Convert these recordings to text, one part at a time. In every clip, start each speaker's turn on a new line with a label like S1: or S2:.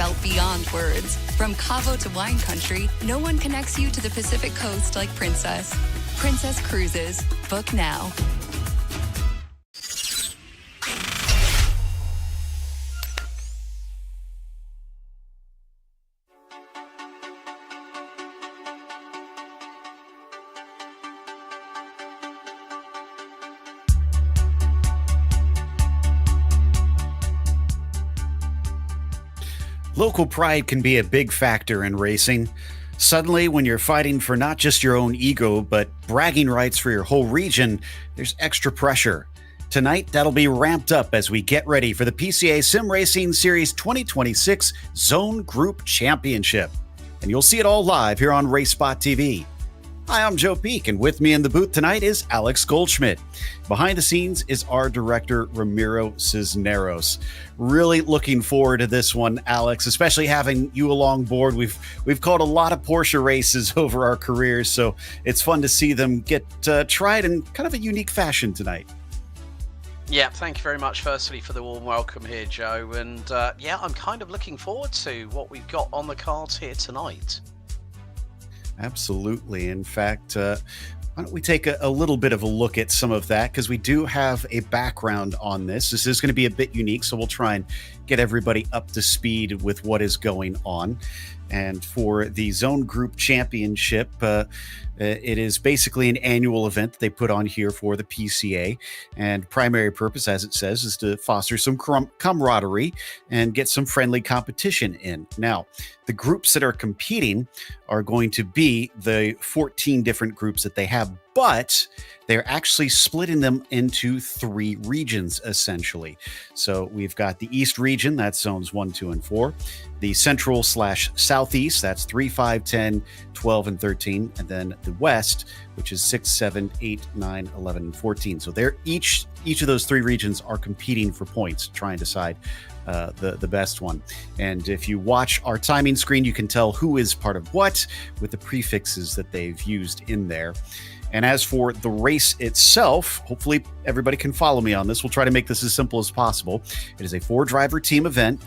S1: felt beyond words. From Cabo to wine country, no one connects you to the Pacific Coast like Princess. Princess Cruises. Book now.
S2: Local pride can be a big factor in racing. Suddenly, when you're fighting for not just your own ego, but bragging rights for your whole region, there's extra pressure. Tonight, that'll be ramped up as we get ready for the PCA Sim Racing Series 2026 Zone Group Championship. And you'll see it all live here on RaceSpotTV. Hi, I'm Joe Peak, and with me in the booth tonight is Alex Goldschmidt. Behind the scenes is our director, Ramiro Cisneros. Really looking forward to this one, Alex, especially having you along board. We've called a lot of Porsche races over our careers, so it's fun to see them get tried in kind of a unique fashion tonight.
S3: Yeah, thank you very much, firstly, for the warm welcome here, Joe. And yeah, I'm kind of looking forward to what we've got on the cards here tonight.
S2: Absolutely. In fact, why don't we take a little bit of a look at some of that, because we do have a background on this. This is going to be a bit unique, so we'll try and get everybody up to speed with what is going on. And for the Zone Group Championship, it is basically an annual event that they put on here for the PCA. And primary purpose, as it says, is to foster some camaraderie and get some friendly competition in. Now, the groups that are competing are going to be the 14 different groups that they have, but they're actually splitting them into 3 regions, essentially. So we've got the East region, that's zones 1, 2, and 4. The Central/Southeast, that's 3, 5, 10, 12, and 13. And then the West, which is 6, 7, 8, 9, 11, and 14. So they're each of those 3 regions are competing for points, trying to decide the best one. And if you watch our timing screen, you can tell who is part of what with the prefixes that they've used in there. And as for the race itself, hopefully everybody can follow me on this. We'll try to make this as simple as possible. It is a 4-driver team event,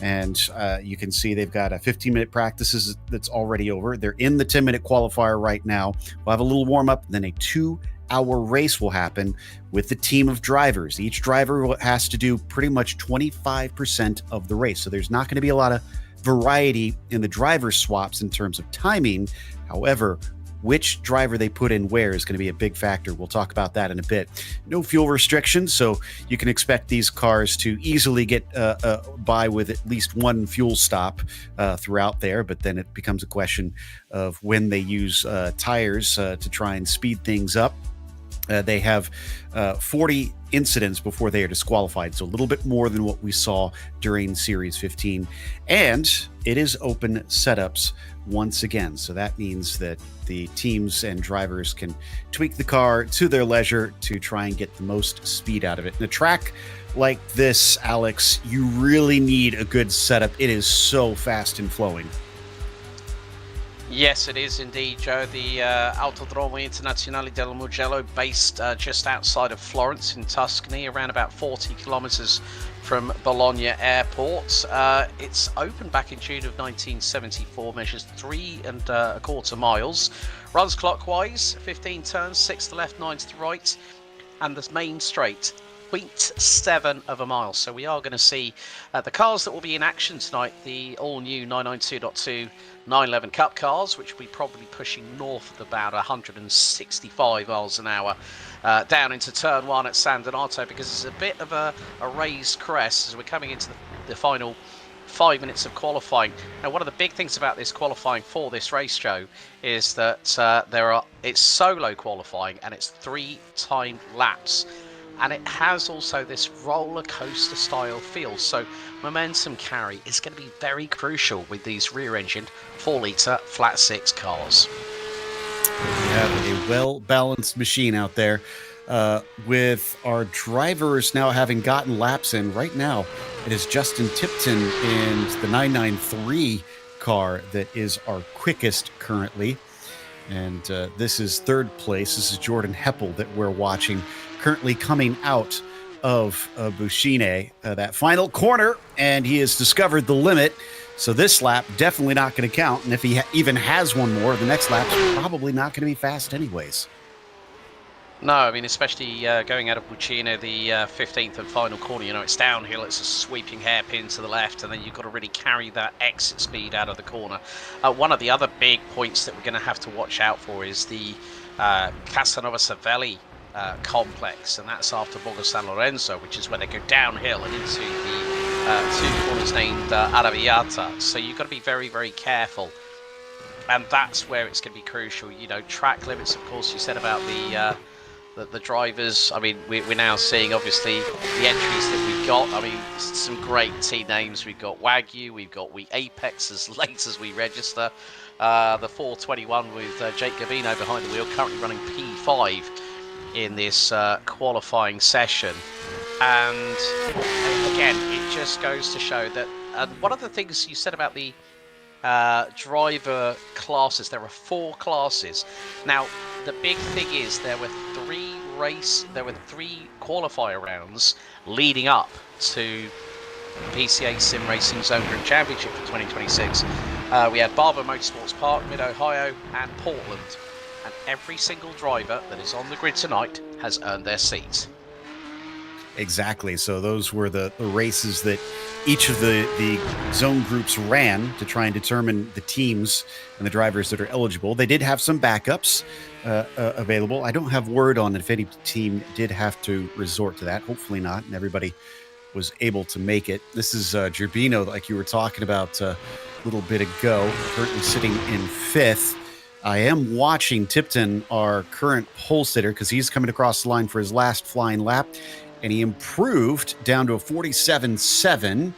S2: and you can see they've got a 15-minute practices that's already over. They're in the 10-minute qualifier right now. We'll have a little warm-up, and then a 2-hour race will happen with the team of drivers. Each driver has to do pretty much 25% of the race, so there's not going to be a lot of variety in the driver swaps in terms of timing. However, which driver they put in where is going to be a big factor. We'll talk about that in a bit. No fuel restrictions, so you can expect these cars to easily get by with at least one fuel stop throughout there, but then it becomes a question of when they use tires to try and speed things up. They have 40 incidents before they are disqualified, so a little bit more than what we saw during Series 15. And it is open setups once again, so that means that the teams and drivers can tweak the car to their leisure to try and get the most speed out of it. In a track like this, Alex, you really need a good setup. It is so fast and flowing.
S3: Yes, it is indeed, Joe. The Autodromo Internazionale del Mugello, based just outside of Florence in Tuscany, around about 40 kilometers from Bologna Airport. It's opened back in June of 1974, measures 3.25 miles, runs clockwise, 15 turns, 6 to the left, 9 to the right, and the main straight, 0.7 of a mile. So we are going to see the cars that will be in action tonight, the all-new 992.2 911 Cup cars, which will be probably pushing north of about 165 miles an hour down into turn 1 at San Donato, because it's a bit of a raised crest as we're coming into the final 5 minutes of qualifying. Now, one of the big things about this qualifying for this race, Joe, is that it's solo qualifying and it's 3 timed laps. And it has also this roller coaster style feel, so momentum carry is going to be very crucial with these rear-engined 4-litre flat 6 cars.
S2: We have a well-balanced machine out there with our drivers now having gotten laps in. Right now, it is Justin Tipton in the 993 car that is our quickest currently. And this is 3rd place. This is Jordan Heppel that we're watching, currently coming out of Bushine, that final corner, and he has discovered the limit. So this lap definitely not going to count. And if he even has one more, the next lap's probably not going to be fast anyways.
S3: No, I mean, especially going out of Mugello, the 15th and final corner, you know, it's downhill, it's a sweeping hairpin to the left, and then you've got to really carry that exit speed out of the corner. One of the other big points that we're going to have to watch out for is the Casanova Savelli complex, and that's after Borgo San Lorenzo, which is where they go downhill and into the two corners named Arrabbiata. So you've got to be very, very careful. And that's where it's going to be crucial. You know, track limits, of course, you said about the drivers. I mean, we're now seeing, obviously, the entries that we've got. I mean, some great team names. We've got Wagyu, we've got Apex as late as we register. The 421 with Jake Gavino behind the wheel, currently running P5 in this qualifying session. And again, it just goes to show that one of the things you said about the driver classes, there are 4 classes. Now, the big thing is there were 3 qualifier rounds leading up to PCA Sim Racing Zone Group Championship for 2026. We had Barber Motorsports Park, Mid-Ohio, and Portland. And every single driver that is on the grid tonight has earned their seats.
S2: Exactly. So those were the races that each of the zone groups ran to try and determine the teams and the drivers that are eligible. They did have some backups available. I don't have word on if any team did have to resort to that. Hopefully not. And everybody was able to make it. This is Gerbino, like you were talking about a little bit ago, currently sitting in 5th. I am watching Tipton, our current pole sitter, because he's coming across the line for his last flying lap. And he improved down to a 47.7,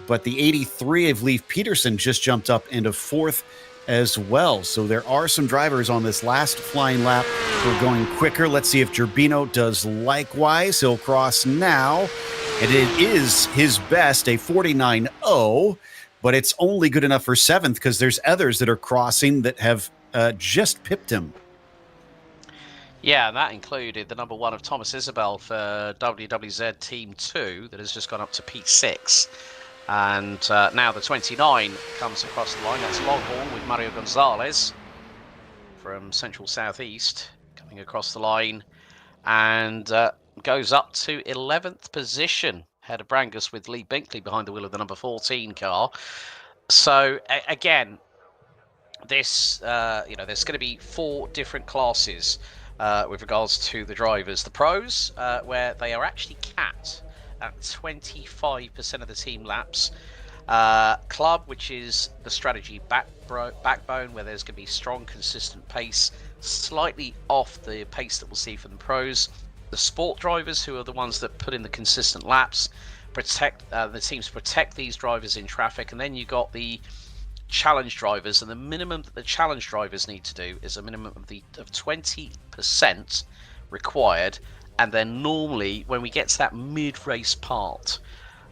S2: but the 83 of Leif Peterson just jumped up into 4th as well. So there are some drivers on this last flying lap who are going quicker. Let's see if Gerbino does likewise. He'll cross now, and it is his best, a 49.0, but it's only good enough for 7th because there's others that are crossing that have just pipped him.
S3: Yeah, and that included the number 1 of Thomas Isabel for WWZ Team 2 that has just gone up to P6. And now the 29 comes across the line. That's Longhorn with Mario Gonzalez from Central Southeast coming across the line and goes up to 11th position. Ahead of Brangus with Lee Binkley behind the wheel of the number 14 car. So, again, this, there's going to be 4 different classes with regards to the drivers. The pros, where they are actually capped at 25% of the team laps. Club, which is the strategy backbone, where there's going to be strong, consistent pace, slightly off the pace that we'll see from the pros. The sport drivers, who are the ones that put in the consistent laps, protect the teams protect these drivers in traffic, and then you got the challenge drivers, and the minimum that the challenge drivers need to do is a minimum of 20% required. And then normally when we get to that mid-race part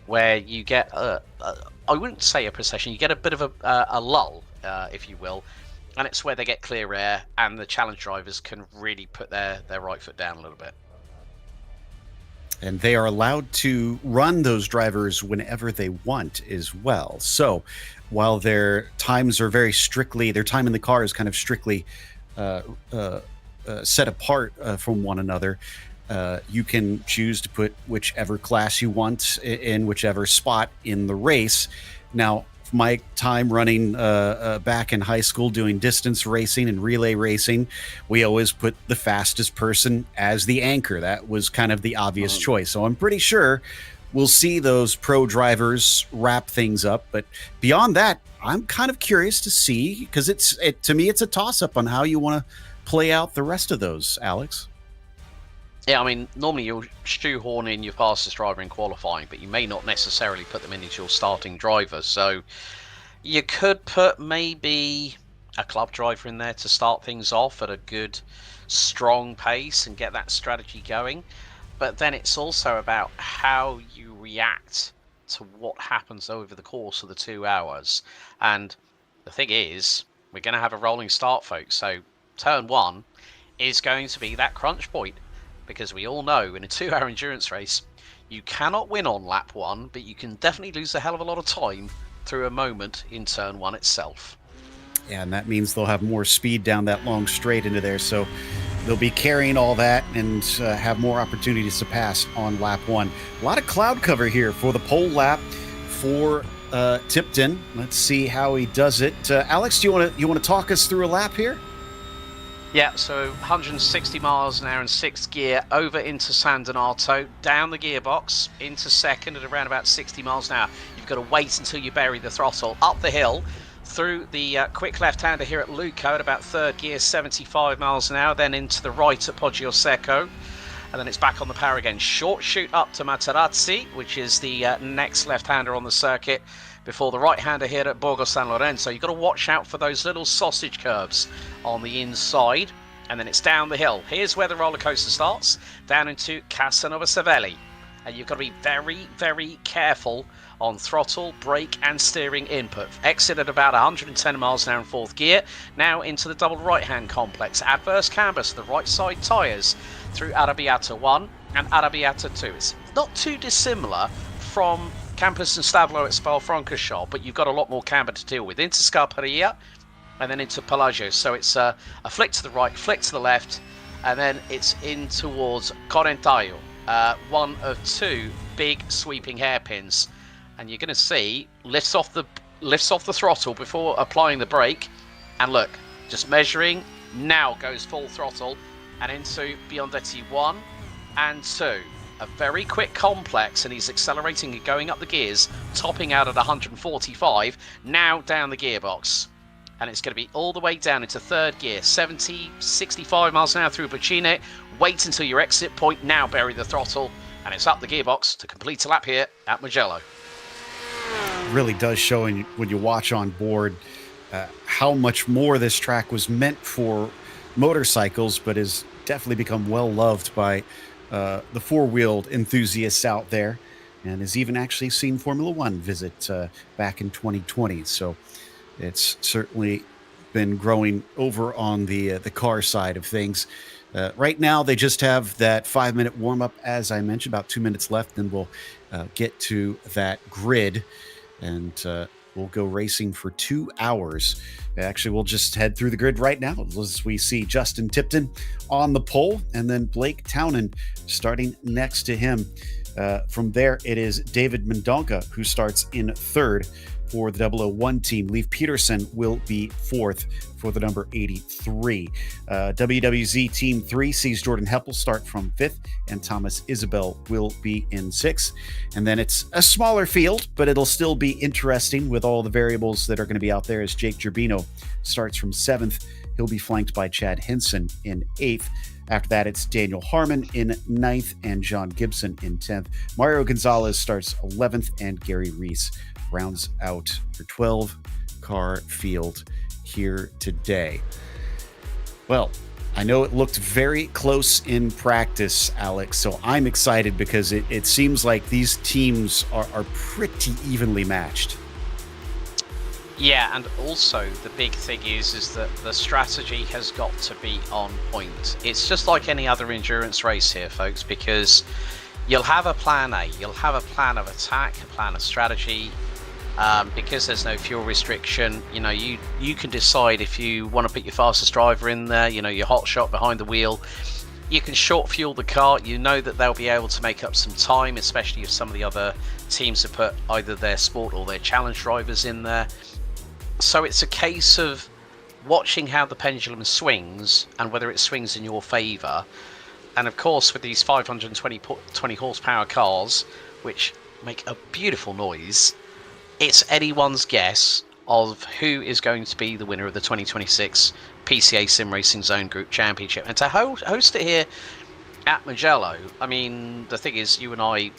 S3: where you get I wouldn't say a procession, you get a bit of a lull, if you will, and it's where they get clear air and the challenge drivers can really put their right foot down a little bit.
S2: And they are allowed to run those drivers whenever they want as well. So while their times are very strictly, their time in the car is kind of strictly set apart from one another, you can choose to put whichever class you want in whichever spot in the race. Now, my time running back in high school doing distance racing and relay racing, we always put the fastest person as the anchor. That was kind of the obvious choice. So I'm pretty sure we'll see those pro drivers wrap things up. But beyond that, I'm kind of curious to see, because to me, it's a toss-up on how you want to play out the rest of those, Alex.
S3: Yeah, I mean, normally you'll shoehorn in your fastest driver in qualifying, but you may not necessarily put them in as your starting driver. So you could put maybe a club driver in there to start things off at a good, strong pace and get that strategy going. But then it's also about how you react to what happens over the course of the 2 hours. And the thing is, we're going to have a rolling start, folks. So turn 1 is going to be that crunch point. Because we all know in a 2-hour endurance race, you cannot win on lap 1, but you can definitely lose a hell of a lot of time through a moment in turn 1 itself.
S2: Yeah, and that means they'll have more speed down that long straight into there. So they'll be carrying all that and have more opportunities to pass on lap 1. A lot of cloud cover here for the pole lap for Tipton. Let's see how he does it. Alex, do you want to talk us through a lap here?
S3: Yeah, so 160 miles an hour in 6th gear over into San Donato, down the gearbox into 2nd at around about 60 miles an hour. You've got to wait until you bury the throttle, up the hill, through the quick left-hander here at Luco at about 3rd gear, 75 miles an hour, then into the right at Poggio Secco, and then it's back on the power again. Short shoot up to Materazzi, which is the next left-hander on the circuit, before the right-hander here at Borgo San Lorenzo. You've got to watch out for those little sausage curves on the inside, and then it's down the hill. Here's where the roller coaster starts, down into Casanova Savelli, and you've got to be very, very careful on throttle, brake and steering input. Exit at about 110 miles an hour in 4th gear, now into the double right-hand complex. Adverse camber to the right side tyres through Arrabbiata 1 and Arrabbiata 2. It's not too dissimilar from Campus and Stavlo at Spa-Francorchamps, but you've got a lot more camber to deal with. Into Scarperia and then into Pelagio. So it's a flick to the right, flick to the left, and then it's in towards Correntaio. One of 2 big sweeping hairpins. And you're going to see lifts off the throttle before applying the brake, and look, just measuring, now goes full throttle and into Biondetti 1 and 2. A very quick complex, and he's accelerating and going up the gears, topping out at 145, now down the gearbox. And it's going to be all the way down into 3rd gear, 65 miles an hour through Bocine. Wait until your exit point, now bury the throttle, and it's up the gearbox to complete a lap here at Mugello.
S2: Really does show when you watch on board how much more this track was meant for motorcycles, but has definitely become well loved by the four-wheeled enthusiasts out there, and has even actually seen Formula One visit back in 2020. So it's certainly been growing over on the car side of things. Right now, they just have that 5-minute warm-up, as I mentioned, about 2 minutes left, then we'll get to that grid, and we'll go racing for 2 hours. Actually, we'll just head through the grid right now as we see Justin Tipton on the pole, and then Blake Townend starting next to him. From there, it is David Mendonca who starts in 3rd for the 001 team. Leif Peterson will be 4th for the number 83. WWZ Team 3 sees Jordan Heppel start from 5th, and Thomas Isabel will be in 6th. And then it's a smaller field, but it'll still be interesting with all the variables that are going to be out there, as Jake Gerbino starts from 7th. He'll be flanked by Chad Henson in 8th. After that, it's Daniel Harmon in 9th and John Gibson in 10th. Mario Gonzalez starts 11th, and Gary Reese rounds out your 12-car field here today. Well, I know it looked very close in practice, Alex, so I'm excited because it seems like these teams are pretty evenly matched.
S3: Yeah, and also the big thing is that the strategy has got to be on point. It's just like any other endurance race here, folks, because you'll have a plan A, you'll have a plan of attack, a plan of strategy. Because there's no fuel restriction, you can decide if you want to put your fastest driver in there, your hot shot behind the wheel. You can short fuel the car. You know that they'll be able to make up some time, especially if some of the other teams have put either their sport or their challenge drivers in there. So it's a case of watching how the pendulum swings and whether it swings in your favour. And of course, with these 520 horsepower cars, which make a beautiful noise, it's anyone's guess of who is going to be the winner of the 2026 PCA Sim Racing Zone Group Championship. And to host it here at Mugello, I mean, the thing is, you and I,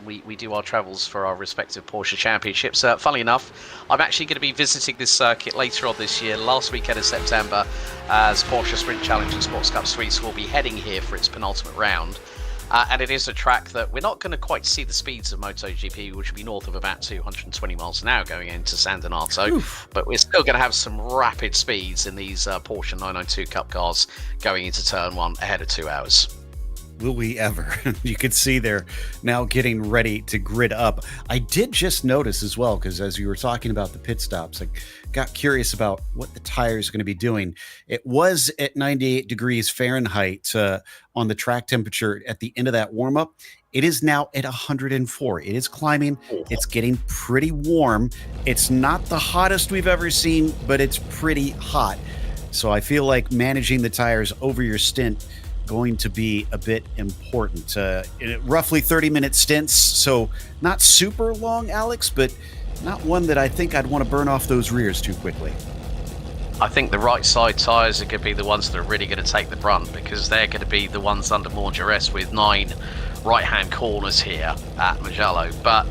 S3: we do our travels for our respective Porsche Championships. Funnily enough, I'm actually going to be visiting this circuit later on this year, last weekend of September, as Porsche Sprint Challenge and Sports Cup Suisse will be heading here for its penultimate round. And it is a track that we're not going to quite see the speeds of MotoGP, which will be north of about 220 miles an hour going into San Donato. Oof. But we're still going to have some rapid speeds in these Porsche 992 Cup cars going into turn 1 ahead of 2 hours.
S2: Will we ever? You can see they're now getting ready to grid up. I did just notice as well, because as you were talking about the pit stops, I got curious about what the tires are going to be doing. It was at 98 degrees Fahrenheit on the track temperature at the end of that warm up. It is now at 104. It is climbing. It's getting pretty warm. It's not the hottest we've ever seen, but it's pretty hot. So I feel like managing the tires over your stint going to be a bit important. Roughly 30-minute stints, so not super long, Alex, but not one that I think I'd want to burn off those rears too quickly.
S3: I think the right side tyres are going to be the ones that are really going to take the brunt, because they're going to be the ones under more duress with 9 right-hand corners here at Mugello. But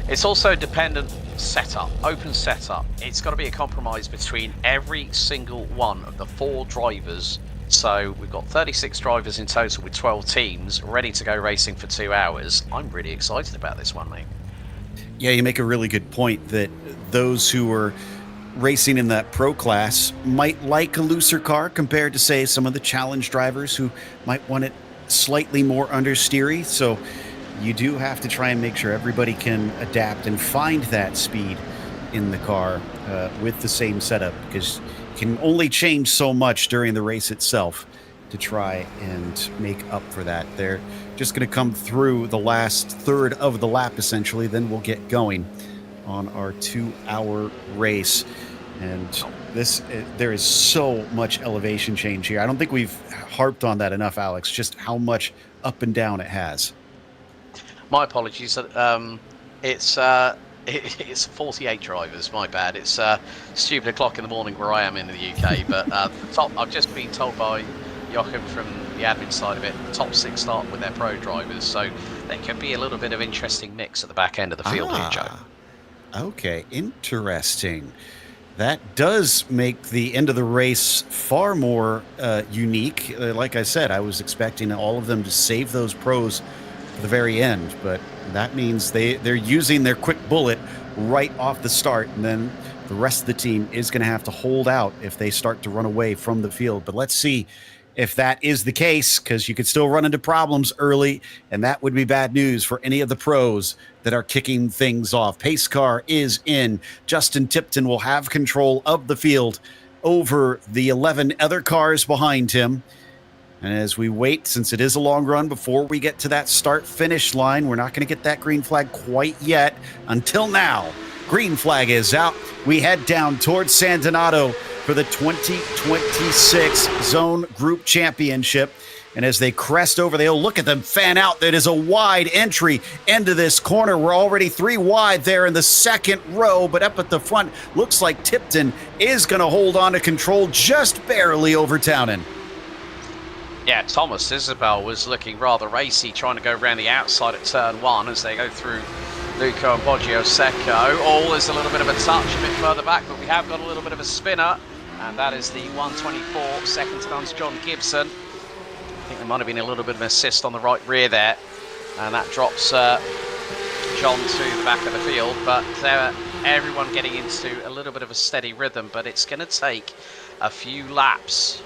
S3: it's also dependent setup, open setup. It's got to be a compromise between every single one of the 4 drivers. So we've got 36 drivers in total with 12 teams ready to go racing for 2 hours. I'm really excited about this one, mate.
S2: Yeah, you make a really good point that those who are racing in that pro class might like a looser car compared to, say, some of the challenge drivers who might want it slightly more understeery. So you do have to try and make sure everybody can adapt and find that speed in the car with the same setup, because can only change so much during the race itself to try and make up for that. They're just going to come through the last third of the lap, essentially. Then we'll get going on our 2-hour race. And there is so much elevation change here. I don't think we've harped on that enough, Alex, just how much up and down it has.
S3: My apologies. It's 48 drivers, my bad. It's stupid o'clock in the morning where I am in the UK, but I've just been told by Joachim from the admin side of it, the top 6 start with their pro drivers, so there could be a little bit of interesting mix at the back end of the field here, Joe.
S2: Okay, interesting. That does make the end of the race far more unique. Like I said, I was expecting all of them to save those pros for the very end, but that means they're using their quick bullet right off the start, and then the rest of the team is going to have to hold out if they start to run away from the field. But let's see if that is the case, because you could still run into problems early, and that would be bad news for any of the pros that are kicking things off. Pace car is in. Justin Tipton will have control of the field over the 11 other cars behind him. And as we wait, since it is a long run before we get to that start-finish line, we're not going to get that green flag quite yet. Until now, green flag is out. We head down towards San Donato for the 2026 Zone Group Championship. And as they crest over, they'll look at them fan out. That is a wide entry into this corner. We're already 3 wide there in the second row, but up at the front, looks like Tipton is going to hold on to control just barely over Townend.
S3: Yeah, Thomas Isabel was looking rather racy, trying to go around the outside at turn 1 as they go through Luca and Boggio Secco. Oh, there's a little bit of a touch a bit further back, but we have got a little bit of a spinner, and that is the 124 second to none John Gibson. I think there might have been a little bit of an assist on the right rear there, and that drops John to the back of the field, but everyone getting into a little bit of a steady rhythm, but it's going to take a few laps.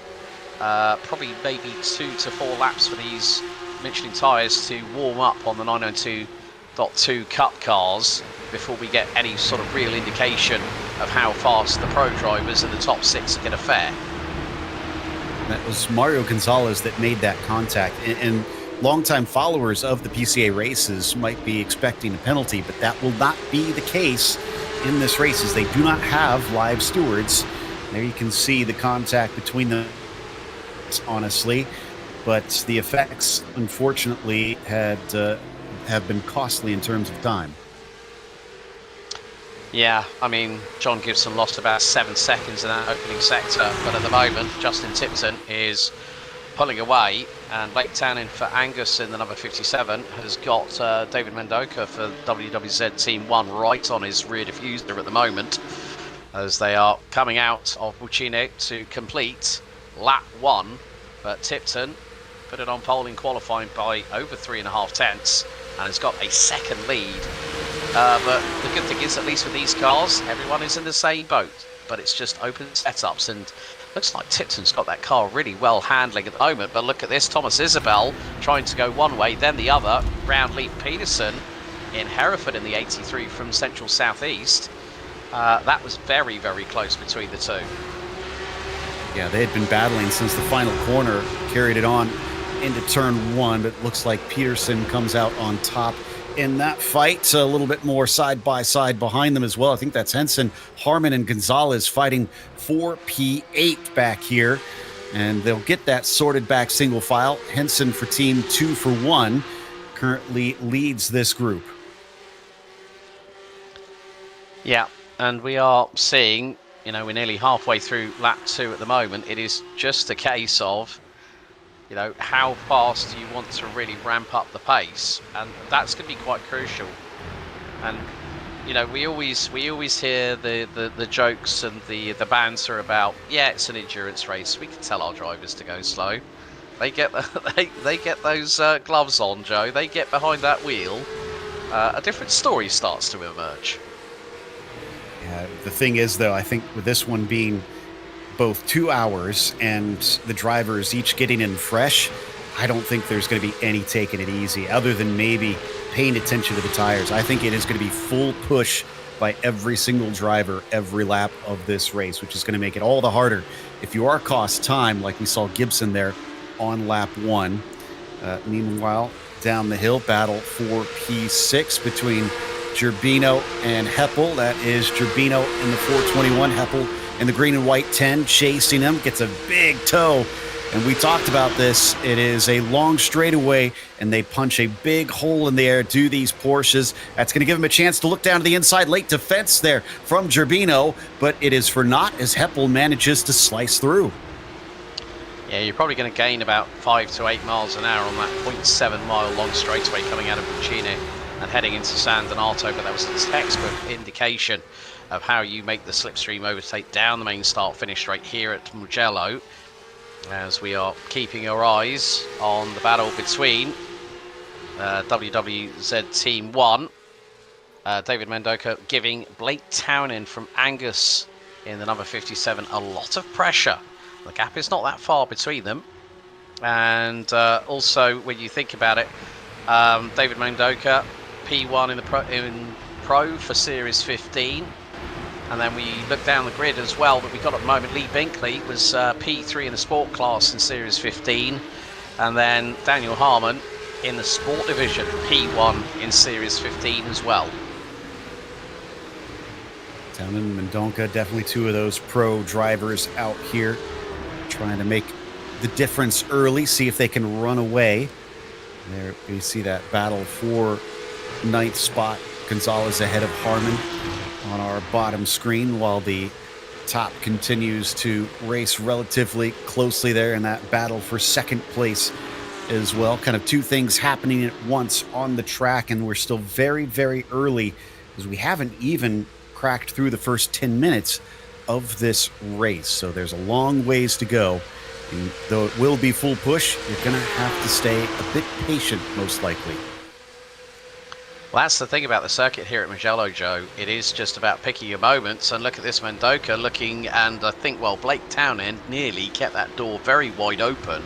S3: Probably maybe 2 to 4 laps for these Michelin tyres to warm up on the 992.2 Cup cars before we get any sort of real indication of how fast the pro drivers in the top 6 are going to fare.
S2: That was Mario Gonzalez that made that contact, and longtime followers of the PCA races might be expecting a penalty, but that will not be the case in this race, as they do not have live stewards. There you can see the contact between them, honestly, but the effects, unfortunately, have been costly in terms of time.
S3: Yeah, I mean, John Gibson lost about 7 seconds in that opening sector, but at the moment, Justin Tipton is pulling away, and Blake Townend for Angus in the number 57 has got David Mendoza for WWZ Team 1 right on his rear diffuser at the moment, as they are coming out of Buccine to complete lap 1, but Tipton put it on pole in qualifying by over 3.5 tenths and has got a second lead. But the good thing is, at least with these cars, everyone is in the same boat, but it's just open setups, and Looks like Tipton's got that car really well handling at the moment, but look at this, Thomas Isabel trying to go one way, then the other, round Lee Peterson in Hereford in the 83 from Central Southeast. That was very, very close between the two.
S2: Yeah, they had been battling since the final corner, carried it on into turn one, but it looks like Peterson comes out on top in that fight. A little bit more side by side behind them as well. I think that's Henson, Harmon, and Gonzalez fighting for P8 back here, and they'll get that sorted back single file. Henson for team 2 for 1 currently leads this group.
S3: Yeah, and we are seeing, we're nearly halfway through lap 2 at the moment. It is just a case of, how fast do you want to really ramp up the pace? And that's going to be quite crucial. And, we always hear the jokes and the banter about, yeah, it's an endurance race. We can tell our drivers to go slow. They get they get those gloves on, Joe. They get behind that wheel. A different story starts to emerge.
S2: Yeah, the thing is, though, I think with this one being both 2 hours and the drivers each getting in fresh, I don't think there's going to be any taking it easy other than maybe paying attention to the tires. I think it is going to be full push by every single driver every lap of this race, which is going to make it all the harder if you are cost time, like we saw Gibson there on lap 1. Meanwhile, down the hill, battle for P6 between Gerbino and Heppel. That is Gerbino in the 421, Heppel in the green and white 10, chasing him, gets a big toe. And we talked about this. It is a long straightaway, and they punch a big hole in the air, do these Porsches. That's going to give him a chance to look down to the inside. Late defense there from Gerbino, but it is for naught as Heppel manages to slice through.
S3: Yeah, you're probably going to gain about 5 to 8 miles an hour on that 0.7 mile long straightaway coming out of Puccini and heading into San Donato, but that was a textbook indication of how you make the slipstream overtake down the main start-finish straight here at Mugello, as we are keeping our eyes on the battle between WWZ Team 1. David Mendoza giving Blake Townend from Angus in the number 57 a lot of pressure. The gap is not that far between them. And also, when you think about it, David Mendoza, P1 in the Pro for Series 15. And then we look down the grid as well that we got at the moment. Lee Binkley was P3 in the Sport class in Series 15. And then Daniel Harmon in the Sport division, P1 in Series 15 as well.
S2: Townend and Mendonca, definitely two of those pro drivers out here trying to make the difference early, see if they can run away. There we see that battle for ninth spot. Gonzalez ahead of Harmon on our bottom screen, while the top continues to race relatively closely there in that battle for second place as well. Kind of two things happening at once on the track, and we're still very, very early as we haven't even cracked through the first 10 minutes of this race. So there's a long ways to go. And though it will be full push, you're going to have to stay a bit patient, most likely.
S3: Well, that's the thing about the circuit here at Mugello, Joe. It is just about picking your moments. And look at this Mendoza looking, and I think, well, Blake Townend nearly kept that door very wide open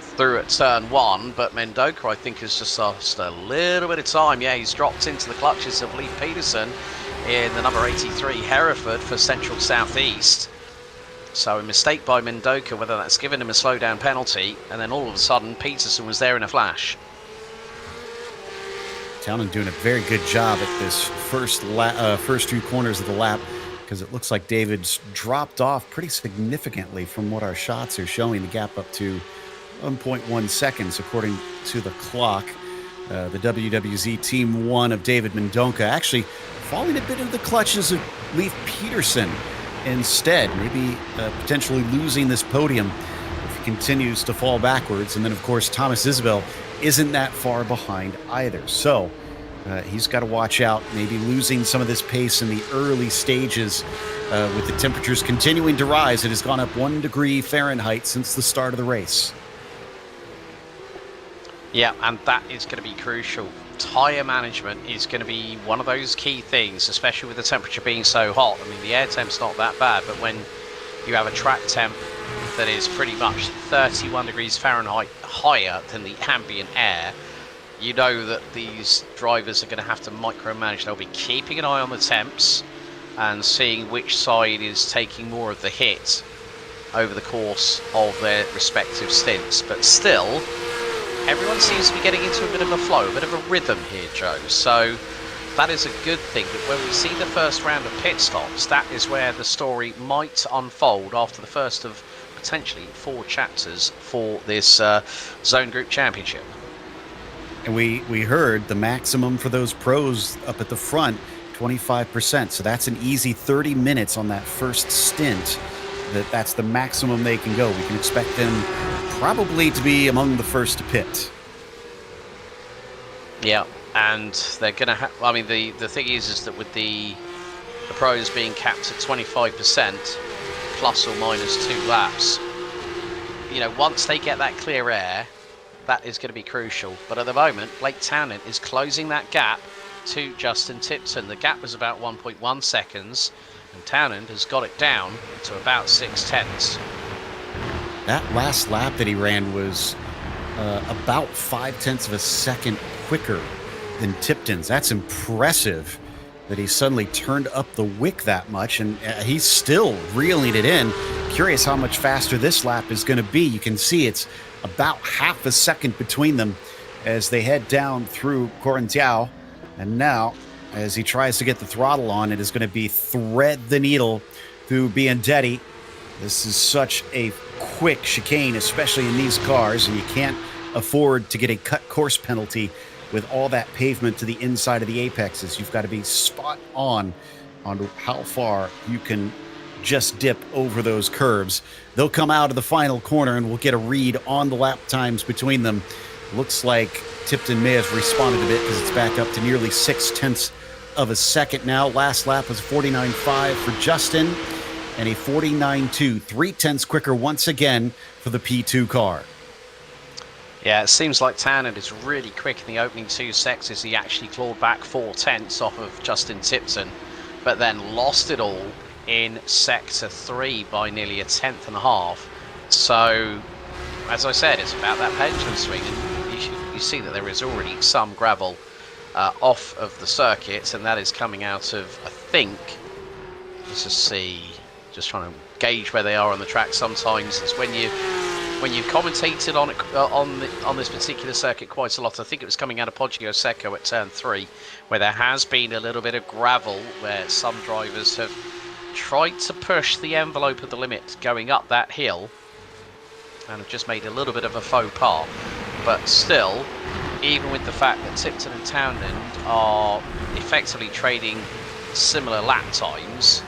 S3: through at turn 1. But Mendoza, I think, has just lost a little bit of time. Yeah, he's dropped into the clutches of Lee Peterson in the number 83 Hereford for Central Southeast. So a mistake by Mendoza, whether that's given him a slowdown penalty, and then all of a sudden Peterson was there in a flash.
S2: Townend doing a very good job at this first two corners of the lap, because it looks like David's dropped off pretty significantly from what our shots are showing. The gap up to 1.1 seconds according to the clock. The WWZ Team 1 of David Mendoza actually falling a bit into the clutches of Leif Peterson instead, maybe potentially losing this podium if he continues to fall backwards. And then, of course, Thomas Isabel isn't that far behind either. So he's got to watch out, maybe losing some of this pace in the early stages with the temperatures continuing to rise. It has gone up 1 degree Fahrenheit since the start of the race.
S3: Yeah, and that is going to be crucial. Tyre management is going to be one of those key things, especially with the temperature being so hot. I mean, the air temp's not that bad, but when you have a track temp that is pretty much 31 degrees Fahrenheit higher than the ambient air, you know that these drivers are going to have to micromanage. They'll be keeping an eye on the temps and seeing which side is taking more of the hit over the course of their respective stints. But still, everyone seems to be getting into a bit of a flow, a bit of a rhythm here, Joe. So that is a good thing. But when we see the first round of pit stops, that is where the story might unfold after the first of potentially 4 chapters for this Zone Group Championship.
S2: And we heard the maximum for those pros up at the front, 25%. So that's an easy 30 minutes on that first stint. That's the maximum they can go. We can expect them probably to be among the first to pit.
S3: Yeah, and they're going to have... I mean, the thing is that with the pros being capped at 25%, plus or minus 2 laps, you know, once they get that clear air, that is going to be crucial. But at the moment, Blake Townend is closing that gap to Justin Tipton. The gap was about 1.1 seconds, and Townend has got it down to about 6/10.
S2: That last lap that he ran was about 0.5 of a second quicker than Tipton's. That's impressive that he suddenly turned up the wick that much, and he's still reeling it in. Curious how much faster this lap is going to be. You can see it's about 0.5 second between them as they head down through Corentiao. And now, as he tries to get the throttle on, it is going to be thread the needle through Biandetti. This is such a quick chicane, especially in these cars, and you can't afford to get a cut course penalty with all that pavement to the inside of the apexes. You've got to be spot on how far you can just dip over those curves. They'll come out of the final corner, and we'll get a read on the lap times between them. Looks like Tipton may have responded a bit because it's back up to nearly 0.6 of a second now. Last lap was 49.5 for Justin and a 49.2, 0.3 quicker once again for the P2 car.
S3: Yeah, it seems like Townend is really quick in the opening 2 sectors. He actually clawed back 0.4 off of Justin Tipton, but then lost it all in sector 3 by nearly 1/10.5. So, as I said, it's about that pendulum swing, and you see that there is already some gravel off of the circuit, and that is coming out of, I think, let's just see, just trying to gauge where they are on the track. Sometimes it's when you've commentated on it on this particular circuit quite a lot. I think it was coming out of Poggio Secco at turn 3, where there has been a little bit of gravel, where some drivers have tried to push the envelope of the limit going up that hill and have just made a little bit of a faux pas. But still, even with the fact that Tipton and Townend are effectively trading similar lap times,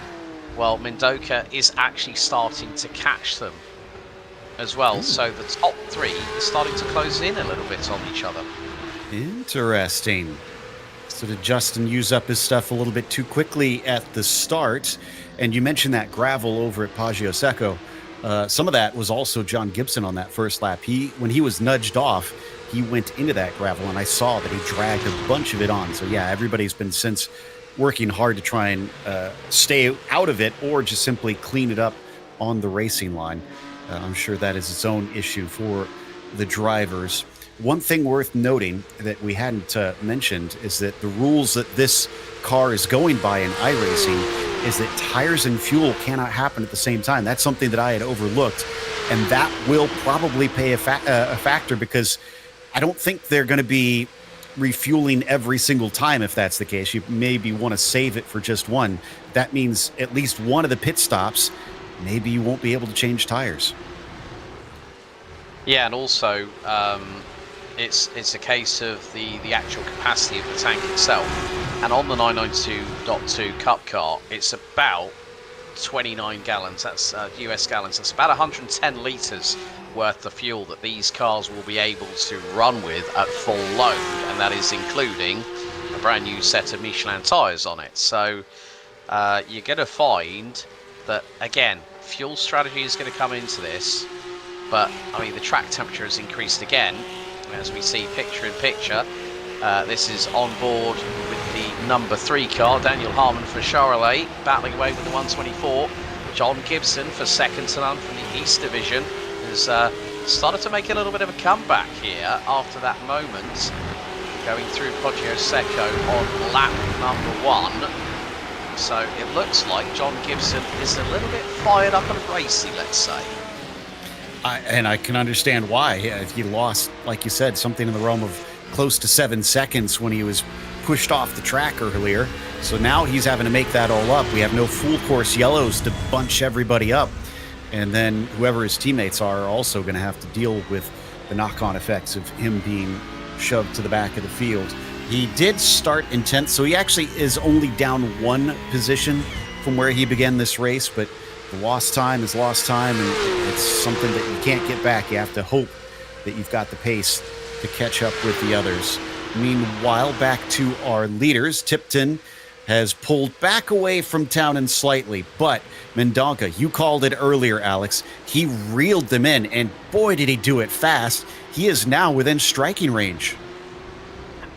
S3: well, Mendoka is actually starting to catch them as well. So the top 3 is starting to close in a little bit on each other.
S2: Interesting. So did Justin use up his stuff a little bit too quickly at the start? And you mentioned that gravel over at Poggio Secco. Some of that was also John Gibson on that first lap. When he was nudged off, he went into that gravel, and I saw that he dragged a bunch of it on. So yeah, everybody's been since working hard to try and stay out of it, or just simply clean it up on the racing line. I'm sure that is its own issue for the drivers. One thing worth noting that we hadn't mentioned is that the rules that this car is going by in iRacing is that tires and fuel cannot happen at the same time. That's something that I had overlooked, and that will probably play a factor, because I don't think they're going to be refueling every single time. If that's the case, you maybe want to save it for just one. That means at least one of the pit stops, maybe you won't be able to change tires.
S3: Yeah, and also it's a case of the actual capacity of the tank itself. And on the 992.2 Cup car, it's about 29 gallons. That's US gallons. That's about 110 litres worth of fuel that these cars will be able to run with at full load, and that is including a brand new set of Michelin tyres on it. So you're going to find that, again, fuel strategy is going to come into this, but I mean the track temperature has increased again, as we see picture in picture. This is on board with the number 3 car, Daniel Harmon for Charolais, battling away with the 124. John Gibson for second to none from the East Division has started to make a little bit of a comeback here after that moment, going through Poggio Secco on lap number 1. So it looks like John Gibson is a little bit fired up and racy, let's say.
S2: And I can understand why. He lost, like you said, something in the realm of close to 7 seconds when he was pushed off the track earlier. So now he's having to make that all up. We have no full course yellows to bunch everybody up. And then whoever his teammates are also going to have to deal with the knock-on effects of him being shoved to the back of the field. He did start in 10th, so he actually is only down 1 position from where he began this race, but the lost time is lost time, and it's something that you can't get back. You have to hope that you've got the pace to catch up with the others. Meanwhile, back to our leaders. Tipton has pulled back away from Townend slightly, but Mendonca, you called it earlier, Alex. He reeled them in, and boy, did he do it fast. He is now within striking range.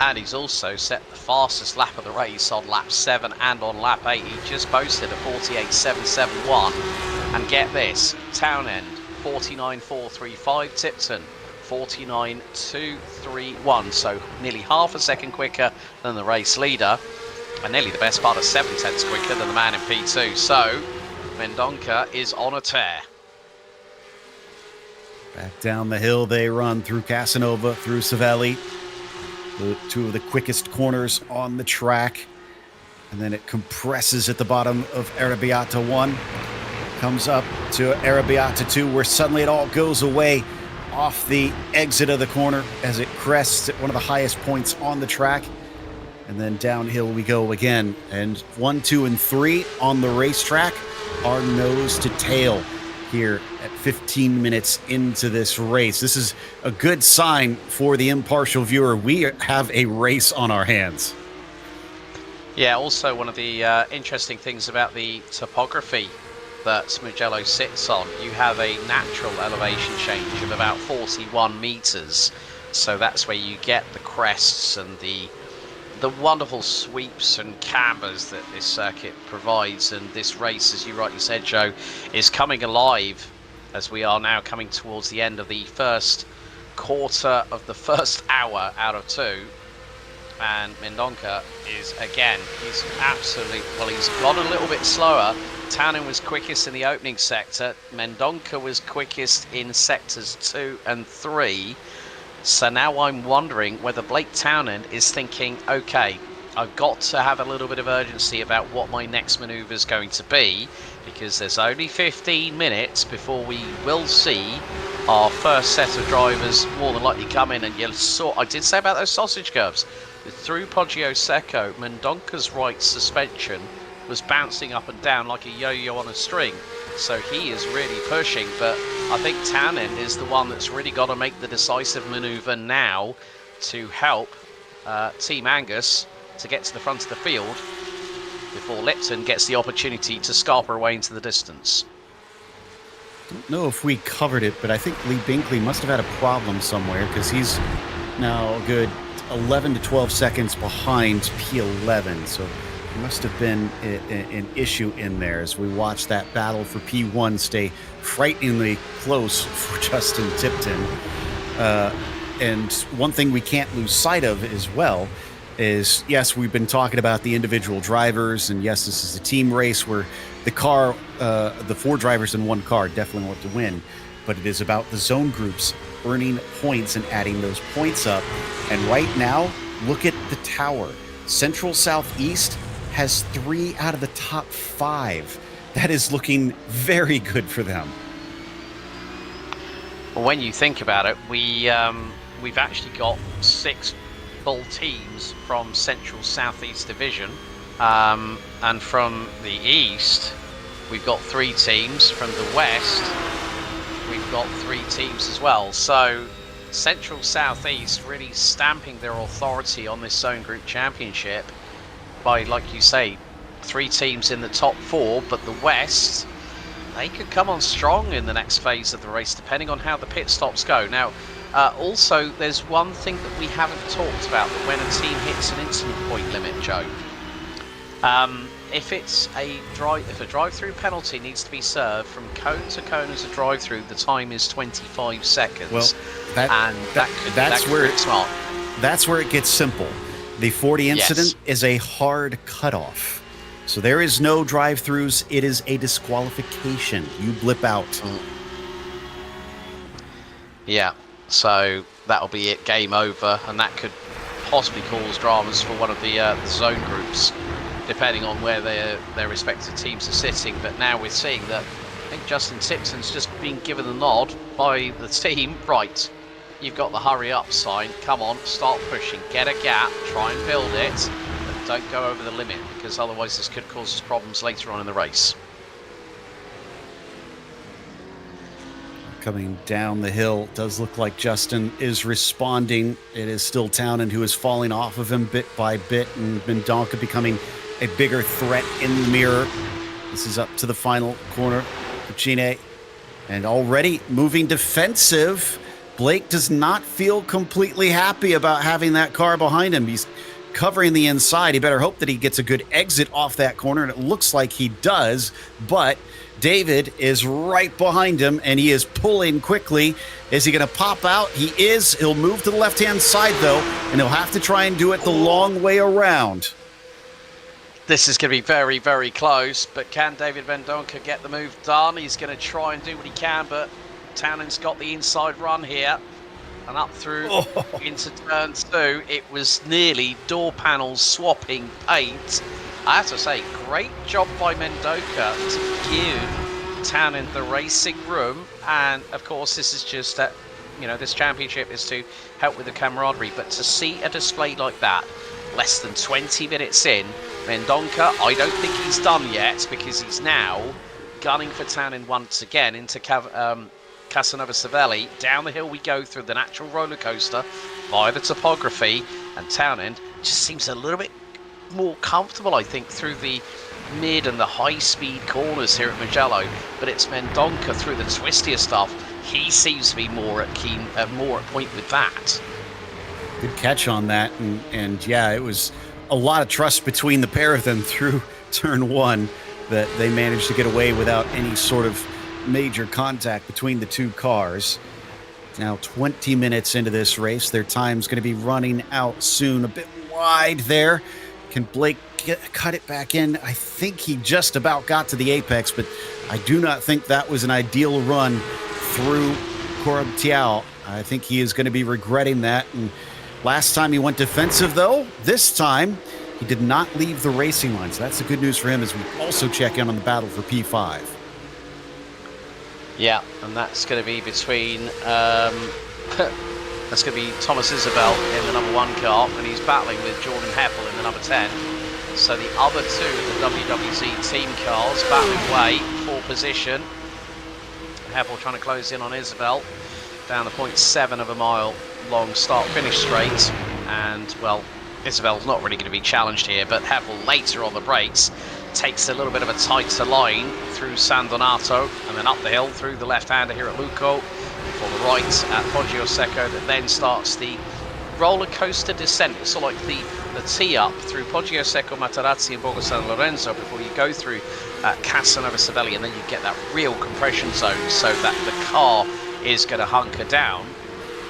S3: And he's also set the fastest lap of the race on lap 7 and on lap 8. He just posted a 48.771. And get this, Townend 49.435, Tipton 49.231. So nearly half a second quicker than the race leader, and nearly the best part of 7/10 quicker than the man in P2. So Mendonca is on a tear.
S2: Back down the hill they run through Casanova, through Savelli. The 2 of the quickest corners on the track. And then it compresses at the bottom of Arrabbiata 1. Comes up to Arrabbiata 2, where suddenly it all goes away off the exit of the corner as it crests at one of the highest points on the track. And then downhill we go again. And 1, 2, and 3 on the racetrack are nose to tail here at 15 minutes into this race. This is a good sign for the impartial viewer. We have a race on our hands.
S3: Yeah, also one of the interesting things about the topography that Mugello sits on, you have a natural elevation change of about 41 meters. So that's where you get the crests and the wonderful sweeps and cambers that this circuit provides. And this race, as you rightly said, Joe, is coming alive as we are now coming towards the end of the first quarter of the first hour out of 2. And Mendonca is, again, he's absolutely, well, he's gone a little bit slower. Townend was quickest in the opening sector. Mendonca was quickest in sectors 2 and 3. So now I'm wondering whether Blake Townend is thinking, okay, I've got to have a little bit of urgency about what my next manoeuvre is going to be, because there's only 15 minutes before we will see our first set of drivers more than likely come in. And you saw, I did say about those sausage curves, through Poggio Secco, Mendonca's right suspension was bouncing up and down like a yo-yo on a string. So he is really pushing, but I think Townend is the one that's really got to make the decisive manoeuvre now to help Team Angus to get to the front of the field before Lipton gets the opportunity to scarper away into the distance.
S2: Don't know if we covered it, but I think Lee Binkley must have had a problem somewhere, because he's now a good 11 to 12 seconds behind P11. So there must have been an issue in there as we watch that battle for P1 stay frighteningly close for Justin Tipton. And one thing we can't lose sight of as well is, yes, we've been talking about the individual drivers, and yes, this is a team race where the car, the 4 drivers in one car definitely want to win, but it is about the zone groups earning points and adding those points up. And right now, look at the tower. Central Southeast has 3 out of the top 5. That is looking very good for them.
S3: Well, when you think about it, we've actually got 6 full teams from Central Southeast Division, and from the East we've got 3 teams. From the West we've got 3 teams as well. So Central Southeast really stamping their authority on this Zone Group Championship by, like you say, 3 teams in the top 4, but the West, they could come on strong in the next phase of the race depending on how the pit stops go. Now also there's one thing that we haven't talked about, that when a team hits an incident point limit, Joe, If it's if a drive-through penalty needs to be served from cone to cone as a drive-through, the time is 25 seconds.
S2: Well, that's where it gets simple. The 40 incident is a hard cutoff. So there is no drive-throughs. It is a disqualification. You blip out.
S3: Yeah, so that'll be it, game over, and that could possibly cause dramas for one of the zone groups, depending on where their respective teams are sitting. But now we're seeing that I think Justin Tipton's just been given the nod by the team. Right, you've got the hurry up sign. Come on, start pushing, get a gap, try and build it, but don't go over the limit, because otherwise this could cause us problems later on in the race.
S2: Coming down the hill, does look like Justin is responding. It is still Townend who is falling off of him bit by bit, and Mendonca becoming a bigger threat in the mirror. This is up to the final corner. Puccine, and already moving defensive. Blake does not feel completely happy about having that car behind him. He's covering the inside. He better hope that he gets a good exit off that corner, and it looks like he does, but David is right behind him, and he is pulling quickly. Is he going to pop out? He is. He'll move to the left-hand side, though, and he'll have to try and do it the long way around.
S3: This is going to be very, very close, but can David Mendonca get the move done? He's going to try and do what he can, but Townend's got the inside run here, and up through into turn 2. It was nearly door panels swapping paint. I have to say, great job by Mendonca to give Townend the racing room. And of course, this is just that, this championship is to help with the camaraderie. But to see a display like that, less than 20 minutes in, Mendonca, I don't think he's done yet, because he's now gunning for Townend once again into Casanova Savelli. Down the hill we go through the natural roller coaster via the topography, and Townend just seems a little bit more comfortable, I think, through the mid and the high speed corners here at Mugello. But it's Mendonca through the twistier stuff. He seems to be more at point with that.
S2: Good catch on that, and yeah, it was a lot of trust between the pair of them through turn 1 that they managed to get away without any sort of major contact between the two cars. Now 20 minutes into this race, their time's going to be running out soon. A bit wide there. Can Blake cut it back in? I think he just about got to the apex, but I do not think that was an ideal run through Corabtiao. I think he is going to be regretting that. And last time he went defensive, though, this time he did not leave the racing line. So that's the good news for him as we also check in on the battle for P5.
S3: Yeah, and that's going to be between that's going to be Thomas Isabel in the number 1 car, and he's battling with Jordan Heppel in the number 10. So the other two of the WWZ team cars battling way for position. Heppel trying to close in on Isabel down the 0.7 of a mile long start-finish straight, and well, Isabel's not really going to be challenged here, but Heppel later on the brakes takes a little bit of a tighter line through San Donato, and then up the hill through the left-hander here at Luco, for the right at Poggio Secco, that then starts the roller coaster descent. It's sort of like the tee-up through Poggio Secco, Materazzi and Borgo San Lorenzo before you go through Casanova Savelli, and then you get that real compression zone so that the car is going to hunker down.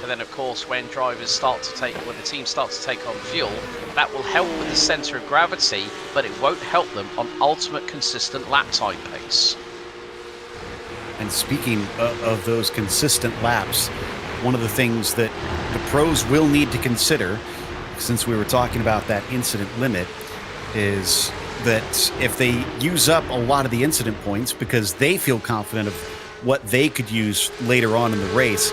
S3: And then, of course, when the teams start to take on fuel, that will help with the centre of gravity, but it won't help them on ultimate consistent lap time pace.
S2: And speaking of those consistent laps, one of the things that the pros will need to consider, since we were talking about that incident limit, is that if they use up a lot of the incident points because they feel confident of what they could use later on in the race,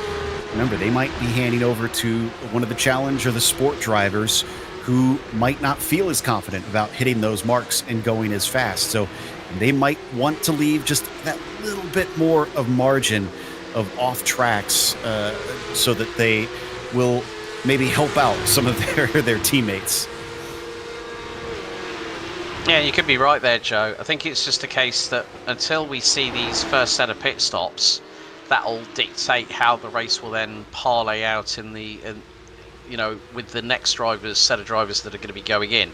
S2: remember, they might be handing over to one of the challenge or the sport drivers who might not feel as confident about hitting those marks and going as fast. So they might want to leave just that little bit more of margin of off tracks so that they will maybe help out some of their teammates.
S3: Yeah, you could be right there, Joe. I think it's just a case that until we see these first set of pit stops, that'll dictate how the race will then parlay out with the next set of drivers that are going to be going in.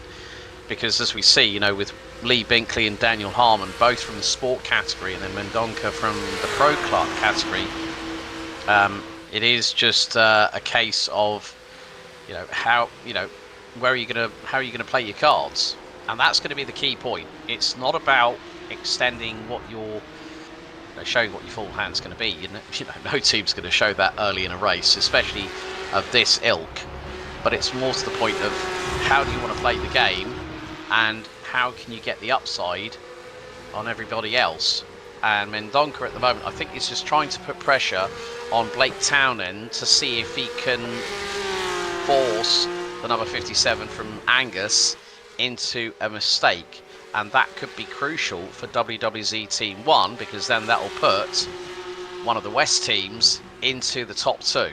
S3: because as we see, you know, with Lee Binkley and Daniel Harmon, both from the sport category, and then Mendonca from the pro club category, it is just a case of, you know, how are you going to play your cards, and that's going to be the key point. It's not about extending what your showing what your full hand's going to be. You know, no team's going to show that early in a race, especially of this ilk. But it's more to the point of how do you want to play the game, and how can you get the upside on everybody else. And Mendonca at the moment, I think, is just trying to put pressure on Blake Townend to see if he can force the number 57 from Angus into a mistake. And that could be crucial for WWZ Team 1, because then that will put one of the West teams into the top 2.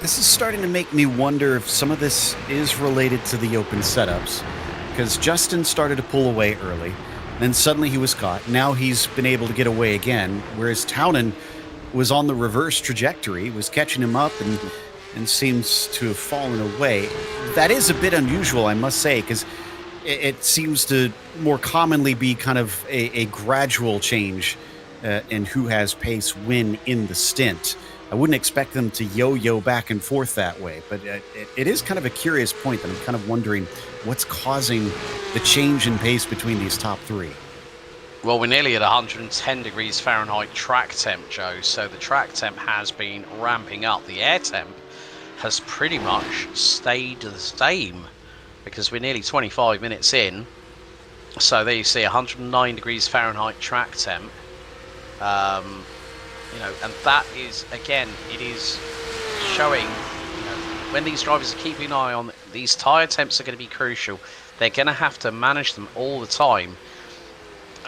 S2: This is starting to make me wonder if some of this is related to the open setups, because Justin started to pull away early, then suddenly he was caught. Now he's been able to get away again, whereas Townend was on the reverse trajectory, was catching him up and seems to have fallen away. That is a bit unusual, I must say, because it seems to more commonly be kind of a gradual change in who has pace win in the stint. I wouldn't expect them to yo-yo back and forth that way, but it is kind of a curious point that I'm kind of wondering what's causing the change in pace between these top 3.
S3: Well, we're nearly at 110 degrees Fahrenheit track temp, Joe, so the track temp has been ramping up. The air temp has pretty much stayed the same, because we're nearly 25 minutes in. So there you see 109 degrees Fahrenheit track temp. You know, and that is, again, it is showing, you know, when these drivers are keeping an eye on these tyre temps are going to be crucial. They're going to have to manage them all the time.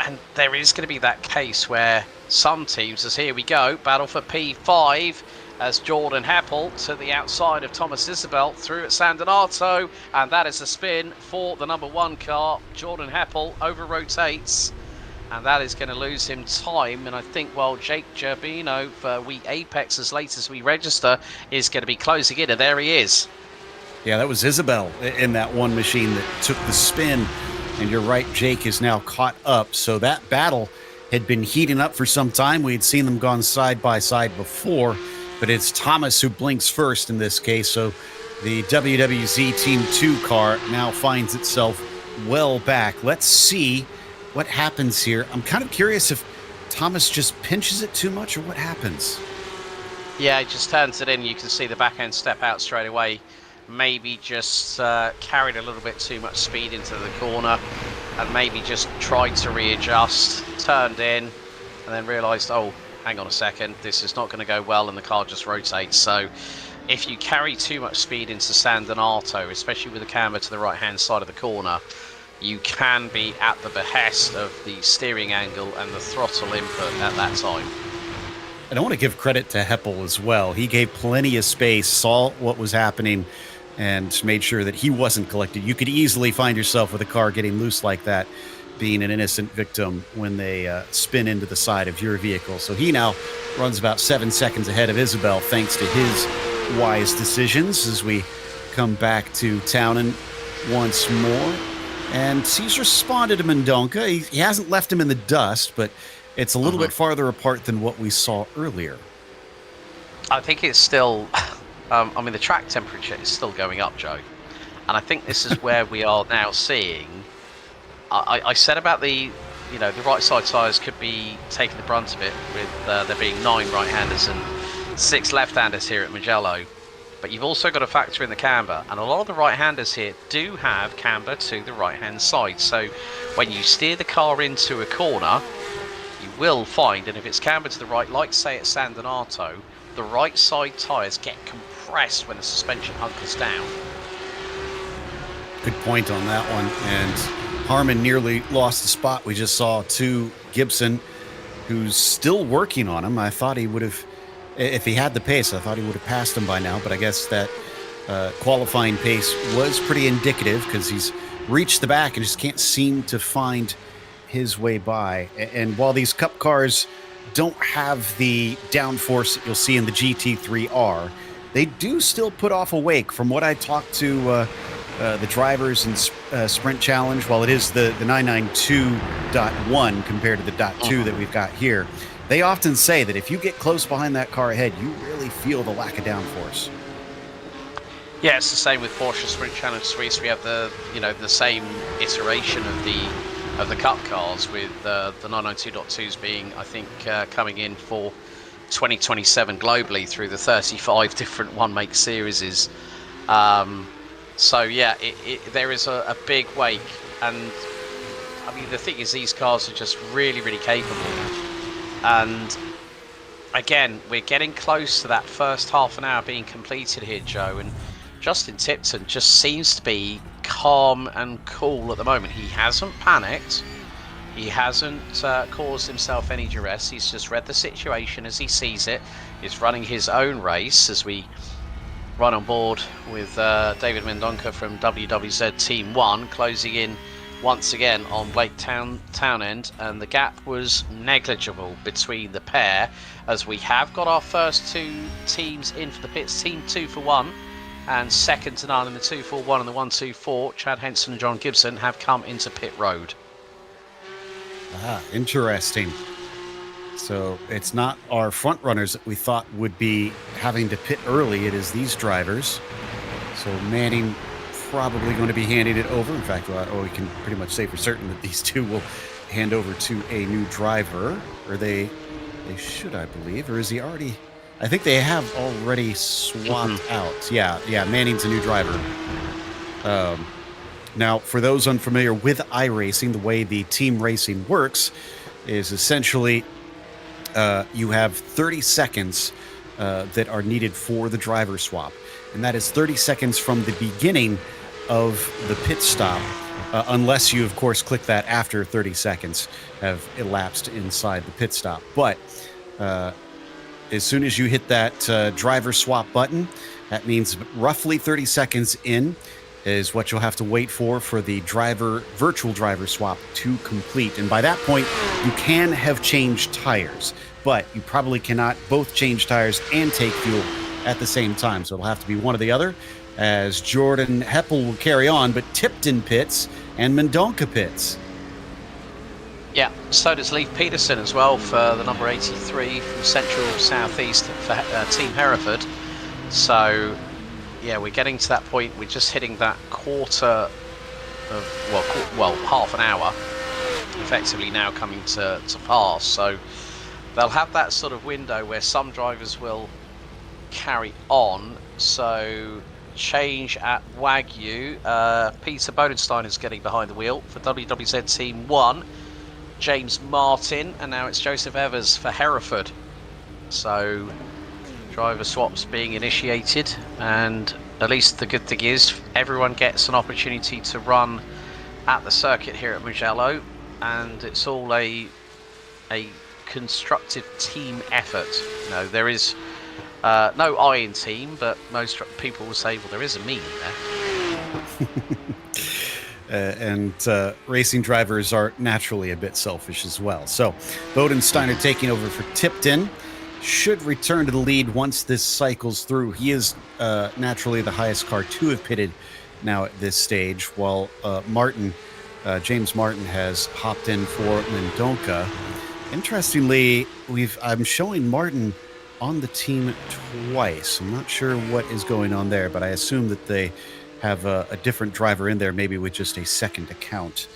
S3: And there is going to be that case where some teams, as here we go, battle for P5, as Jordan Heppel to the outside of Thomas Isabel through at San Donato, and that is a spin for the number 1 car. Jordan Heppel over rotates, and that is going to lose him time. And I think, well, Jake Gerbino for We Apex, as late as we register, is going to be closing in, and there he is.
S2: Yeah, that was Isabel in that one machine that took the spin, and you're right, Jake is now caught up. So that battle had been heating up for some time. We had seen them gone side by side before, but it's Thomas who blinks first in this case. So the WWZ Team 2 car now finds itself well back. Let's see what happens here. I'm kind of curious if Thomas just pinches it too much or what happens.
S3: Yeah, he just turns it in. You can see the back end step out straight away. Maybe just carried a little bit too much speed into the corner, and maybe just tried to readjust, turned in, and then realised, oh, hang on a second, this is not going to go well, and the car just rotates. So if you carry too much speed into San Donato, especially with the camber to the right hand side of the corner, you can be at the behest of the steering angle and the throttle input at that time.
S2: And I want to give credit to Heppel as well. He gave plenty of space, saw what was happening, and made sure that he wasn't collected. You could easily find yourself with a car getting loose like that, being an innocent victim when they spin into the side of your vehicle. So he now runs about 7 seconds ahead of Isabel, thanks to his wise decisions, as we come back to Townend once more. And he's responded to Mendonca. He hasn't left him in the dust, but it's a little bit farther apart than what we saw earlier.
S3: I think it's still, I mean, the track temperature is still going up, Joe. And I think this is where we are now seeing, I said about the right side tyres could be taking the brunt of it, with there being 9 right-handers and 6 left-handers here at Mugello. But you've also got to factor in the camber, and a lot of the right-handers here do have camber to the right-hand side. So when you steer the car into a corner, you will find, and if it's camber to the right, like say at San Donato, the right side tyres get compressed when the suspension hunkers down.
S2: Good point on that one. And Harmon nearly lost the spot. We just saw to Gibson, who's still working on him. I thought he would have, if he had the pace, I thought he would have passed him by now, but I guess that qualifying pace was pretty indicative, because he's reached the back and just can't seem to find his way by. And while these Cup cars don't have the downforce that you'll see in the GT3R, they do still put off a wake. From what I talked to the drivers and sprint challenge, while it is the 992.1 compared to the .2 that we've got here, they often say that if you get close behind that car ahead, you really feel the lack of downforce.
S3: Yeah, it's the same with Porsche Sprint Challenge 3. So we have the same iteration of the Cup cars, with the 992.2s being, I think, coming in for 2027 globally through the 35 different one-make series. So yeah, there is a big wake, and I mean the thing is these cars are just really, really capable. And again, we're getting close to that first half an hour being completed here, Joe, and Justin Tipton just seems to be calm and cool at the moment. He hasn't panicked. He hasn't caused himself any duress. He's just read the situation as he sees it. He's running his own race as we run on board with David Mendonca from WWZ Team 1, closing in once again on Blake Townend, and the gap was negligible between the pair, as we have got our first two teams in for the pits. Team 2 for 1 and second to none in the 241 and the 124, Chad Henson and John Gibson, have come into pit road.
S2: Interesting. So it's not our front runners that we thought would be having to pit early. It is these drivers. So Manning probably going to be handing it over. In fact, we can pretty much say for certain that these two will hand over to a new driver, or they should, I believe, or is he already? I think they have already swapped out. Yeah, Manning's a new driver. Now, for those unfamiliar with iRacing, the way the team racing works is essentially you have 30 seconds that are needed for the driver swap. And that is 30 seconds from the beginning of the pit stop, unless you, of course, click that after 30 seconds have elapsed inside the pit stop. But as soon as you hit that driver swap button, that means roughly 30 seconds in is what you'll have to wait for the virtual driver swap to complete. And by that point, you can have changed tires, but you probably cannot both change tires and take fuel at the same time. So it'll have to be one or the other, as Jordan Heppel will carry on, but Tipton pits and Mendonca pits.
S3: Yeah, so does Leif Peterson as well for the number 83 from Central Southeast for Team Hereford. So yeah, we're getting to that point. We're just hitting that quarter of, well, half an hour, effectively now coming to pass. So they'll have that sort of window where some drivers will carry on. So change at Wagyu. Peter Bodenstein is getting behind the wheel for WWZ Team 1. James Martin, and now it's Joseph Evers for Hereford. So driver swaps being initiated, and at least the good thing is everyone gets an opportunity to run at the circuit here at Mugello, and it's all a constructive team effort. You know, there is no I in team, but most people will say, well, there is a me there.
S2: And racing drivers are naturally a bit selfish as well. So Bodensteiner taking over for Tipton should return to the lead once this cycles through. He is naturally the highest car to have pitted now at this stage, while James Martin has hopped in for Mendonca. Interestingly, I'm showing Martin on the team twice. I'm not sure what is going on there, but I assume that they have a different driver in there, maybe with just a second account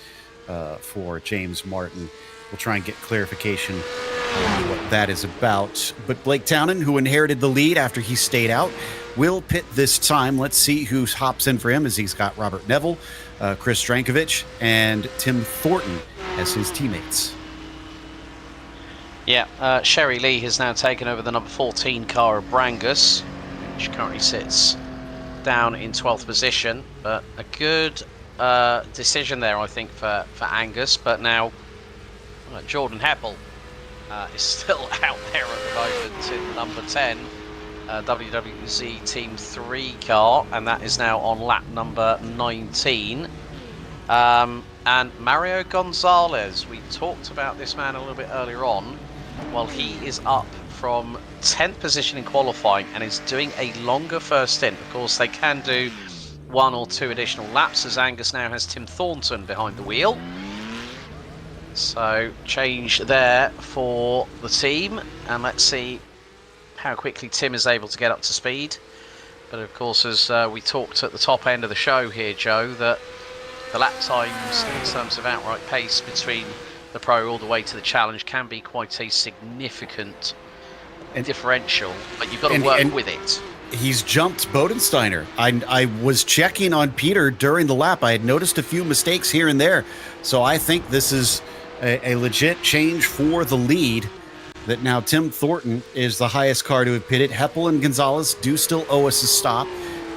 S2: for James Martin. We'll try and get clarification on what that is about. But Blake Townend, who inherited the lead after he stayed out, will pit this time. Let's see who hops in for him, as he's got Robert Neville, Chris Strankovic, and Tim Thornton as his teammates.
S3: Yeah, Sherry Lee has now taken over the number 14 car of Brangus, which currently sits down in 12th position. But a good decision there, I think, for Angus. But now Jordan Heppel is still out there at the moment in number 10 WWZ Team 3 car, and that is now on lap number 19. And Mario Gonzalez, we talked about this man a little bit earlier on. Well, he is up from 10th position in qualifying and is doing a longer first stint. Of course, they can do 1 or 2 additional laps, as Angus now has Tim Thornton behind the wheel. So change there for the team, and let's see how quickly Tim is able to get up to speed. But of course, as we talked at the top end of the show here, Joe, that the lap times in terms of outright pace between the Pro all the way to the Challenge can be quite a significant differential, but you've got to work with it.
S2: He's jumped Bodensteiner. I was checking on Peter during the lap. I had noticed a few mistakes here and there. So I think this is a legit change for the lead, that now Tim Thornton is the highest car to have pitted. Heppel and Gonzalez do still owe us a stop.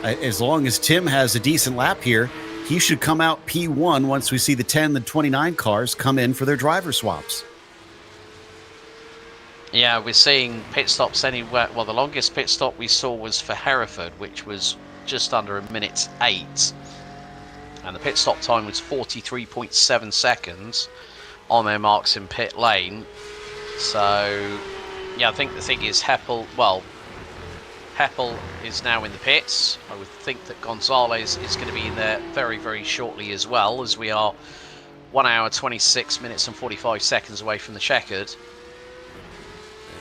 S2: As long as Tim has a decent lap here, he should come out P1 once we see the 10 and 29 cars come in for their driver swaps.
S3: Yeah, we're seeing pit stops anywhere. Well, the longest pit stop we saw was for Hereford, which was just under 1:08. And the pit stop time was 43.7 seconds on their marks in pit lane. So, yeah, I think the thing is Heppel is now in the pits. I would think that Gonzalez is going to be in there very, very shortly as well, as we are 1 hour, 26 minutes and 45 seconds away from the checkered.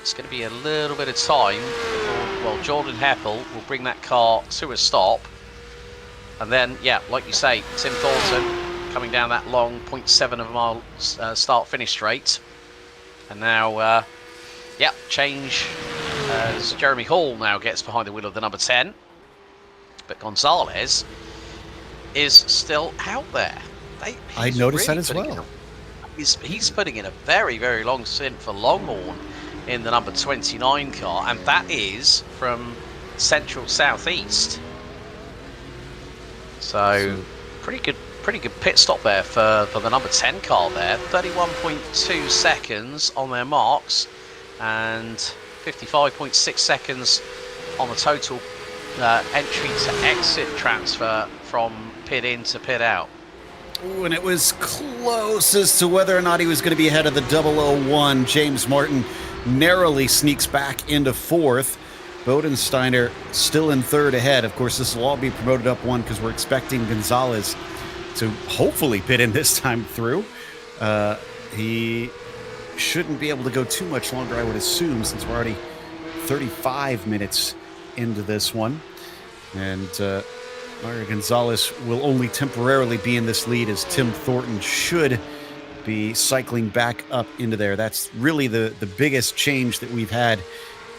S3: It's going to be a little bit of time before, well, Jordan Heppel will bring that car to a stop. And then, yeah, like you say, Tim Thornton coming down that long 0.7 of a mile start-finish straight. And now, yeah, change as Jeremy Hall now gets behind the wheel of the number 10. But Gonzalez is still out there.
S2: I noticed that as well.
S3: He's putting in a very, very long stint for Longhorn in the number 29 car, and that is from central southeast. So pretty good pit stop there for the number 10 car there. 31.2 seconds on their marks and 55.6 seconds on the total entry to exit transfer from pit in to pit out.
S2: Ooh, and it was close as to whether or not he was going to be ahead of the 001. James Martin narrowly sneaks back into fourth. Bodensteiner still in third ahead. Of course, this will all be promoted up one because we're expecting Gonzalez to hopefully pit in this time through. He shouldn't be able to go too much longer, I would assume, since we're already 35 minutes into this one. And Mario Gonzalez will only temporarily be in this lead, as Tim Thornton should be cycling back up into there. That's really the biggest change that we've had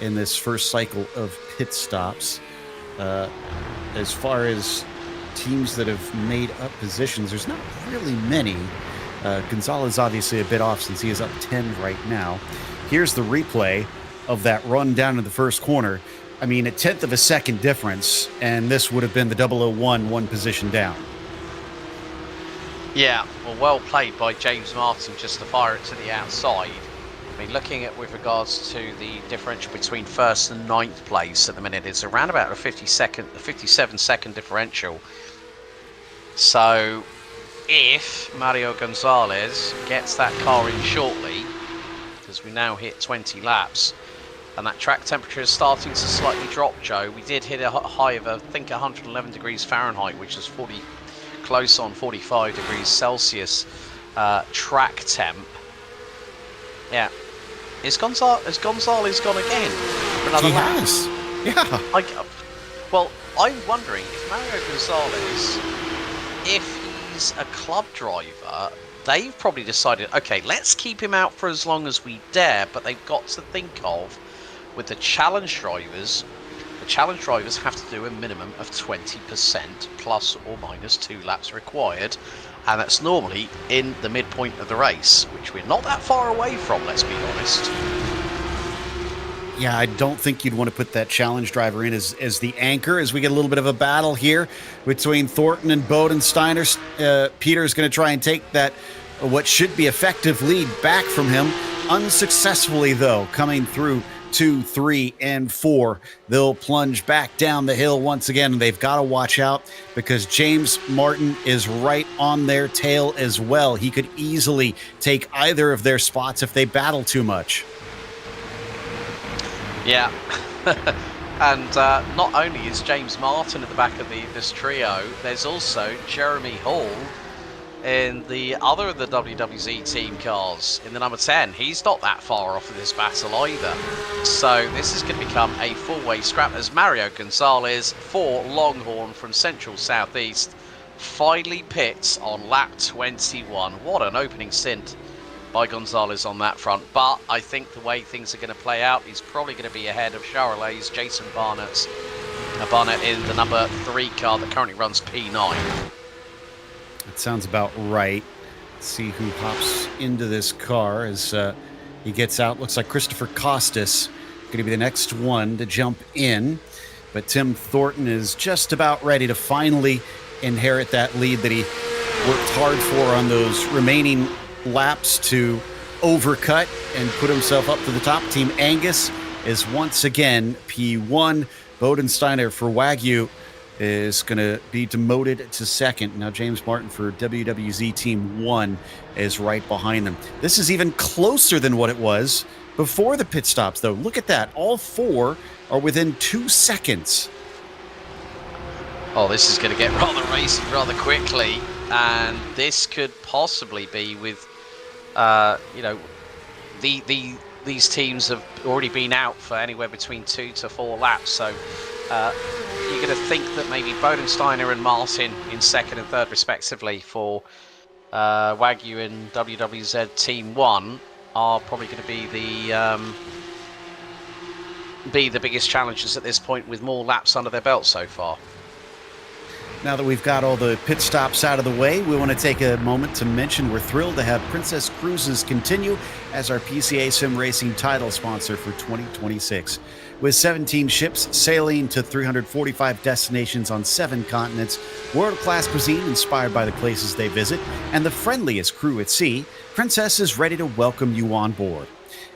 S2: in this first cycle of pit stops. As far as teams that have made up positions, there's not really many. Gonzalez obviously a bit off since he is up 10 right now. Here's the replay of that run down to the first corner. I mean, a tenth of a second difference, and this would have been the 001 one position down.
S3: Yeah, well played by James Martin just to fire it to the outside. I mean, looking at with regards to the differential between first and ninth place at the minute, it's around about a 57 second differential. So if Mario Gonzalez gets that car in shortly, because we now hit 20 laps, and that track temperature is starting to slightly drop, Joe. We did hit a high of, I think, 111 degrees Fahrenheit, which is close on 45 degrees Celsius track temp. Yeah. Has Gonzalez gone again for another lap?
S2: He has. Yeah.
S3: Well, I'm wondering if Mario Gonzalez, if he's a club driver, they've probably decided, okay, let's keep him out for as long as we dare, but they've got to think of, with the challenge drivers have to do a minimum of 20% plus or minus 2 laps required, and that's normally in the midpoint of the race, which we're not that far away from, let's be honest.
S2: Yeah, I don't think you'd want to put that challenge driver in as the anchor, as we get a little bit of a battle here between Thornton and Bodensteiner. Peter's going to try and take that, what should be effective lead, back from him. Unsuccessfully, though, coming through 2, 3, and 4. They'll plunge back down the hill once again, and they've got to watch out because James Martin is right on their tail as well. He could easily take either of their spots if they battle too much.
S3: Yeah. And not only is James Martin at the back of this trio, there's also Jeremy Hall in the other of the WWZ team cars in the number 10. He's not that far off of this battle either. So this is going to become a four-way scrap as Mario Gonzalez for Longhorn from Central Southeast finally pits on lap 21. What an opening stint by Gonzalez on that front. But I think the way things are going to play out, he's probably going to be ahead of Charolais, Jason Barnett in the number 3 car that currently runs P9.
S2: That sounds about right. Let's see who hops into this car as he gets out. Looks like Christopher Costas going to be the next one to jump in. But Tim Thornton is just about ready to finally inherit that lead that he worked hard for on those remaining laps to overcut and put himself up to the top. Team Angus is once again P1. Bodensteiner for Wagyu is going to be demoted to second. Now James Martin for WWZ Team 1 is right behind them. This is even closer than what it was before the pit stops, though. Look at that. All four are within 2 seconds.
S3: Oh, this is going to get rather racy rather quickly. And this could possibly be with, these teams have already been out for anywhere between 2 to 4 laps. So you're going to think that maybe Bodensteiner and Martin in second and third respectively for Wagyu and WWZ Team 1 are probably going to be the biggest challenges at this point with more laps under their belt so far.
S2: Now that we've got all the pit stops out of the way, we want to take a moment to mention we're thrilled to have Princess Cruises continue as our PCA Sim Racing title sponsor for 2026. With 17 ships sailing to 345 destinations on 7 continents, world-class cuisine inspired by the places they visit, and the friendliest crew at sea, Princess is ready to welcome you on board.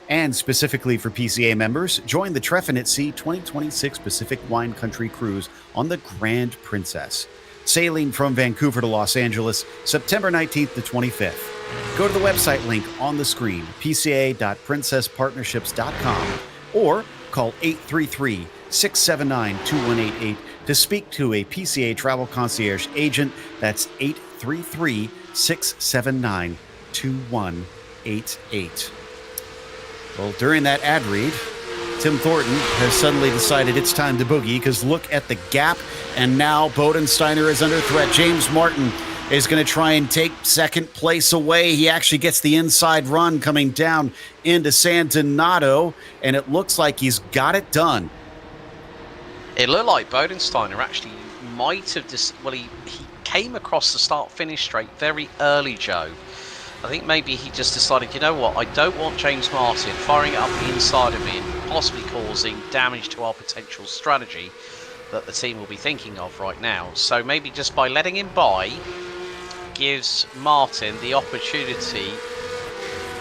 S2: And specifically for PCA members, join the Treffin at Sea 2026 Pacific Wine Country Cruise on the Grand Princess, sailing from Vancouver to Los Angeles, September 19th to 25th. Go to the website link on the screen, pca.princesspartnerships.com, or call 833-679-2188 to speak to a PCA travel concierge agent. That's 833-679-2188. Well, during that ad read, Tim Thornton has suddenly decided it's time to boogie, because look at the gap, and now Bodensteiner is under threat. James Martin is going to try and take second place away. He actually gets the inside run coming down into San Donato, and it looks like he's got it done.
S3: It looked like Bodensteiner actually might have he came across the start-finish straight very early, Joe. I think maybe he just decided, you know what, I don't want James Martin firing it up the inside of me and possibly causing damage to our potential strategy that the team will be thinking of right now. So maybe just by letting him by gives Martin the opportunity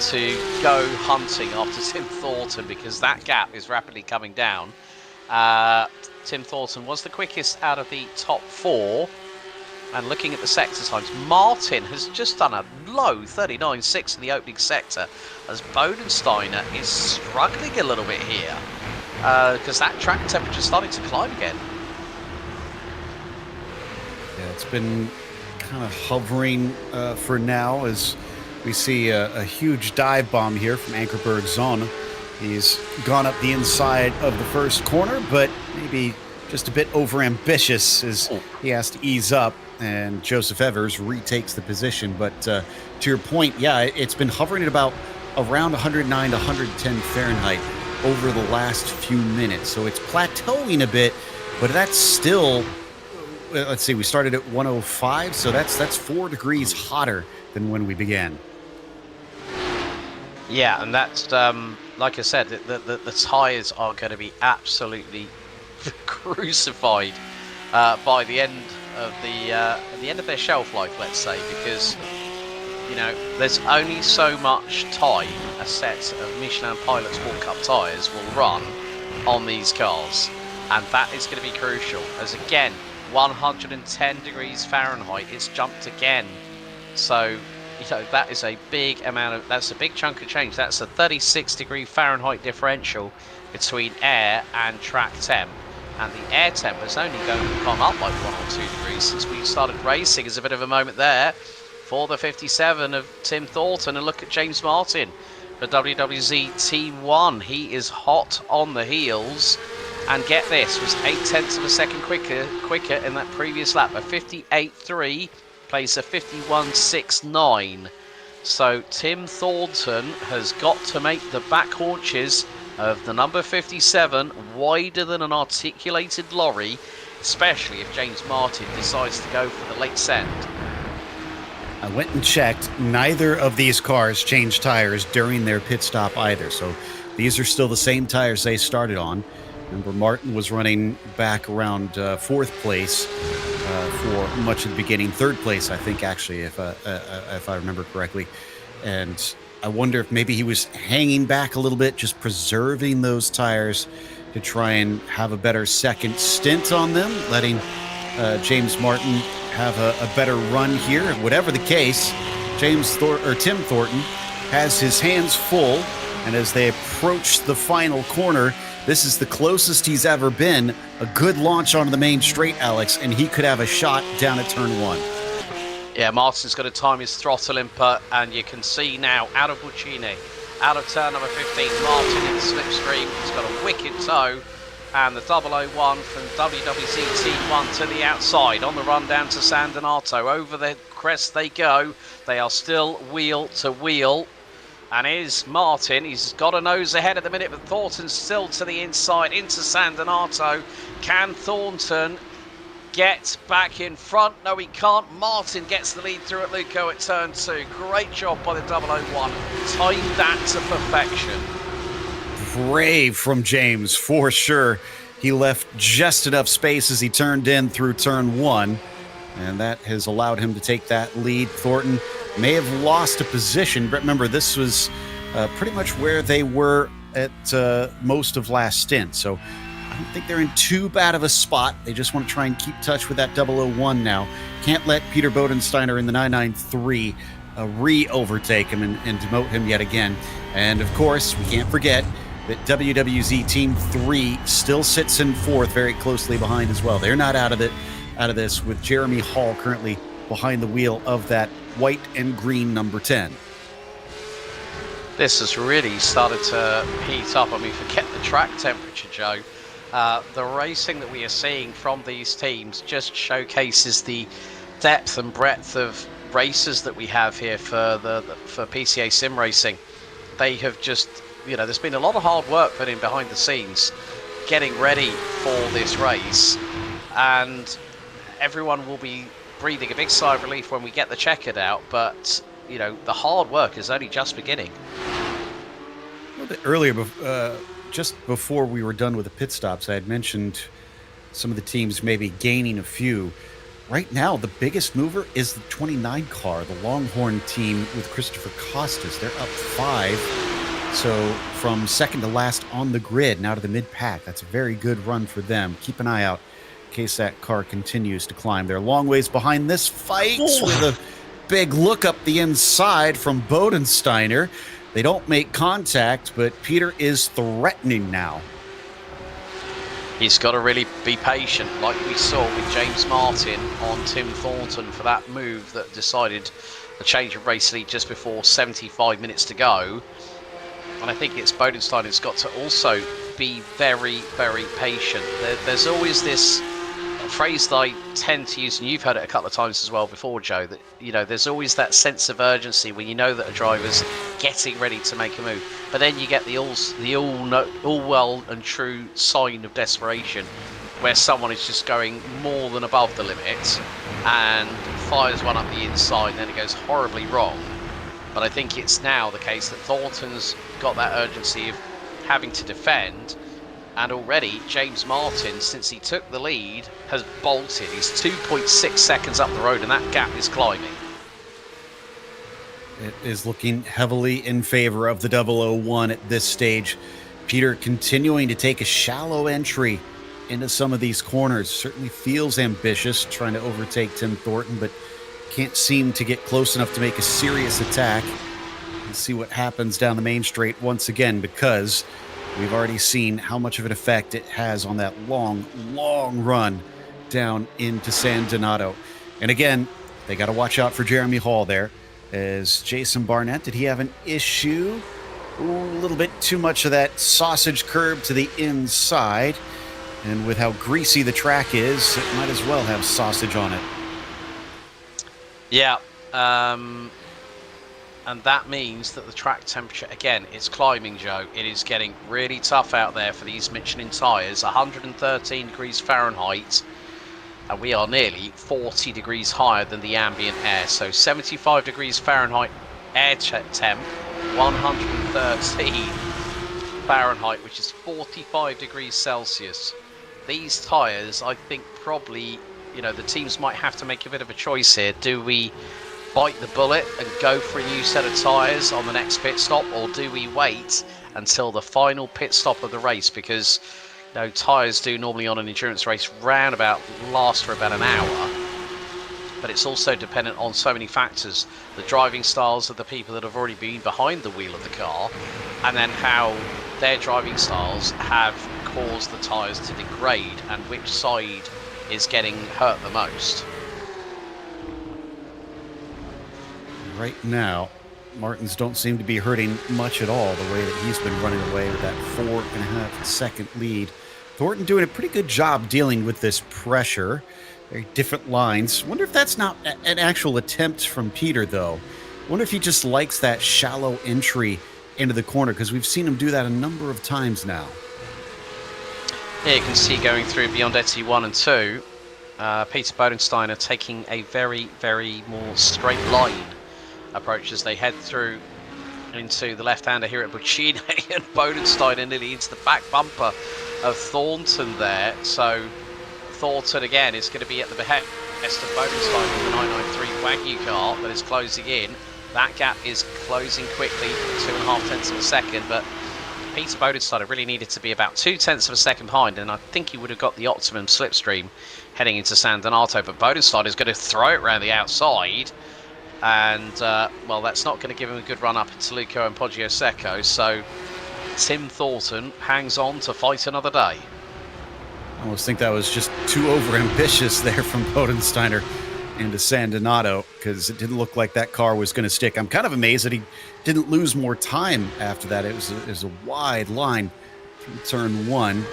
S3: to go hunting after Tim Thornton, because that gap is rapidly coming down. Tim Thornton was the quickest out of the top 4. And looking at the sector times, Martin has just done a low 39.6 in the opening sector, as Bodensteiner is struggling a little bit here, because that track temperature is starting to climb again.
S2: Yeah, it's been kind of hovering for now, as we see a huge dive bomb here from Ankerberg Zone. He's gone up the inside of the first corner, but maybe just a bit overambitious as he has to ease up, and Joseph Evers retakes the position. But to your point, yeah, it's been hovering at about around 109 to 110 Fahrenheit over the last few minutes. So it's plateauing a bit, but that's still, let's see, we started at 105, so that's 4 degrees hotter than when we began.
S3: Yeah, and that's, like I said, the tyres are going to be absolutely crucified by the end of the end of their shelf life, let's say, because there's only so much time a set of Michelin Pilot's World Cup tyres will run on these cars, and that is going to be crucial. As again, 110 degrees Fahrenheit, it's jumped again, so that is a big amount that's a big chunk of change. That's a 36 degree Fahrenheit differential between air and track temp. and the air temperature's only gone up like 1 or 2 degrees since we started racing. There's a bit of a moment there for the 57 of Tim Thornton, and look at James Martin for WWZ T1. He is hot on the heels, and get this, was 0.8 of a second quicker in that previous lap. A 58.3 plays a 51.69. So Tim Thornton has got to make the back haunches of the number 57 wider than an articulated lorry, especially if James Martin decides to go for the late send.
S2: I went and checked. Neither of these cars changed tires during their pit stop either, so these are still the same tires they started on. Remember, Martin was running back around 4th place for much of the beginning. 3rd place, I think, actually, if I remember correctly. And I wonder if maybe he was hanging back a little bit, just preserving those tires to try and have a better second stint on them, letting James Martin have a better run here. Whatever the case, Tim Thornton has his hands full, and as they approach the final corner, this is the closest he's ever been. A good launch onto the main straight, Alex, and he could have a shot down at turn 1.
S3: Yeah, Martin's got to time his throttle input, and you can see now, out of Buccini, out of turn number 15, Martin in the slipstream. He's got a wicked toe, and the 001 from WWZ T1 to the outside, on the run down to San Donato. Over the crest they go. They are still wheel to wheel. And is Martin, he's got a nose ahead at the minute, but Thornton's still to the inside, into San Donato. Can Thornton get back in front? No, he can't. Martin gets the lead through at Luco at turn 2. Great job by the 001. Timed that to perfection.
S2: Brave from James, for sure. He left just enough space as he turned in through turn 1, and that has allowed him to take that lead. Thornton may have lost a position, but remember, this was pretty much where they were at most of last stint, so I don't think they're in too bad of a spot. They just want to try and keep touch with that 001 now. Can't let Peter Bodensteiner in the 993 re-overtake him and demote him yet again. And of course, we can't forget that WWZ Team 3 still sits in 4th, very closely behind as well. They're not out of this, with Jeremy Hall currently behind the wheel of that white and green number 10.
S3: This has really started to heat up. I mean, forget the track temperature, Joe. The racing that we are seeing from these teams just showcases the depth and breadth of racers that we have here for PCA Sim Racing. They have just, there's been a lot of hard work put in behind the scenes getting ready for this race, and everyone will be breathing a big sigh of relief when we get the checkered out, but the hard work is only just beginning.
S2: A little bit earlier, just before we were done with the pit stops, I had mentioned some of the teams maybe gaining a few. Right now, the biggest mover is the 29 car, the Longhorn team with Christopher Costas. They're up 5. So from second to last on the grid, now to the mid-pack. That's a very good run for them. Keep an eye out in case that car continues to climb. They're a long ways behind this fight with a big look up the inside from Bodensteiner. They don't make contact, but Peter is threatening now.
S3: He's got to really be patient, like we saw with James Martin on Tim Thornton for that move that decided a change of race lead just before 75 minutes to go. And I think it's Bodensteiner's got to also be very, very patient. There's always this phrase that I tend to use, and you've heard it a couple of times as well before, Joe, that there's always that sense of urgency when you know that a driver's getting ready to make a move, but then you get the all well and true sign of desperation where someone is just going more than above the limit and fires one up the inside, and then it goes horribly wrong. But I think it's now the case that Thornton's got that urgency of having to defend. And already, James Martin, since he took the lead, has bolted. He's 2.6 seconds up the road, and that gap is climbing.
S2: It is looking heavily in favor of the 001 at this stage. Peter continuing to take a shallow entry into some of these corners. Certainly feels ambitious, trying to overtake Tim Thornton, but can't seem to get close enough to make a serious attack. Let's see what happens down the main straight once again, because we've already seen how much of an effect it has on that long, long run down into San Donato. And again, they got to watch out for Jeremy Hall there. As Jason Barnett, did he have an issue? Ooh, a little bit too much of that sausage curb to the inside. And with how greasy the track is, it might as well have sausage on it.
S3: Yeah. And that means that the track temperature, again, is climbing, Joe. It is getting really tough out there for these Michelin tyres. 113 degrees Fahrenheit. And we are nearly 40 degrees higher than the ambient air. So 75 degrees Fahrenheit air temp, 113 Fahrenheit, which is 45 degrees Celsius. These tyres, I think probably, you know, the teams might have to make a bit of a choice here. Do we bite the bullet and go for a new set of tyres on the next pit stop, or do we wait until the final pit stop of the race? Because you know, tyres do normally on an endurance race last for about an hour, but it's also dependent on so many factors: the driving styles of the people that have already been behind the wheel of the car, and then how their driving styles have caused the tyres to degrade, and which side is getting hurt the most.
S2: Right now, Martins don't seem to be hurting much at all, the way that he's been running away with that 4.5 second lead. Thornton doing a pretty good job dealing with this pressure. Very different lines. Wonder if that's not an actual attempt from Peter, though. Wonder if he just likes that shallow entry into the corner, because we've seen him do that a number of times now.
S3: Here you can see going through Biondetti 1 and 2, Peter Bodensteiner taking a very, very more straight line approach as they head through into the left-hander here at Buccini, and Bodensteiner nearly into the back bumper of Thornton there. So Thornton again is going to be at the behest of Bodensteiner, the 993 Wagyu car that is closing in. That gap is closing quickly, 2.5 tenths of a second, but Peter Bodensteiner really needed to be about 2 tenths of a second behind, and I think he would have got the optimum slipstream heading into San Donato. But Bodensteiner is going to throw it around the outside, and well, that's not going to give him a good run up into Luco and Poggio Secco. So Tim Thornton hangs on to fight another day.
S2: I almost think that was just too overambitious there from Bodensteiner into San Donato, because it didn't look like that car was going to stick. I'm kind of amazed that he didn't lose more time after that. It was a wide line through turn one.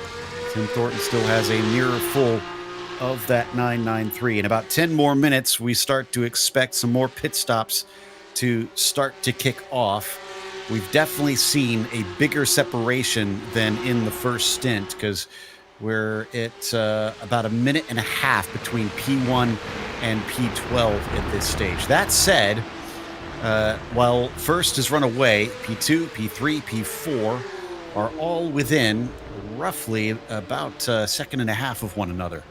S2: Tim Thornton still has a nearer full of that 993. In about 10 more minutes, we start to expect some more pit stops to start to kick off. We've definitely seen a bigger separation than in the first stint, because we're at about a minute and a half between P1 and P12 at this stage. That said, while first has run away, P2, P3, P4 are all within roughly about a second and a half of one another.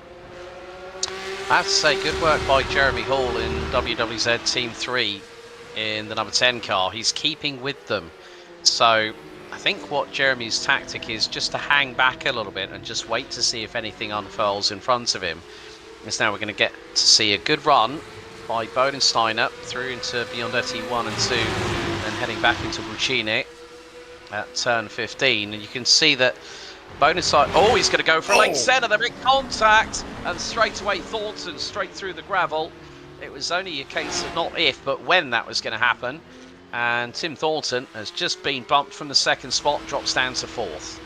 S3: I have to say, good work by Jeremy Hall in WWZ Team 3 in the number 10 car. He's keeping with them. So I think what Jeremy's tactic is just to hang back a little bit and just wait to see if anything unfurls in front of him. Because now we're going to get to see a good run by Bodensteiner through into Biondetti 1 and 2, and heading back into Buccini at turn 15. And you can see that Bodensteiner, oh, he's going to go for a late centre. They make contact, and straight away Thornton straight through the gravel. It was only a case of not if, but when that was going to happen. And Tim Thornton has just been bumped from the second spot, drops down to fourth.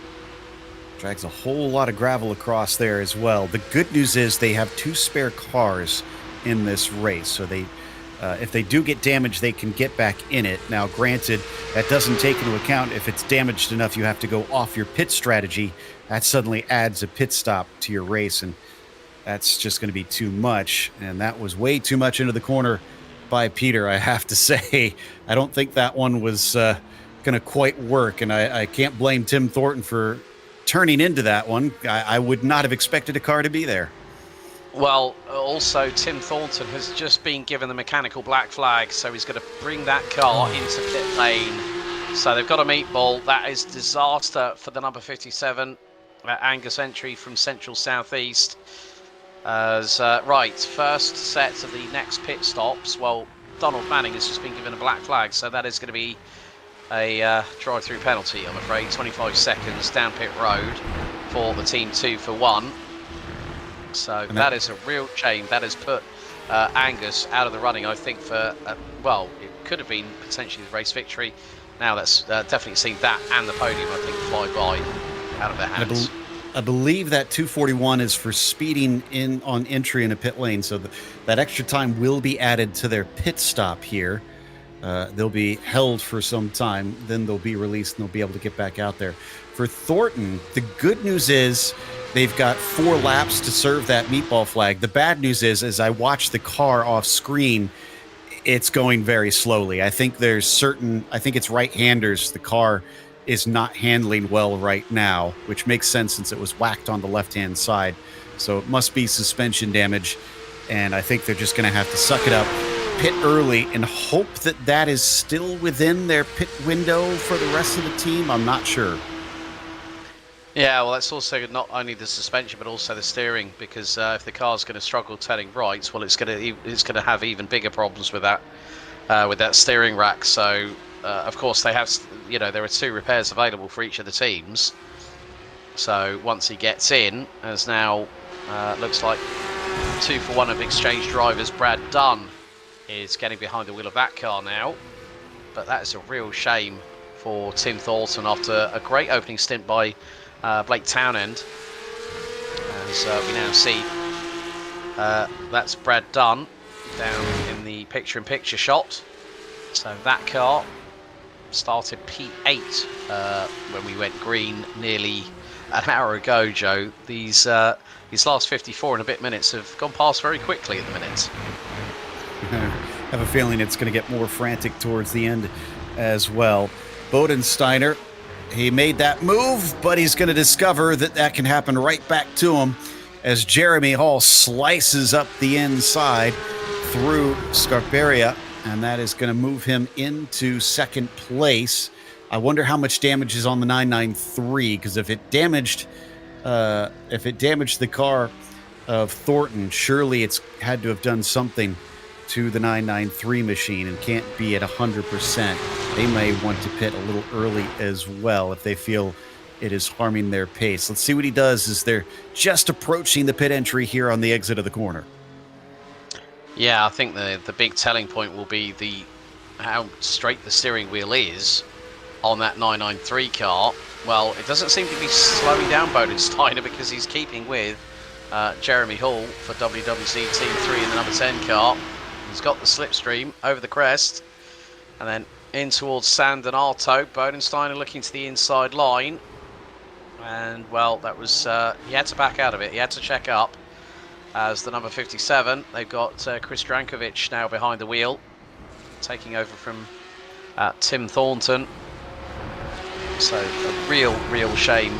S2: Drags a whole lot of gravel across there as well. The good news is they have 2 spare cars in this race, so they, if they do get damaged, they can get back in it. Now, granted, that doesn't take into account if it's damaged enough you have to go off your pit strategy. That suddenly adds a pit stop to your race, and that's just going to be too much. And that was way too much into the corner by Peter, I have to say. I don't think that one was going to quite work, and I can't blame Tim Thornton for turning into that one. I would not have expected a car to be there.
S3: Well, also Tim Thornton has just been given the mechanical black flag, so he's going to bring that car into pit lane. So they've got a meatball. That is disaster for the number 57 Angus entry from Central Southeast. As right, first set of the next pit stops. Well, Donald Manning has just been given a black flag, so that is going to be a drive-through penalty, I'm afraid. 25 seconds down pit road for the team 2 for 1. So that is a real shame. That has put Angus out of the running, I think, for, well, it could have been potentially the race victory. Now that's definitely seen that and the podium, I think, fly by out of their hands.
S2: I believe that 241 is for speeding in on entry in a pit lane, so that extra time will be added to their pit stop here. They'll be held for some time, then they'll be released and they'll be able to get back out there. For Thornton, the good news is they've got 4 laps to serve that meatball flag. The bad news is, as I watch the car off screen, it's going very slowly. I think it's right-handers the car is not handling well right now, which makes sense since it was whacked on the left-hand side. So it must be suspension damage, and I think they're just going to have to suck it up, pit early, and hope that is still within their pit window for the rest of the team. I'm not sure.
S3: Yeah, well, that's also not only the suspension but also the steering, because if the car's going to struggle turning right, well, it's going to have even bigger problems with that steering rack. So, of course, they have, there are 2 repairs available for each of the teams. So once he gets in, as now looks like 2 for 1 of exchanged drivers, Brad Dunn is getting behind the wheel of that car now. But that is a real shame for Tim Thornton after a great opening stint by Blake Townend. As we now see, that's Brad Dunn down in the picture-in-picture shot. So that car started P8 when we went green nearly an hour ago, Joe. These last 54 and a bit minutes have gone past very quickly at the minute.
S2: I have a feeling it's going to get more frantic towards the end as well. Bodensteiner, he made that move, but he's going to discover that can happen right back to him as Jeremy Hall slices up the inside through Scarperia, and that is going to move him into second place. I wonder how much damage is on the 993, because if it damaged the car of Thornton, surely it's had to have done something to the 993 machine and can't be at 100%. They may want to pit a little early as well if they feel it is harming their pace. Let's see what he does as they're just approaching the pit entry here on the exit of the corner.
S3: Yeah, I think the big telling point will be how straight the steering wheel is on that 993 car. Well, it doesn't seem to be slowing down Bodensteiner because he's keeping with Jeremy Hall for WWC Team 3 in the number 10 car. He's got the slipstream over the crest and then in towards Sand and Arto. Bodensteiner looking to the inside line, and well, that was he had to back out of it. He had to check up as the number 57. They've got Chris Drankovic now behind the wheel, taking over from Tim Thornton. So a real shame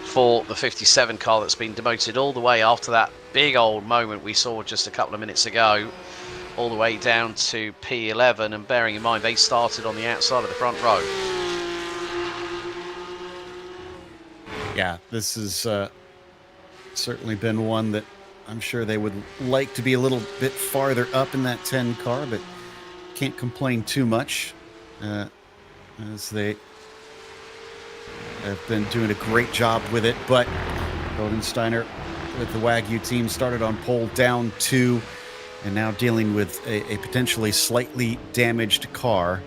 S3: for the 57 car that's been demoted all the way after that big old moment we saw just a couple of minutes ago, all the way down to P11, and bearing in mind they started on the outside of the front row.
S2: Yeah, this has certainly been one that I'm sure they would like to be a little bit farther up in that 10 car, but can't complain too much as they have been doing a great job with it. But Bodensteiner with the Wagyu team started on pole down 2 and now dealing with a potentially slightly damaged car.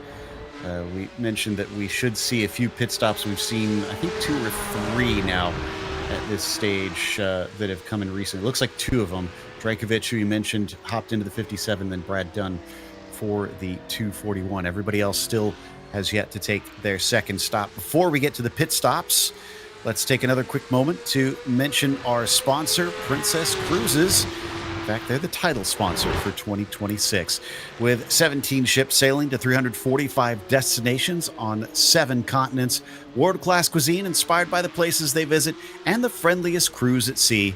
S2: We mentioned that we should see a few pit stops. We've seen, I think, 2 or 3 now at this stage that have come in recently. It looks like 2 of them. Drankovic, who you mentioned, hopped into the 57, then Brad Dunn for the 241. Everybody else still has yet to take their second stop. Before we get to the pit stops, let's take another quick moment to mention our sponsor, Princess Cruises. In fact, they're the title sponsor for 2026. With 17 ships sailing to 345 destinations on 7 continents, world-class cuisine inspired by the places they visit, and the friendliest crews at sea,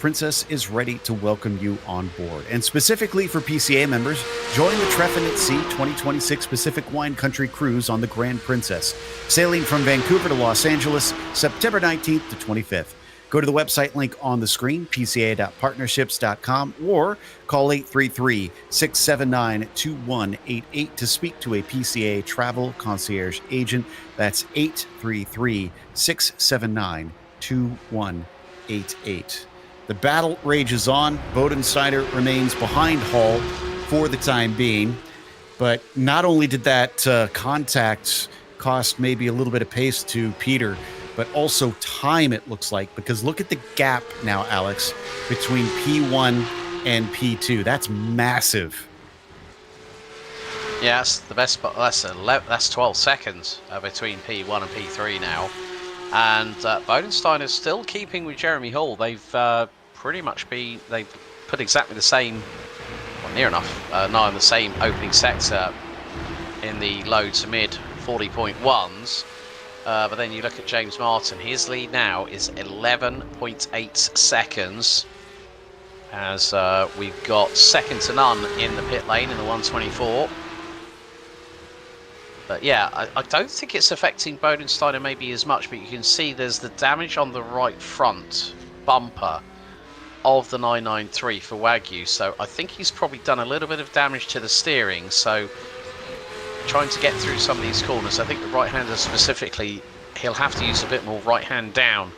S2: Princess is ready to welcome you on board. And specifically for PCA members, join the Treffin at Sea 2026 Pacific Wine Country Cruise on the Grand Princess, sailing from Vancouver to Los Angeles, September 19th to 25th. Go to the website link on the screen, pca.partnerships.com, or call 833-679-2188 to speak to a PCA travel concierge agent. That's 833-679-2188. The battle rages on. Bodensteiner remains behind Hall for the time being. But not only did that contact cost maybe a little bit of pace to Peter, but also time, it looks like, because look at the gap now, Alex, between P1 and P2. That's massive.
S3: Yeah, that's the best, but that's 12 seconds between P1 and P3 now. And Bodenstein is still keeping with Jeremy Hall. They've pretty much they've put exactly the same, well, near enough, now in the same opening sector in the low to mid 40.1s. But then you look at James Martin, his lead now is 11.8 seconds, as we've got second to none in the pit lane in the 124. But yeah, I don't think it's affecting Bodensteiner maybe as much, but you can see there's the damage on the right front bumper of the 993 for Wagyu, so I think he's probably done a little bit of damage to the steering, so trying to get through some of these corners. I think the right-hander specifically, he'll have to use a bit more right hand down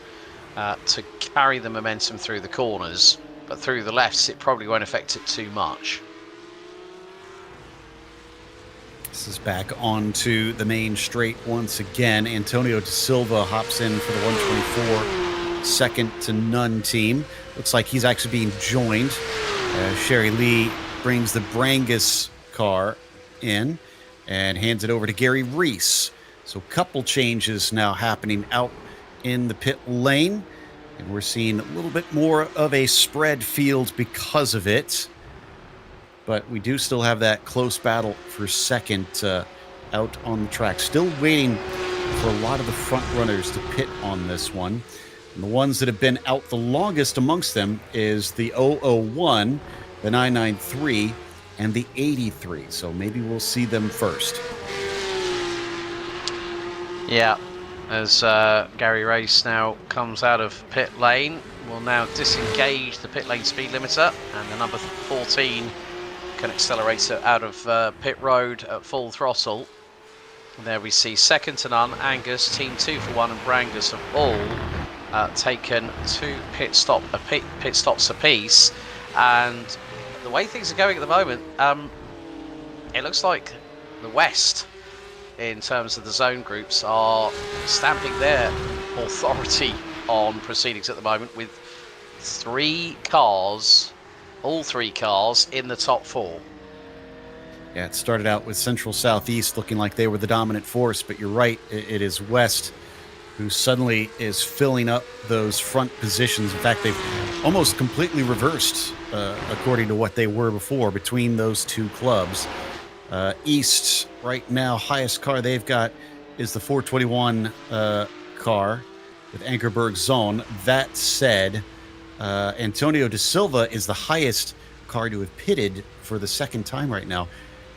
S3: to carry the momentum through the corners, but through the lefts it probably won't affect it too much.
S2: This is back onto the main straight once again. Antonio De Silva hops in for the 124 second to none team. Looks like he's actually being joined. Sherry Lee brings the Brangus car in and hands it over to Gary Reese. So a couple changes now happening out in the pit lane, and we're seeing a little bit more of a spread field because of it. But we do still have that close battle for second out on the track. Still waiting for a lot of the front runners to pit on this one. And the ones that have been out the longest amongst them is the 001, the 993, and the 83. So maybe we'll see them first. Yeah, as Gary Race now comes out of pit lane, will now disengage the pit lane speed limiter, and the number 14 can accelerate out of pit road at full throttle. And there we see second to none, Angus, Team 2 for 1, and Brangus have all taken 2 pit stops apiece. And the way things are going at the moment, it looks like the West, in terms of the zone groups, are stamping their authority on proceedings at the moment, with 3 cars, all 3 cars in the top 4. Yeah, it started out with Central Southeast looking like they were the dominant force, but you're right, it is West who suddenly is filling up those front positions. In fact, they've almost completely reversed according to what they were before between those 2 clubs. East right now, highest car they've got is the 421 car with Ankerberg Zone. That said, Antonio De Silva is the highest car to have pitted for the second time right now,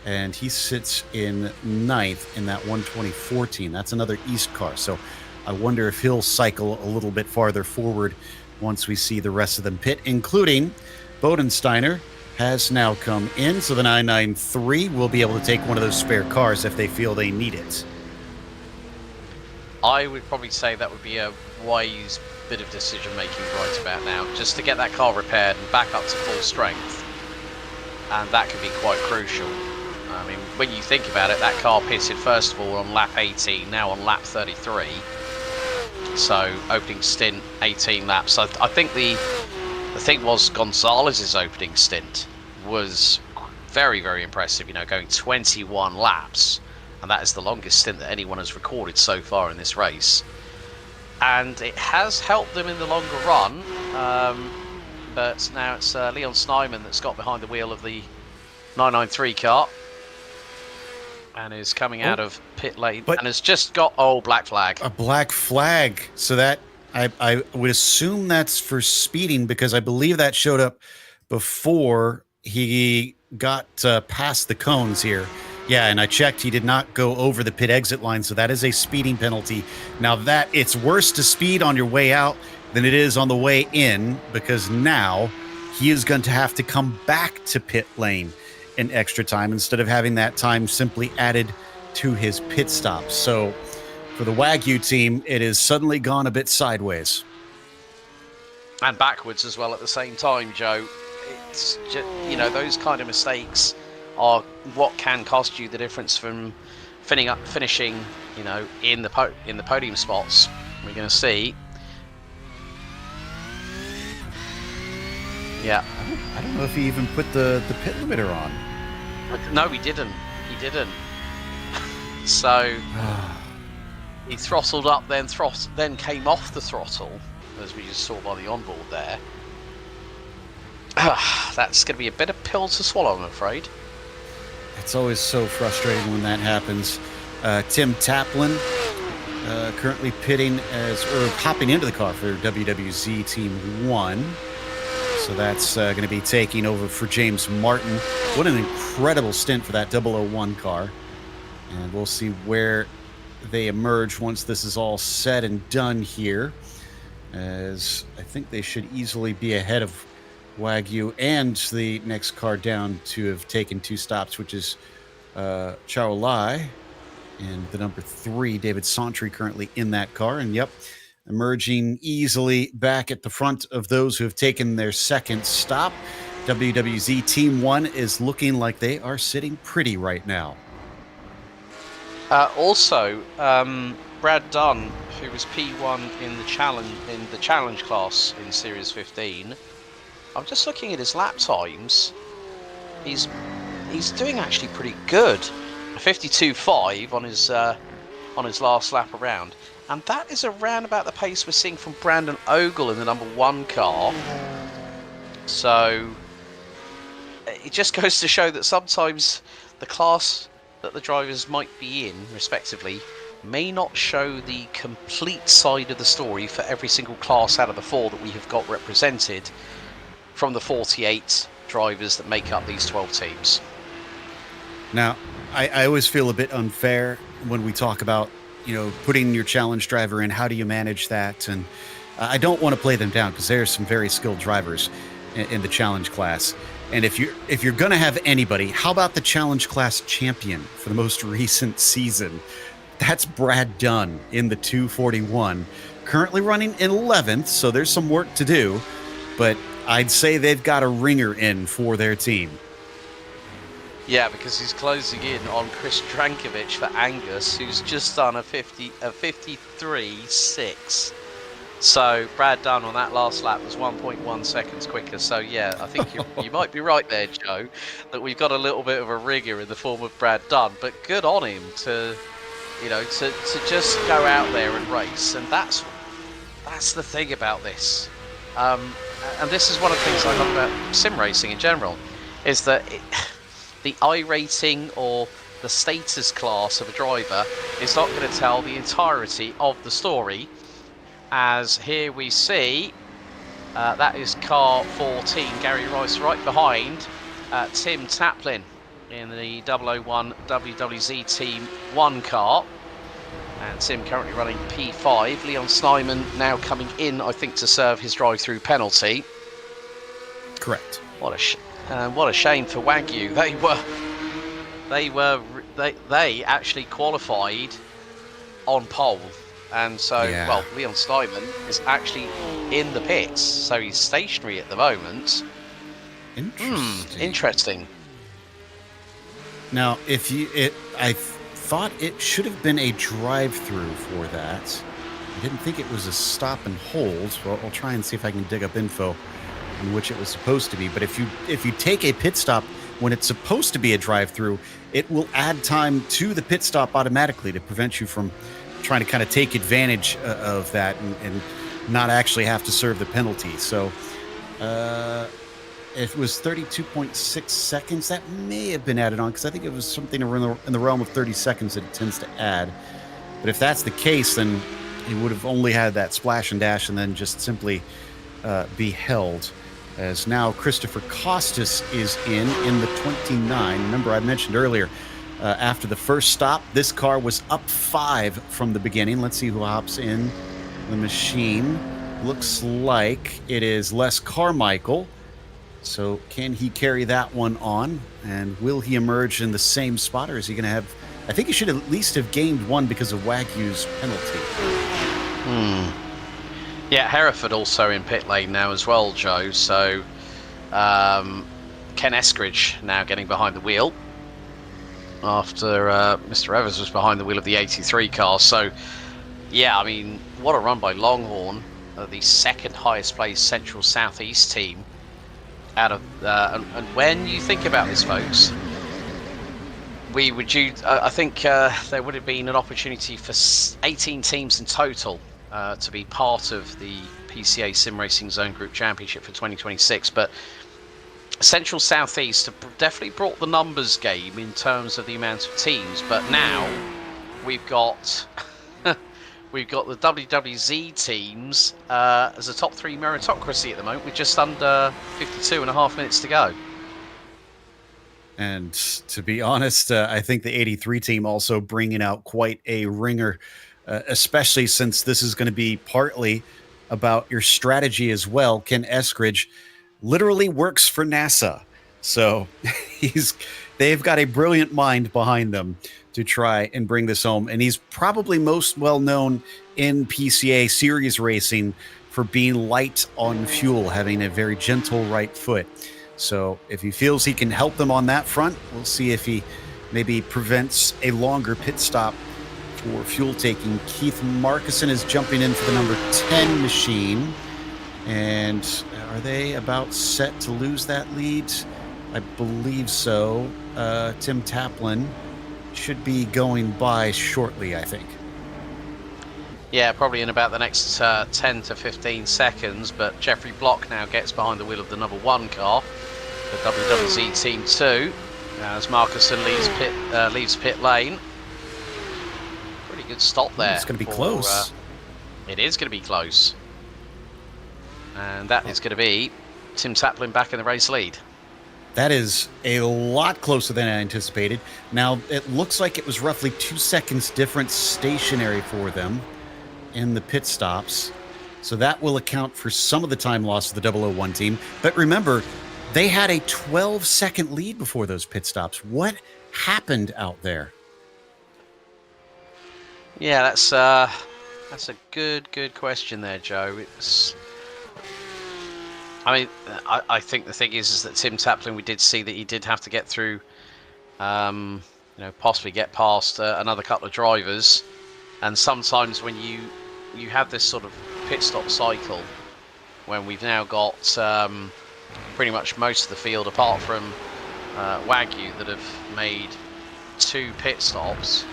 S2: and he sits in 9th in that 124 team. That's another East car, so I wonder if he'll cycle a little bit farther forward once we see the rest of them pit, including Bodensteiner has now come in, so the 993 will be able to take one of those spare cars if they feel they need it. I would probably say that would be a wise bit of decision making right about now, just to get that car repaired and back up to full strength, and that could be quite crucial. I mean, when you think about it, that car pitted first of all on lap 18, now on lap 33, so opening stint 18 laps. I think the thing was Gonzalez's opening stint was very, very impressive, you know, going 21 laps, and that is the longest stint that anyone has recorded so far in this race. And it has helped them in the longer run, but now it's Leon Snyman that's got behind the wheel of the 993 car and is coming out of pit lane and has just got black flag. A black flag. So that I would assume that's for speeding, because I believe that showed up before he got past the cones here. Yeah, and I checked, he did not go over the pit exit line, so that is a speeding penalty. Now that it's worse to speed on your way out than it is on the way in, because now he is going to have to come back to pit lane in extra time instead of having that time simply added to his pit stop. So for the Wagyu team, it has suddenly gone a bit sideways.
S3: And backwards as well at the same time, Joe. It's just, those kind of mistakes are what can cost you the difference from finishing, in the podium spots. We're going to see. Yeah.
S2: I don't know if he even put the pit limiter on.
S3: No, he didn't. He didn't. So he throttled up, then came off the throttle, as we just saw by the onboard there. That's going to be a bit of pill to swallow, I'm afraid.
S2: It's always so frustrating when that happens. Tim Taplin currently hopping into the car for WWZ Team 1. So that's going to be taking over for James Martin. What an incredible stint for that 001 car. And we'll see where they emerge once this is all said and done here, as I think they should easily be ahead of Wagyu and the next car down to have taken 2 stops, which is Chao Lai and the number 3, David Santry, currently in that car. And yep, emerging easily back at the front of those who have taken their second stop. WWZ Team 1 is looking like they are sitting pretty right now.
S3: Also, Brad Dunn, who was P1 in the challenge class in Series 15. I'm just looking at his lap times. He's doing actually pretty good. 52.5 on his last lap around, and that is around about the pace we're seeing from Brandon Ogle in the number 1 car. So it just goes to show that sometimes the class that the drivers might be in, respectively, may not show the complete side of the story for every single class out of the 4 that we have got represented from the 48 drivers that make up these 12 teams.
S2: Now, I always feel a bit unfair when we talk about, putting your challenge driver in. How do you manage that? And I don't want to play them down, because there's some very skilled drivers in the challenge class. And if you're going to have anybody, how about the challenge class champion for the most recent season? That's Brad Dunn in the 241, currently running in 11th. So there's some work to do, but I'd say they've got a ringer in for their team.
S3: Yeah, because he's closing in on Chris Drankovic for Angus, who's just done a 53.6. So Brad Dunn on that last lap was 1.1 seconds quicker. So yeah, I think you might be right there, Joe, that we've got a little bit of a rigger in the form of Brad Dunn. But good on him to just go out there and race. And that's the thing about this. And this is one of the things I love about sim racing in general, is that the iRacing or the status class of a driver is not going to tell the entirety of the story. As here we see, that is car 14, Gary Rice, right behind Tim Taplin in the 001 WWZ Team 1 car. And Tim currently running P5. Leon Snyman now coming in, I think, to serve his drive-through penalty.
S2: Correct.
S3: What a shame for Wagyu. They actually qualified on pole. And so,
S2: yeah.
S3: Well, Leon Steinman is actually in the pits, so he's stationary at the moment. Interesting.
S2: Now, I thought it should have been a drive-through for that. I didn't think it was a stop and hold. Well, I'll try and see if I can dig up info on which it was supposed to be. But if you take a pit stop when it's supposed to be a drive-through, it will add time to the pit stop automatically to prevent you from trying to kind of take advantage of that and not actually have to serve the penalty. So it was 32.6 seconds. That may have been added on, because I think it was something in the realm of 30 seconds that it tends to add. But if that's the case, then he would have only had that splash and dash and then just simply be held. As now Christopher Costas is in the 29. Remember, I mentioned earlier, after the first stop, this car was up 5 from the beginning. Let's see who hops in the machine. Looks like it is Les Carmichael. So can he carry that one on? And will he emerge in the same spot, or is he going to have... I think he should at least have gained one because of Wagyu's penalty.
S3: Yeah, Hereford also in pit lane now as well, Joe. So Ken Eskridge now getting behind the wheel after Mr. Evers was behind the wheel of the 83 car. So, yeah, I mean, what a run by Longhorn, the second highest placed Central Southeast team out of... and when you think about this, folks, I think there would have been an opportunity for 18 teams in total to be part of the PCA Sim Racing Zone Group Championship for 2026, but Central Southeast have definitely brought the numbers game in terms of the amount of teams. But now we've got we've got the WWZ teams as a top 3 meritocracy at the moment, with just under 52.5 minutes to go.
S2: And to be honest, I think the 83 team also bringing out quite a ringer, especially since this is going to be partly about your strategy as well. Ken Eskridge literally works for NASA. So they've got a brilliant mind behind them to try and bring this home. And he's probably most well known in PCA series racing for being light on fuel, having a very gentle right foot. So if he feels he can help them on that front, we'll see if he maybe prevents a longer pit stop for fuel taking. Keith Markison is jumping in for the number 10 machine. And are they about set to lose that lead? I believe so. Tim Taplin should be going by shortly, I think.
S3: Yeah, probably in about the next 10 to 15 seconds. But Jeffrey Block now gets behind the wheel of the number 1 car, the WWZ Team 2, as Markison leaves pit lane. Pretty good stop there.
S2: It's going to be close.
S3: It is going to be close. And that is going to be Tim Taplin back in the race lead.
S2: That is a lot closer than I anticipated. Now, it looks like it was roughly 2 seconds difference stationary for them in the pit stops. So that will account for some of the time loss of the 001 team. But remember, they had a 12-second lead before those pit stops. What happened out there?
S3: Yeah, that's a good question there, Joe. I think the thing is that Tim Taplin, we did see that he did have to get through, possibly get past another couple of drivers. And sometimes when you have this sort of pit stop cycle, when we've now got pretty much most of the field, apart from Wagyu, that have made 2 pit stops.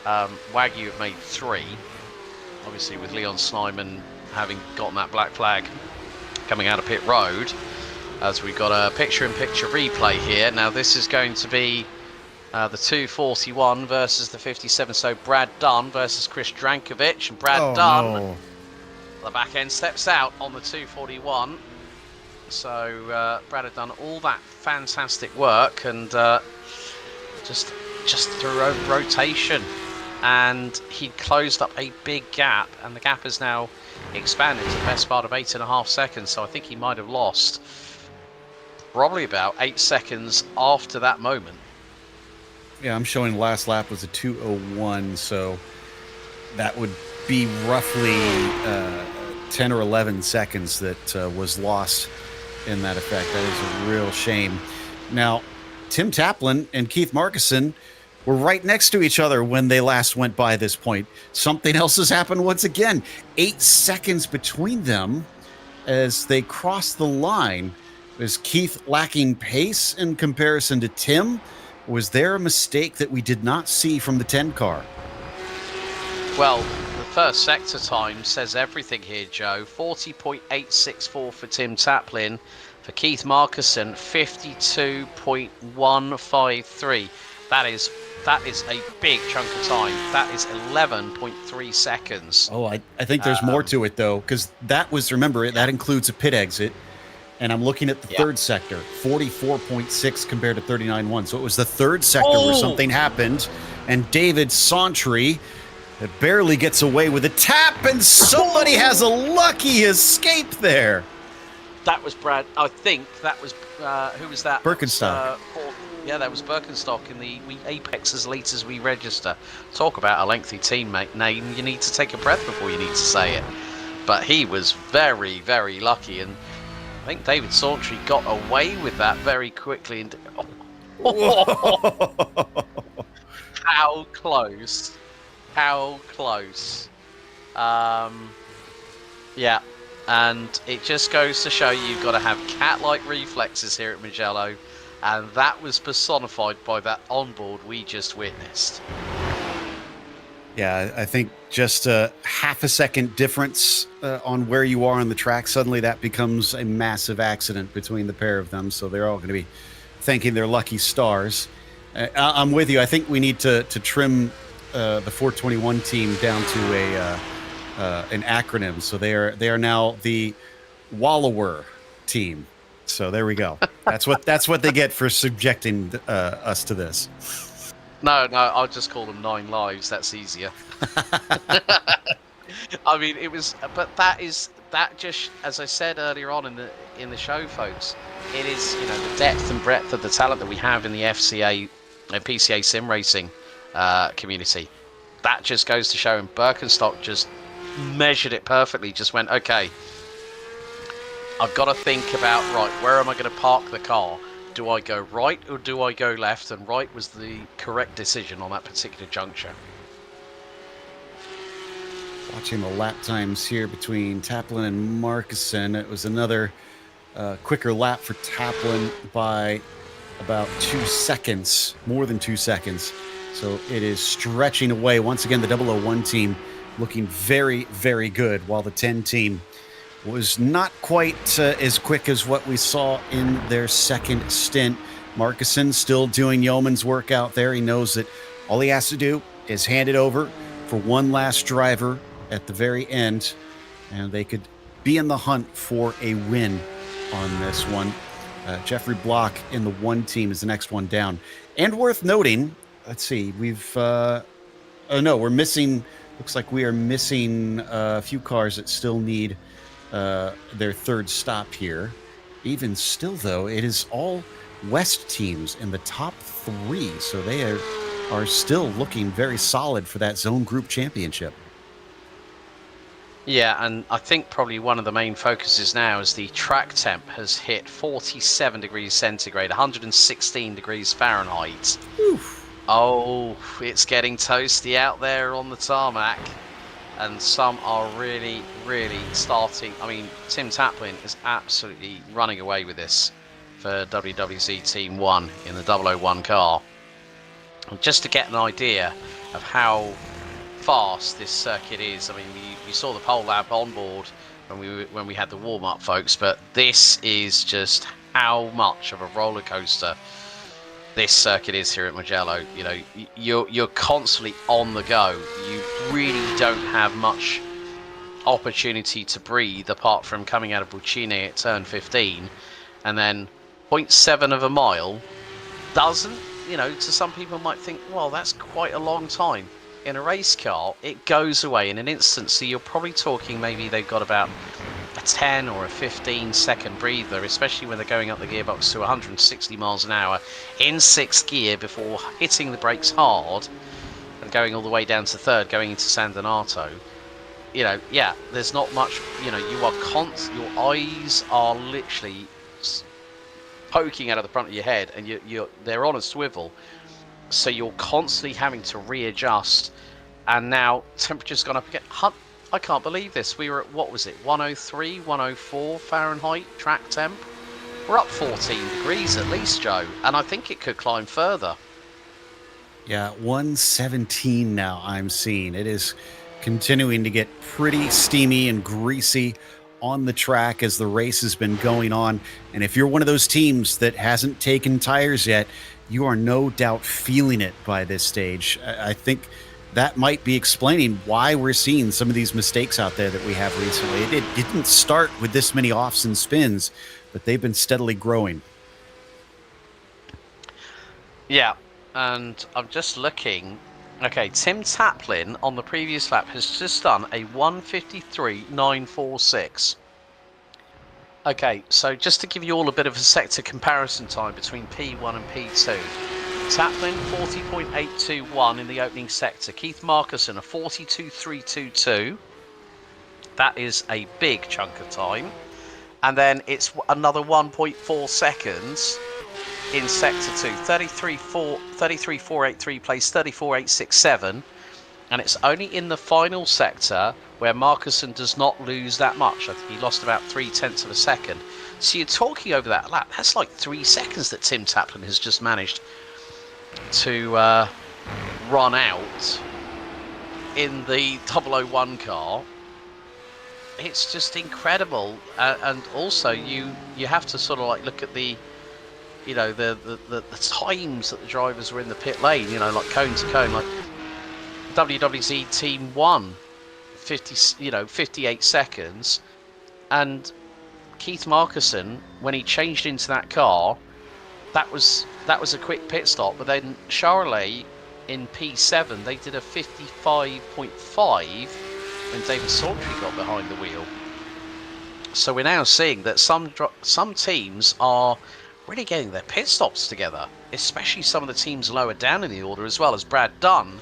S3: Wagyu have made 3, obviously with Leon Snyman having gotten that black flag coming out of pit road, as we've got a picture-in-picture replay here. Now this is going to be the 241 versus the 57, so Brad Dunn versus Chris Drankovic, and Brad Dunn, the back end steps out on the 241. So Brad had done all that fantastic work, and just through rotation, and he closed up a big gap, and the gap has now expanded to the best part of 8.5 seconds. So I think he might have lost probably about 8 seconds after that moment.
S2: Yeah, I'm showing last lap was a 2:01, so that would be roughly 10 or 11 seconds that was lost in that effect. That is a real shame. Now, Tim Taplin and Keith Markison were right next to each other when they last went by this point. Something else has happened once again. 8 seconds between them as they cross the line. Is Keith lacking pace in comparison to Tim? Was there a mistake that we did not see from the 10 car?
S3: Well, the first sector time says everything here, Joe. 40.864 for Tim Taplin. For Keith Markison, 52.153. That is a big chunk of time. That is 11.3 seconds.
S2: Oh, I think there's more to it, though, because that was, remember, that includes a pit exit. And I'm looking at the third sector, 44.6 compared to 39.1. So it was the third sector where something happened. And David Sauntry It barely gets away with a tap, and somebody has a lucky escape there.
S3: That was Brad. I think that was who was that?
S2: Birkenstock.
S3: That was Birkenstock in the Apex as late as we register. Talk about a lengthy teammate name. You need to take a breath before you need to say it. But he was very, very lucky, and I think David Sauntry got away with that very quickly. And how close? How close? Yeah. And it just goes to show you've got to have cat-like reflexes here at Mugello, and that was personified by that onboard we just witnessed.
S2: Yeah, I think just a half a second difference on where you are on the track, suddenly that becomes a massive accident between the pair of them, so they're all going to be thanking their lucky stars. I'm with you. I think we need to trim the 421 team down to an acronym. So they are now the Wallower team. So there we go. That's what they get for subjecting us to this.
S3: No, I'll just call them 9 lives. That's easier. I mean, it was, but that just, as I said earlier on in the show, folks, it is, you know, the depth and breadth of the talent that we have in the FCA and PCA Sim Racing community. That just goes to show, and Birkenstock just measured it perfectly. Just went, okay, I've got to think about, right, where am I going to park the car? Do I go right or do I go left? And right was the correct decision on that particular juncture.
S2: Watching the lap times here between Taplin and Markussen, it was another quicker lap for Taplin by about 2 seconds, more than 2 seconds. So it is stretching away. Once again, the 001 team looking very, very good, while the 10 team was not quite as quick as what we saw in their second stint. Markussen still doing yeoman's work out there. He knows that all he has to do is hand it over for one last driver at the very end, and they could be in the hunt for a win on this one. Jeffrey Block in the 1 team is the next one down. And worth noting, let's see, we're missing, looks like we are missing a few cars that still need their third stop here. Even still, though, it is all West teams in the top 3, so they are still looking very solid for that zone group championship.
S3: Yeah, and I think probably one of the main focuses now is the track temp has hit 47 degrees centigrade, 116 degrees Fahrenheit.
S2: Oof.
S3: Oh, it's getting toasty out there on the tarmac. And some are really, really starting. I mean, Tim Taplin is absolutely running away with this for WWC Team 1 in the 001 car. And just to get an idea of how fast this circuit is, I mean, we saw the pole lap on board when we had the warm-up, folks, but this is just how much of a roller coaster this circuit is here at Mugello. You know, you're constantly on the go. You really don't have much opportunity to breathe apart from coming out of Buccine at turn 15, and then 0.7 of a mile doesn't, you know, to some people might think, well, that's quite a long time. In a race car, it goes away in an instant, so you're probably talking maybe they've got about a 10 or a 15 second breather, especially when they're going up the gearbox to 160 miles an hour in 6th gear before hitting the brakes hard and going all the way down to 3rd, going into San Donato. You know, yeah, there's not much, you know, your eyes are literally poking out of the front of your head, and they're on a swivel, so you're constantly having to readjust. And now temperature's gone up again. I can't believe this. We were at, what was it, 103, 104 Fahrenheit track temp? We're up 14 degrees at least, Joe, and I think it could climb further.
S2: Yeah, 117 now I'm seeing. It is continuing to get pretty steamy and greasy on the track as the race has been going on. And if you're one of those teams that hasn't taken tires yet, you are no doubt feeling it by this stage. I think that might be explaining why we're seeing some of these mistakes out there that we have recently. It didn't start with this many offs and spins, but they've been steadily growing.
S3: Yeah, and I'm just looking Okay, Tim Taplin on the previous lap has just done a 1:53.946. Okay, so just to give you all a bit of a sector comparison time between P1 and P2. Taplin 40.821 in the opening sector. Keith Marcuson a 42.322. That is a big chunk of time. And then it's another 1.4 seconds in sector 2. 33.483 plays 34.867. And it's only in the final sector where Marcuson does not lose that much. I think he lost about 0.3 of a second. So you're talking over that lap. That's like 3 seconds that Tim Taplin has just managed to run out in the 001 car. It's just incredible. And also you have to sort of like look at the the times that the drivers were in the pit lane, like cone to cone, like WWZ Team 1, 58 seconds, and Keith Marcuson, when he changed into that car, that was a quick pit stop. But then Charolais in P7, they did a 55.5 when David Sawtrey got behind the wheel. So we're now seeing that some teams are really getting their pit stops together, especially some of the teams lower down in the order, as well as Brad Dunn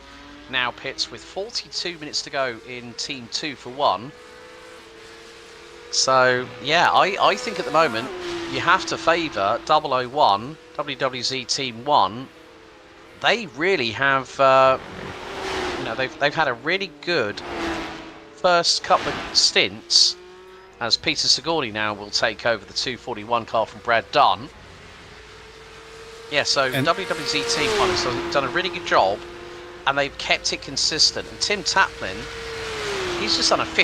S3: now pits with 42 minutes to go in Team 2 for 1. So, yeah, I think at the moment you have to favour 001, WWZ Team 1. They really have, they've had a really good first couple of stints, as Peter Sigourney now will take over the 241 car from Brad Dunn. Yeah, so WWZ Team 1 has done a really good job, and they've kept it consistent. And Tim Taplin, he's just done a high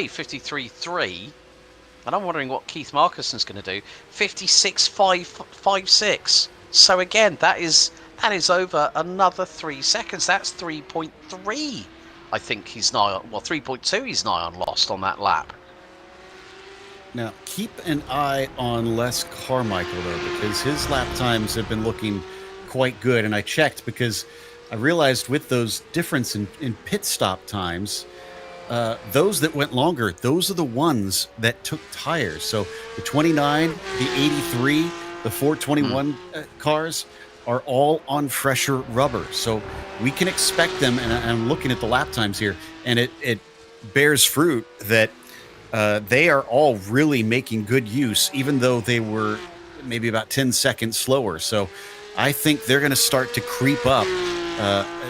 S3: 53.3, and I'm wondering what Keith Marcuson's going to do. 56.556. So again, that is over another 3 seconds. That's 3.3. I think he's nigh on, 3.2 he's nigh on lost on that lap.
S2: Now, keep an eye on Les Carmichael, though, because his lap times have been looking quite good. And I checked because I realized with those difference in pit stop times, those that went longer, those are the ones that took tires. So the 29, the 83, the 421 cars are all on fresher rubber. So we can expect them, and I'm looking at the lap times here, and it bears fruit that they are all really making good use, even though they were maybe about 10 seconds slower. So I think they're going to start to creep up.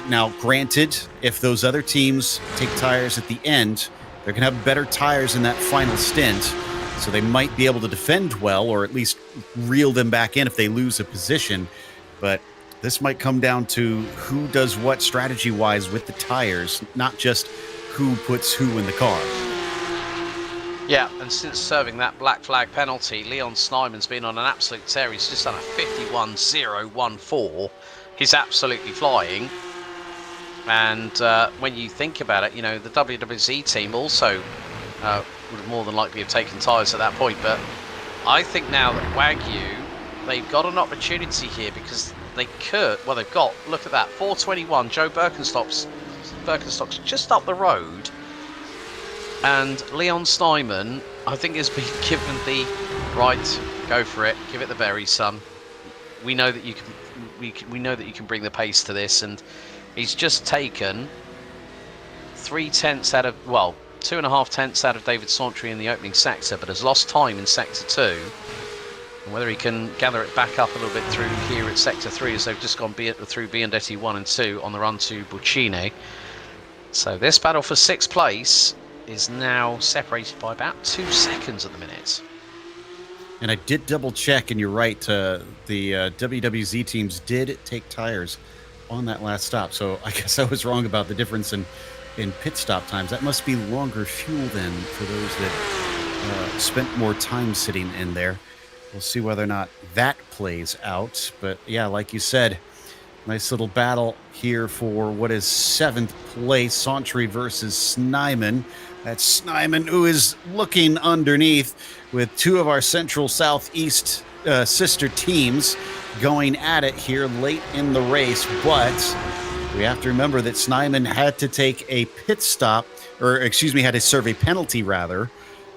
S2: Now, granted, if those other teams take tires at the end, they're going to have better tires in that final stint. So they might be able to defend well, or at least reel them back in if they lose a position. But this might come down to who does what strategy-wise with the tires, not just who puts who in the car.
S3: Yeah, and since serving that black flag penalty, Leon Snyman's been on an absolute tear. He's just done a 51.014. He's absolutely flying. And when you think about it, the WWZ team also would more than likely have taken tyres at that point. But I think now that Wagyu, they've got an opportunity here, because they could, they've got, look at that, 421, Joe Birkenstock's just up the road. And Leon Snyman, I think, has been given the right, go for it, give it the berries, son. We know that you can. We know that you can bring the pace to this, and he's just taken 2.5 tenths out of David Sawtrey in the opening sector, but has lost time in sector 2. And whether he can gather it back up a little bit through here at sector 3, as they've just gone through Biandetti 1 and 2 on the run to Buccine. So this battle for 6th place is now separated by about 2 seconds at the minute.
S2: And I did double check, and you're right, the WWZ teams did take tires on that last stop. So I guess I was wrong about the difference in pit stop times. That must be longer fuel then for those that spent more time sitting in there. We'll see whether or not that plays out. But yeah, like you said, nice little battle here for what is 7th place, Sawtrey versus Snyman. That's Snyman, who is looking underneath with 2 of our Central Southeast sister teams going at it here late in the race, but we have to remember that Snyman had to take a pit stop, or excuse me, had to serve a penalty rather,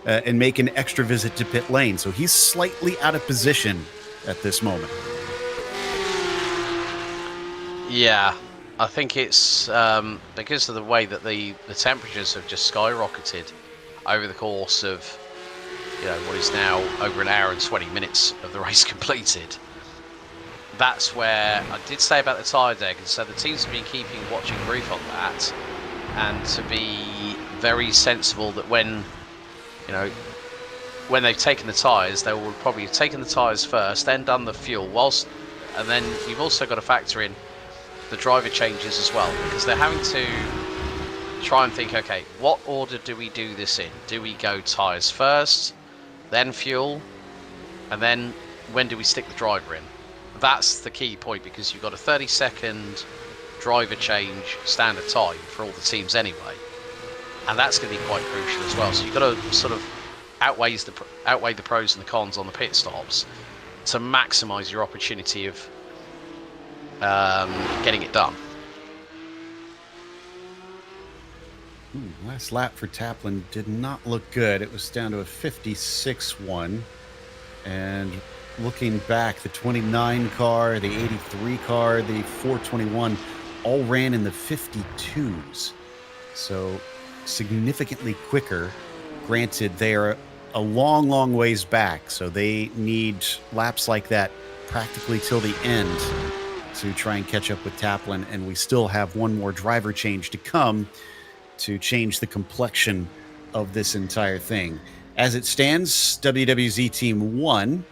S2: and make an extra visit to pit lane. So he's slightly out of position at this moment.
S3: Yeah, I think it's because of the way that the temperatures have just skyrocketed over the course of, what is now over an hour and 20 minutes of the race completed. That's where I did say about the tyre deck, and so the teams have been keeping watching brief on that, and to be very sensible that when they've taken the tyres, they will probably have taken the tyres first, then done the fuel, and then you've also got to factor in the driver changes as well, because they're having to try and think, okay, what order do we do this in? Do we go tyres first, then fuel, and then when do we stick the driver in? That's the key point, because you've got a 30-second driver change standard time for all the teams anyway, and that's going to be quite crucial as well. So you've got to sort of outweigh the pros and the cons on the pit stops to maximise your opportunity of getting it done.
S2: Last lap for Taplin did not look good. It was down to a 56-1, and looking back, the 29 car, the 83 car, the 421 all ran in the 52s. So significantly quicker. Granted, they are a long, long ways back, so they need laps like that practically till the end to try and catch up with Taplin, and we still have one more driver change to come to change the complexion of this entire thing. As it stands, WWZ Team 1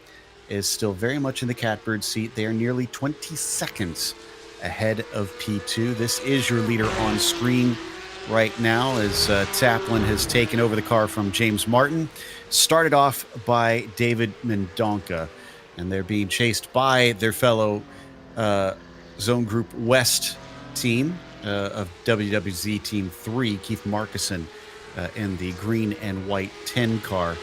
S2: is still very much in the catbird seat. They are nearly 20 seconds ahead of P2. This is your leader on screen right now, as Taplin has taken over the car from James Martin. Started off by David Mendonca, and they're being chased by their fellow Zone Group West team of WWZ Team 3, Keith Markison, in the green and white 10 car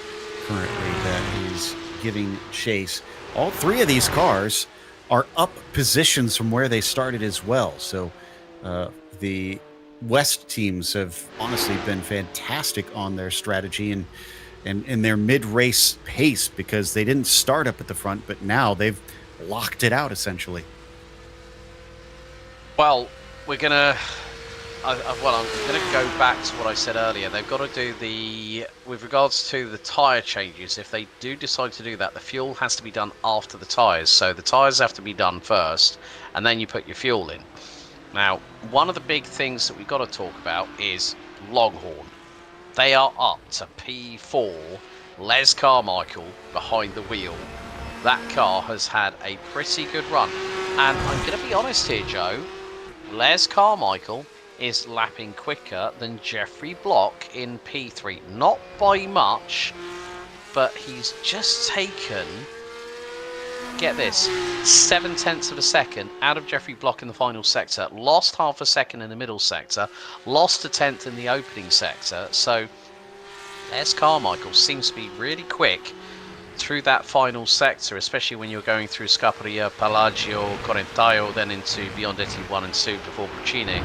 S2: currently that is giving chase. All three of these cars are up positions from where they started as well. So the West teams have honestly been fantastic on their strategy and in their mid-race pace, because they didn't start up at the front, but now they've locked it out essentially.
S3: Well, I'm going to go back to what I said earlier. They've got to do with regards to the tyre changes, if they do decide to do that, the fuel has to be done after the tyres. So the tyres have to be done first, and then you put your fuel in. Now, one of the big things that we've got to talk about is Longhorn. They are up to P4, Les Carmichael behind the wheel. That car has had a pretty good run. And I'm going to be honest here, Joe, Les Carmichael is lapping quicker than Jeffrey Block in P3. Not by much, but he's just taken, get this, 0.7 of a second out of Jeffrey Block in the final sector, lost half a second in the middle sector, lost a tenth in the opening sector. So Les Carmichael seems to be really quick through that final sector, especially when you're going through Scaparia, Palagio, Correntaio, then into Biondetti 1 and 2 before Bruccini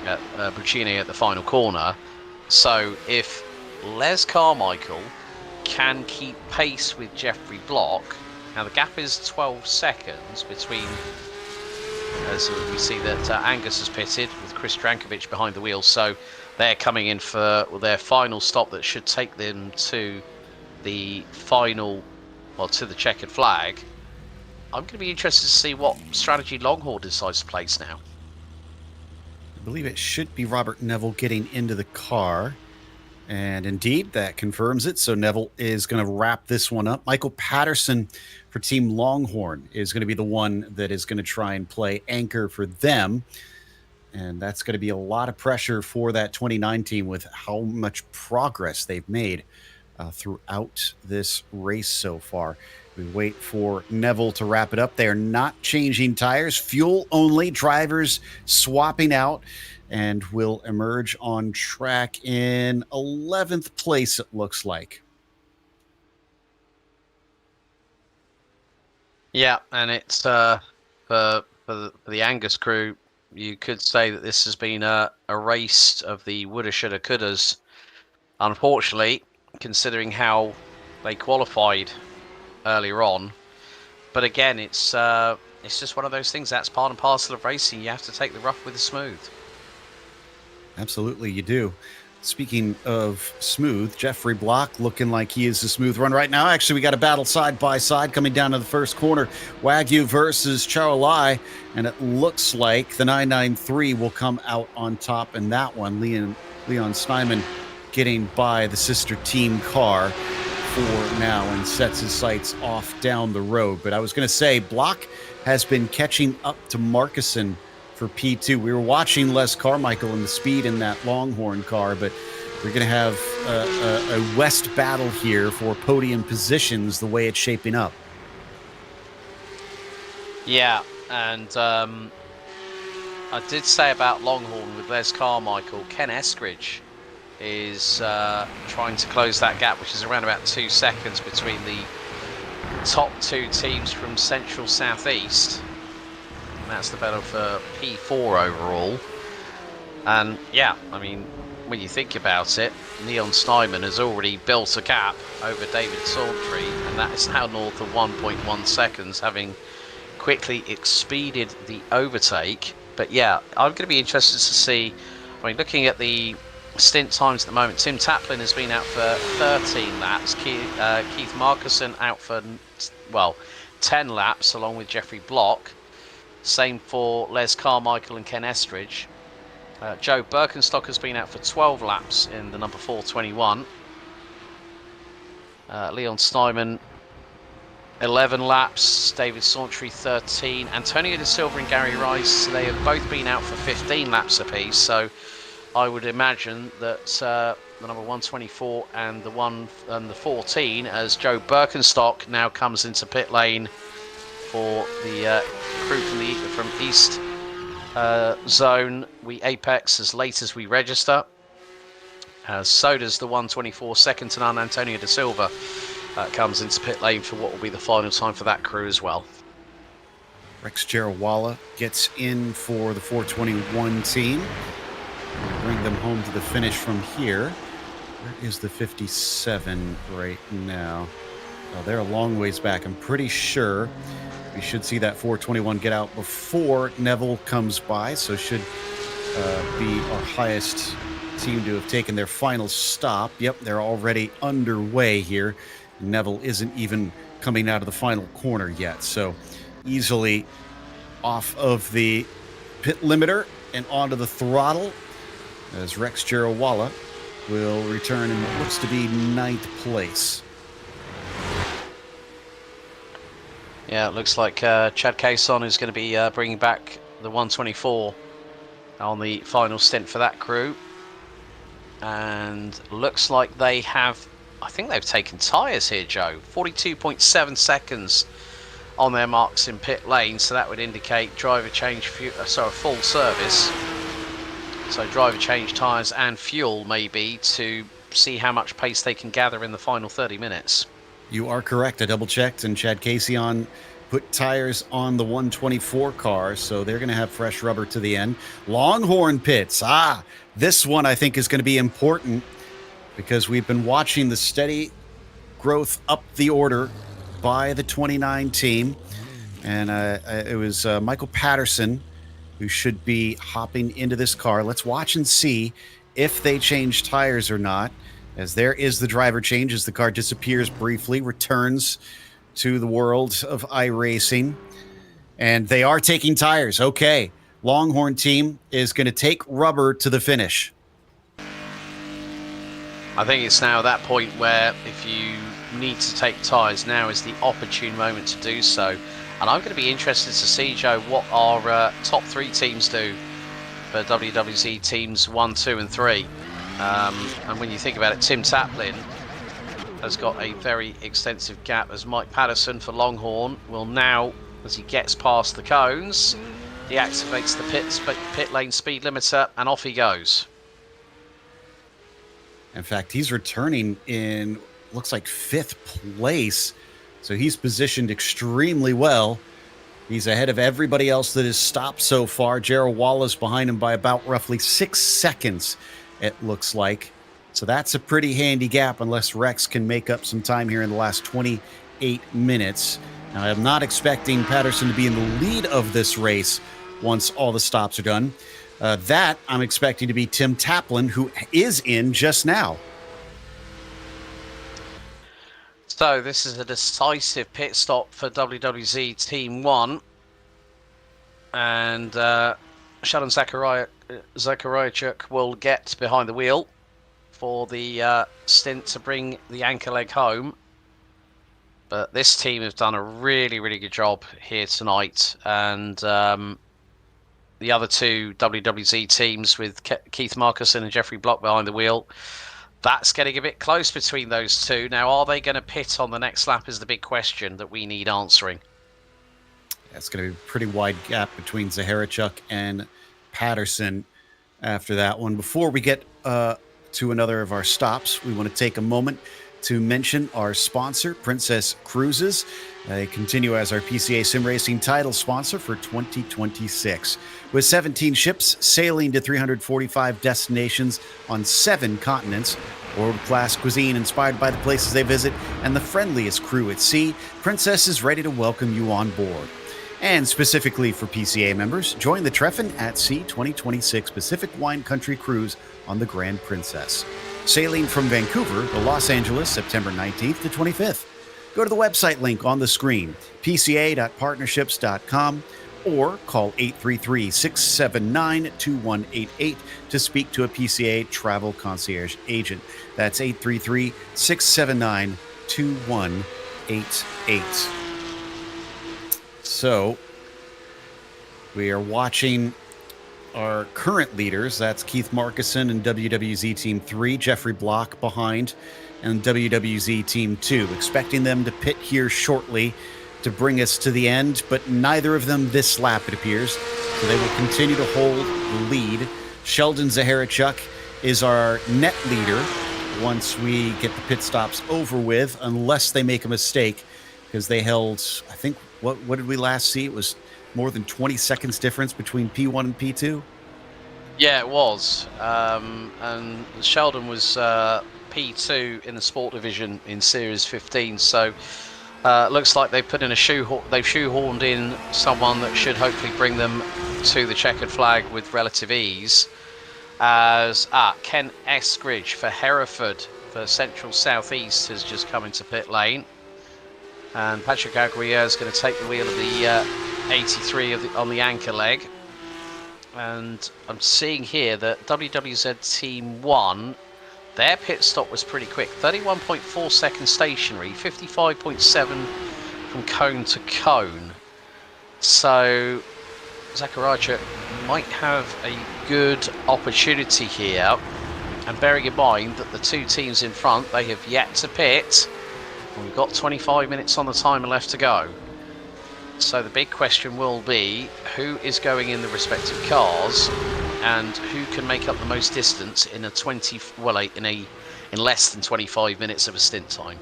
S3: at the final corner. So if Les Carmichael can keep pace with Jeffrey Block, now the gap is 12 seconds between, as we see that Angus has pitted with Chris Drankovic behind the wheel, so they're coming in for their final stop that should take them to the final, well, to the checkered flag. I'm going to be interested to see what strategy Longhorn decides to place now.
S2: I believe it should be Robert Neville getting into the car. And indeed, that confirms it. So Neville is going to wrap this one up. Michael Patterson for Team Longhorn is going to be the one that is going to try and play anchor for them. And that's going to be a lot of pressure for that 29 team with how much progress they've made throughout this race so far. We wait for Neville to wrap it up. They are not changing tires, fuel only, drivers swapping out, and will emerge on track in 11th place, it looks like.
S3: Yeah, and it's for the Angus crew. You could say that this has been a race of the woulda, shoulda, couldas. Unfortunately, considering how they qualified earlier on. But again, it's just one of those things. That's part and parcel of racing. You have to take the rough with the smooth.
S2: Absolutely, you do. Speaking of smooth, Jeffrey Block looking like he is a smooth run right now. Actually, we got a battle side by side coming down to the first corner. Wagyu versus Charolai, and it looks like the 993 will come out on top in that one. Leon Snyman getting by the sister team car for now and sets his sights off down the road. But I was going to say, Block has been catching up to Markuson for P2. We were watching Les Carmichael and the speed in that Longhorn car, but we're going to have a West battle here for podium positions the way it's shaping up.
S3: Yeah, and I did say about Longhorn with Les Carmichael, Ken Eskridge is trying to close that gap, which is around about 2 seconds between the top two teams from Central Southeast. And that's the battle for P4 overall. And yeah, I mean, when you think about it, Leon Snyman has already built a gap over David Sauntry, and that is now north of 1.1 seconds, having quickly expedited the overtake. But yeah, I'm going to be interested to see, I mean, looking at the stint times at the moment, Tim Taplin has been out for 13 laps, Keith Markuson out for, well, 10 laps along with Jeffrey Block. Same for Les Carmichael and Ken Estridge. Joe Birkenstock has been out for 12 laps in the number 421. Leon Snyman, 11 laps. David Sauntry, 13. Antonio De Silva and Gary Rice, they have both been out for 15 laps apiece. So I would imagine that the number 124 and the 14, as Joe Birkenstock now comes into pit lane for the crew from East Zone. We apex as late as we register. So does the 124, second to none, Antonio De Silva comes into pit lane for what will be the final time for that crew as well.
S2: Rex Jarawala gets in for the 421 team. We'll bring them home to the finish from here. Where is the 57 right now? Oh, they're a long ways back. I'm pretty sure we should see that 421 get out before Neville comes by, so should be our highest team to have taken their final stop. Yep, they're already underway here. Neville isn't even coming out of the final corner yet, so easily off of the pit limiter and onto the throttle as Rex Jarawala will return in what looks to be 9th place.
S3: Yeah, it looks like Chad Cason is going to be bringing back the 124 on the final stint for that crew. And looks like they have, I think they've taken tyres here, Joe. 42.7 seconds on their marks in pit lane, so that would indicate driver change, full service. So driver change tyres and fuel maybe to see how much pace they can gather in the final 30 minutes.
S2: You are correct. I double-checked, and Chad Cason put tires on the 124 car, so they're going to have fresh rubber to the end. Longhorn pits. This one I think is going to be important because we've been watching the steady growth up the order by the 29 team, and it was Michael Patterson who should be hopping into this car. Let's watch and see if they change tires or not, as there is the driver change as the car disappears briefly, returns to the world of iRacing. And they are taking tires. Okay, Longhorn team is going to take rubber to the finish.
S3: I think it's now that point where if you need to take tires, now is the opportune moment to do so. And I'm going to be interested to see, Joe, what our top three teams do for WWZ teams 1, 2 and 3. And when you think about it, Tim Taplin has got a very extensive gap, as Mike Patterson for Longhorn will now, as he gets past the cones, deactivates the pit lane speed limiter, and off he goes.
S2: In fact, he's returning in, looks like 5th place. So he's positioned extremely well. He's ahead of everybody else that has stopped so far. Gerald Wallace behind him by about roughly 6 seconds, it looks like. So that's a pretty handy gap unless Rex can make up some time here in the last 28 minutes. Now, I'm not expecting Patterson to be in the lead of this race once all the stops are done. That I'm expecting to be Tim Taplin, who is in just now.
S3: So this is a decisive pit stop for WWZ Team 1. And Sheldon Zakharaychuk will get behind the wheel for the stint to bring the anchor leg home. But this team has done a really, really good job here tonight. And the other two WWZ teams with Keith Markuson and Jeffrey Block behind the wheel, that's getting a bit close between those two. Now, are they going to pit on the next lap is the big question that we need answering.
S2: That's going to be a pretty wide gap between Zaharachuk and Patterson after that one. Before we get to another of our stops, we want to take a moment to mention our sponsor, Princess Cruises. They continue as our PCA Sim Racing title sponsor for 2026. With 17 ships sailing to 345 destinations on 7 continents, world-class cuisine inspired by the places they visit, and the friendliest crew at sea, Princess is ready to welcome you on board. And specifically for PCA members, join the Treffin at Sea 2026 Pacific Wine Country Cruise on the Grand Princess. Sailing from Vancouver to Los Angeles, September 19th to 25th. Go to the website link on the screen, pca.partnerships.com, or call 833-679-2188 to speak to a PCA travel concierge agent. That's 833-679-2188. So, we are watching our current leaders. That's Keith Markuson and WWZ Team 3, Jeffrey Block behind, and WWZ Team 2. Expecting them to pit here shortly to bring us to the end, but neither of them this lap, it appears. So they will continue to hold the lead. Sheldon Zaharachuk is our net leader once we get the pit stops over with, unless they make a mistake, because they held, I think, what did we last see? It was more than 20 seconds difference between P1 and P2?
S3: Yeah, it was. And Sheldon was P2 in the sport division in Series 15, so looks like they've put in they've shoehorned in someone that should hopefully bring them to the checkered flag with relative ease. As Ken Eskridge for Hereford for Central Southeast has just come into pit lane. And Patrick Aguirre is going to take the wheel of the 83 on the anchor leg. And I'm seeing here that WWZ Team 1, their pit stop was pretty quick. 31.4 seconds stationary, 55.7 from cone to cone. So Zakharaychuk might have a good opportunity here. And bearing in mind that the two teams in front, they have yet to pit. We've got 25 minutes on the timer left to go. So the big question will be who is going in the respective cars and who can make up the most distance in less than 25 minutes of a stint time.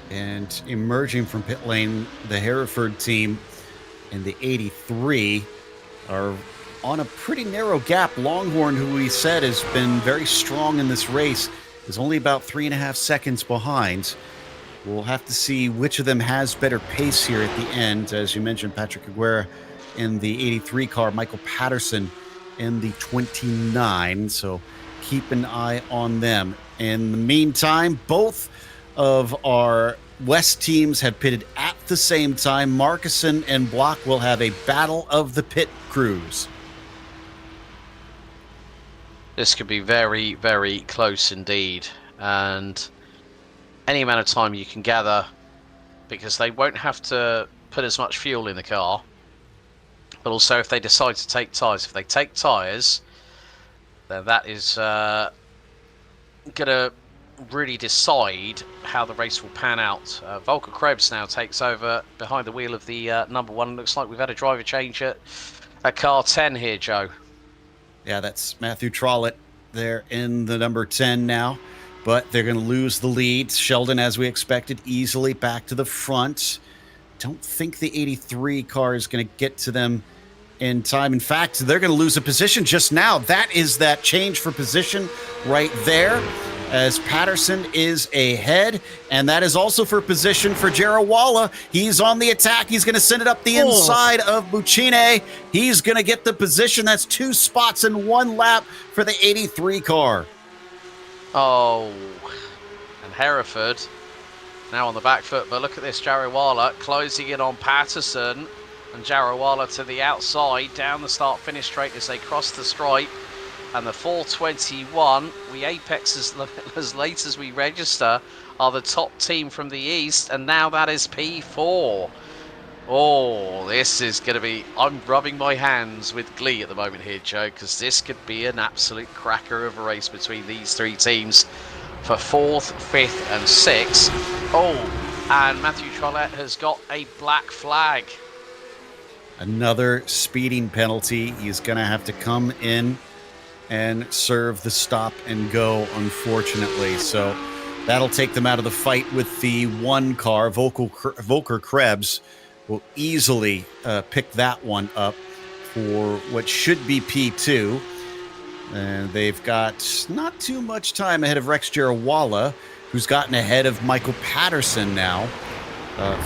S2: And emerging from pit lane, the Hereford team and the 83 are on a pretty narrow gap. Longhorn, who we said has been very strong in this race, is only about 3.5 seconds behind. We'll have to see which of them has better pace here at the end. As you mentioned, Patrick Aguirre in the 83 car, Michael Patterson in the 29. So keep an eye on them. In the meantime, both of our West teams have pitted at the same time. Markuson and Block will have a battle of the pit crews.
S3: This could be very, very close indeed. And any amount of time you can gather, because they won't have to put as much fuel in the car. But also if they decide to take tyres. If they take tyres, then that is going to really decide how the race will pan out. Volker Krebs now takes over behind the wheel of the number 1. Looks like we've had a driver change at car 10 here, Joe.
S2: Yeah, that's Matthew Trollitt there in the number 10 now. but they're going to lose the lead. Sheldon, as we expected, easily back to the front. Don't think the 83 car is going to get to them in time. In fact, they're going to lose a position just now. That is that change for position right there, as Patterson is ahead, and that is also for position for Jarawala. He's on the attack. He's going to send it up the inside of Buccine. He's going to get the position. That's 2 spots in 1 lap for the 83 car.
S3: Oh, and Hereford now on the back foot, but look at this, Jarawala closing in on Patterson, and Jarawala to the outside down the start-finish straight as they cross the stripe. And the 421, we apex as late as we register, are the top team from the east, and now that is P4. Oh, this is going to be... I'm rubbing my hands with glee at the moment here, Joe, because this could be an absolute cracker of a race between these 3 teams for 4th, 5th and 6th. Oh, and Matthew Trollet has got a black flag.
S2: Another speeding penalty. He's going to have to come in and serve the stop and go, unfortunately. So that'll take them out of the fight with the 1 car. Volker Krebs will easily pick that one up for what should be P2. And they've got not too much time ahead of Rex Jarawala, who's gotten ahead of Michael Patterson now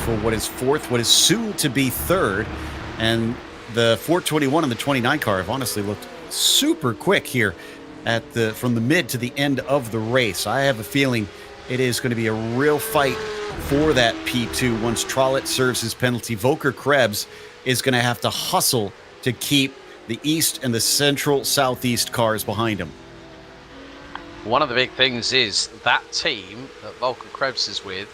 S2: for what is 4th, what is soon to be 3rd. And the 421 and the 29 car have honestly looked super quick here from the mid to the end of the race. I have a feeling it is going to be a real fight for that P2 once Trollet serves his penalty. Volker Krebs is going to have to hustle to keep the east and the central southeast cars behind him.
S3: One of the big things is that team that Volker Krebs is with,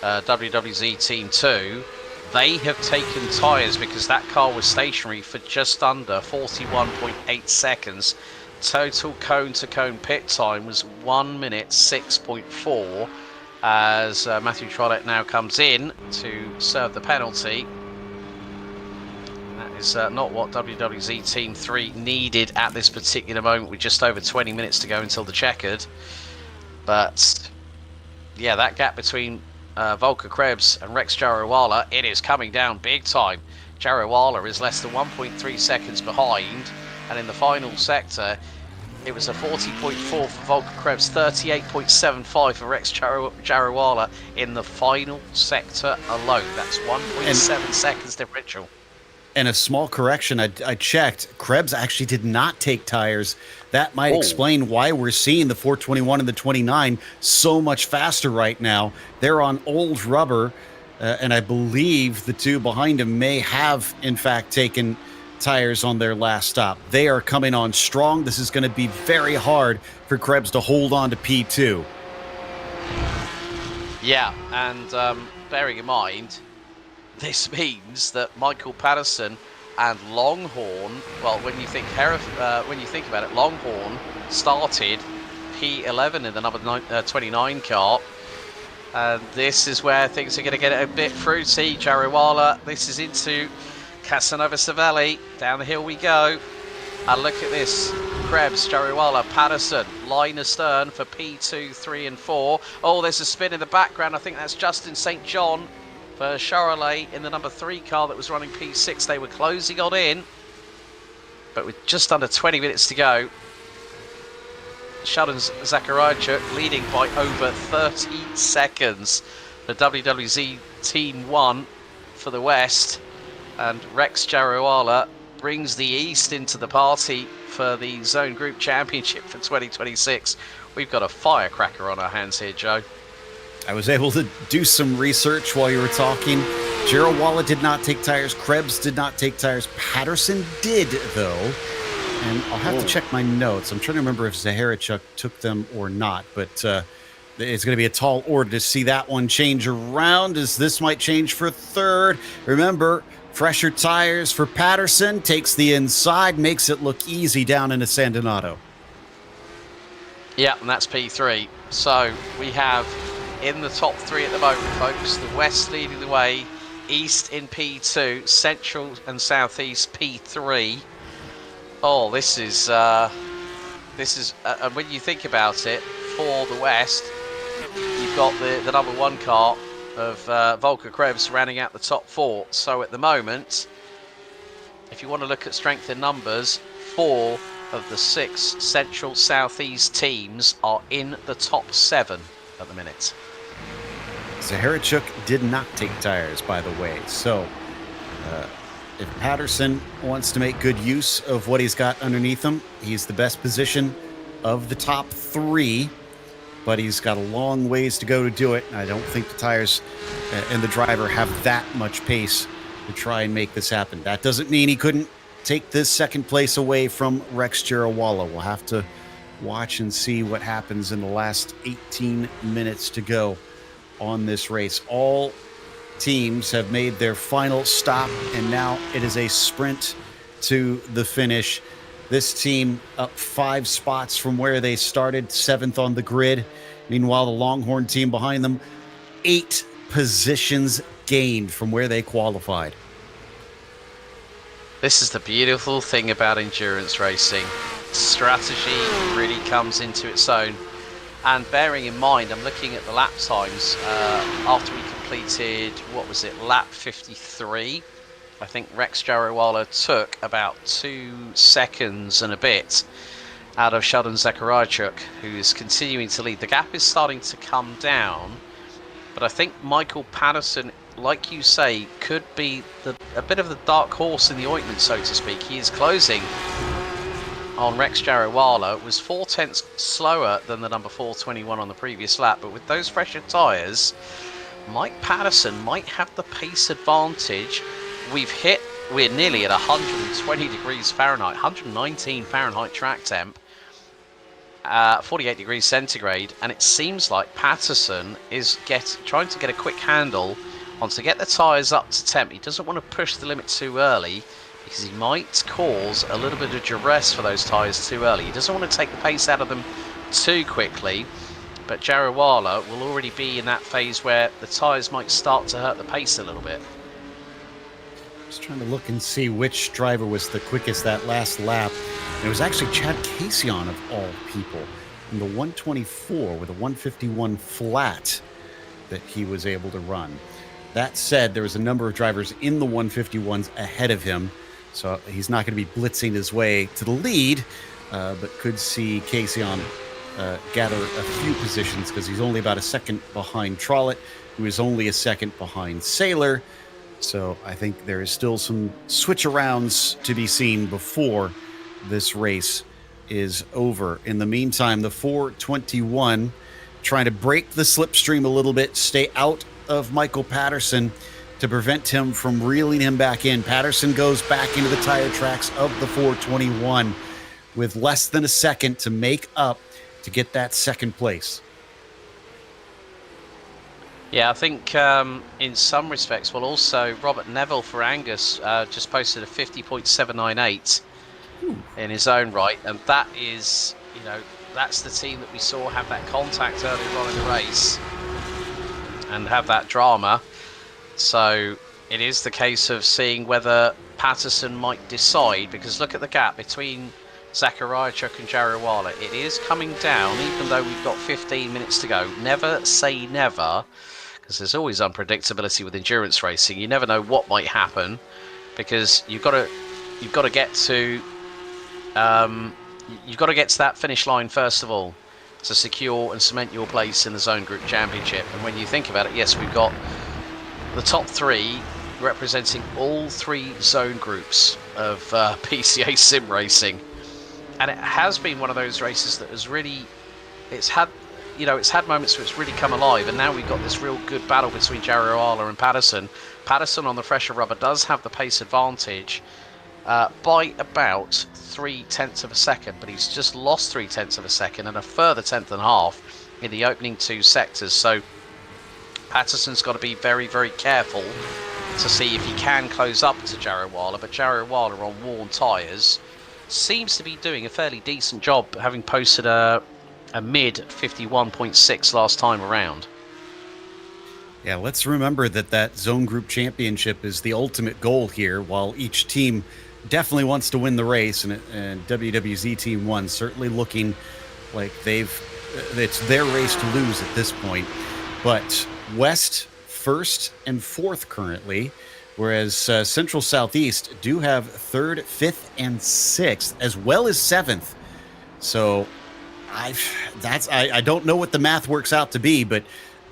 S3: WWZ Team 2, they have taken tyres because that car was stationary for just under 41.8 seconds. Total cone-to-cone pit time was 1 minute 6.4 as Matthew Trollet now comes in to serve the penalty. That is not what WWZ Team 3 needed at this particular moment with just over 20 minutes to go until the checkered. But yeah, that gap between Volker Krebs and Rex Jarawala, it is coming down big time. Jarawala is less than 1.3 seconds behind, and in the final sector it was a 40.4 for Volker Krebs, 38.75 for Rex Jarawala in the final sector alone. That's 1.7 seconds differential.
S2: And a small correction, I checked, Krebs actually did not take tires. That might explain why we're seeing the 421 and the 29 so much faster right now. They're on old rubber, and I believe the 2 behind him may have, in fact, taken tires on their last stop. They are coming on strong. This is going to be very hard for Krebs to hold on to P2.
S3: Yeah, and bearing in mind, this means that Michael Patterson and Longhorn, well, when you think about it, Longhorn started P11 in the number 29 car. And this is where things are going to get a bit fruity. Jarawala, this is into Casanova Savelli. Down the hill we go. And look at this. Krebs, Jarawala, Patterson, line astern for P2, 3 and 4. Oh, there's a spin in the background. I think that's Justin St. John for Charolais in the number 3 car that was running P6. They were closing on in, but with just under 20 minutes to go, Sheldon Zakharajchuk leading by over 30 seconds. The WWZ Team 1 for the West, and Rex Jarawala brings the East into the party for the Zone Group Championship for 2026. We've got a firecracker on our hands here, Joe.
S2: I was able to do some research while you were talking. Jarawala did not take tires. Krebs did not take tires. Patterson did, though. And I'll have to check my notes. I'm trying to remember if Zaharachuk took them or not. But it's going to be a tall order to see that one change around, as this might change for 3rd. Remember, fresher tires for Patterson. Takes the inside, makes it look easy down into San Donato.
S3: Yeah, and that's P3. So we have in the top 3 at the moment, folks. The West leading the way, East in P2, Central and Southeast P3. Oh, this is and when you think about it, for the West, you've got the number 1 car of Volker Krebs rounding out the top 4. So at the moment, if you want to look at strength in numbers, 4 of the 6 Central Southeast teams are in the top 7 at the minute.
S2: Zaharachuk did not take tires, by the way. So if Patterson wants to make good use of what he's got underneath him, he's the best position of the top 3, but he's got a long ways to go to do it. I don't think the tires and the driver have that much pace to try and make this happen. That doesn't mean he couldn't take this second place away from Rex Jarawala. We'll have to watch and see what happens in the last 18 minutes to go on this race. All teams have made their final stop, and now it is a sprint to the finish. This team up 5 spots from where they started, 7th on the grid. Meanwhile, the Longhorn team behind them, 8 positions gained from where they qualified.
S3: This is the beautiful thing about endurance racing. Strategy really comes into its own. And bearing in mind, I'm looking at the lap times after we completed, what was it, lap 53. I think Rex Jarawala took about 2 seconds and a bit out of Sheldon Zakarajchuk, who is continuing to lead. The gap is starting to come down, but I think Michael Patterson, like you say, could be a bit of the dark horse in the ointment, so to speak. He is closing on Rex Jarawala, was 0.4 slower than the number 421 on the previous lap, but with those fresher tyres, Mike Patterson might have the pace advantage. We're nearly at 120 degrees Fahrenheit, 119 Fahrenheit track temp, 48 degrees centigrade, and it seems like Patterson is trying to get a quick handle on to get the tyres up to temp. He doesn't want to push the limit too early, because he might cause a little bit of duress for those tyres too early. He doesn't want to take the pace out of them too quickly, but Jarawala will already be in that phase where the tyres might start to hurt the pace a little bit.
S2: Just trying to look and see which driver was the quickest that last lap. And it was actually Chad Casion of all people in the 124 with a 151 flat that he was able to run. That said, there was a number of drivers in the 151s ahead of him, so he's not going to be blitzing his way to the lead, but could see Casion gather a few positions because he's only about a second behind Trollet, who is only a second behind Saylor. So I think there is still some switch-arounds to be seen before this race is over. In the meantime, the 421 trying to break the slipstream a little bit, stay out of Michael Patterson to prevent him from reeling him back in. Patterson goes back into the tire tracks of the 421 with less than a second to make up to get that second place.
S3: Yeah, I think in some respects, well, also Robert Neville for Angus just posted a 50.798 in his own right, and that is, that's the team that we saw have that contact earlier on in the race and have that drama. So it is the case of seeing whether Patterson might decide, because look at the gap between Zakarajchuk and Jarawala. It is coming down, even though we've got 15 minutes to go. Never say never, because there's always unpredictability with endurance racing. You never know what might happen, because you've got to get to that finish line first of all to secure and cement your place in the Zone Group Championship. And when you think about it, yes, we've got the top 3 representing all 3 zone groups of PCA Sim Racing, and it has been one of those races that has really, it's had moments where it's really come alive, and now we've got this real good battle between Jarawala and Patterson. Patterson on the fresher rubber does have the pace advantage by about 0.3 of a second, but he's just lost 0.3 of a second and a further 1.5 in the opening 2 sectors. So Patterson's got to be very, very careful to see if he can close up to Jarawala, but Jarawala on worn tyres seems to be doing a fairly decent job, having posted a mid 51.6 last time around.
S2: Yeah, let's remember that Zone Group Championship is the ultimate goal here. While each team definitely wants to win the race, and WWZ Team 1 certainly looking like they've it's their race to lose at this point. But West first and fourth currently, whereas Central Southeast do have third, fifth, and sixth, as well as seventh. So I don't know what the math works out to be, but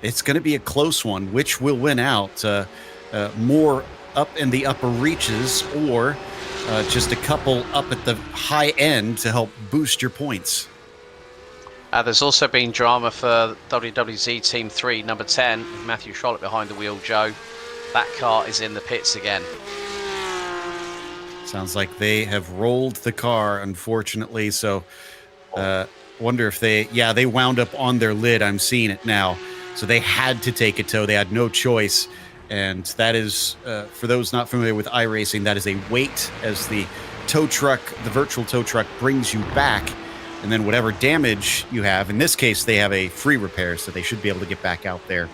S2: it's going to be a close one. Which will win out? More up in the upper reaches, or just a couple up at the high end to help boost your points?
S3: There's also been drama for WWZ Team 3, number 10, with Matthew Trollope behind the wheel, Joe. That car is in the pits again.
S2: Sounds like they have rolled the car, unfortunately. So wonder if they wound up on their lid. I'm seeing it now. So they had to take a tow. They had no choice. And that is, for those not familiar with iRacing, that is a wait as the tow truck, the virtual tow truck, brings you back. And then whatever damage you have, in this case, they have a free repair, so they should be able to get back out there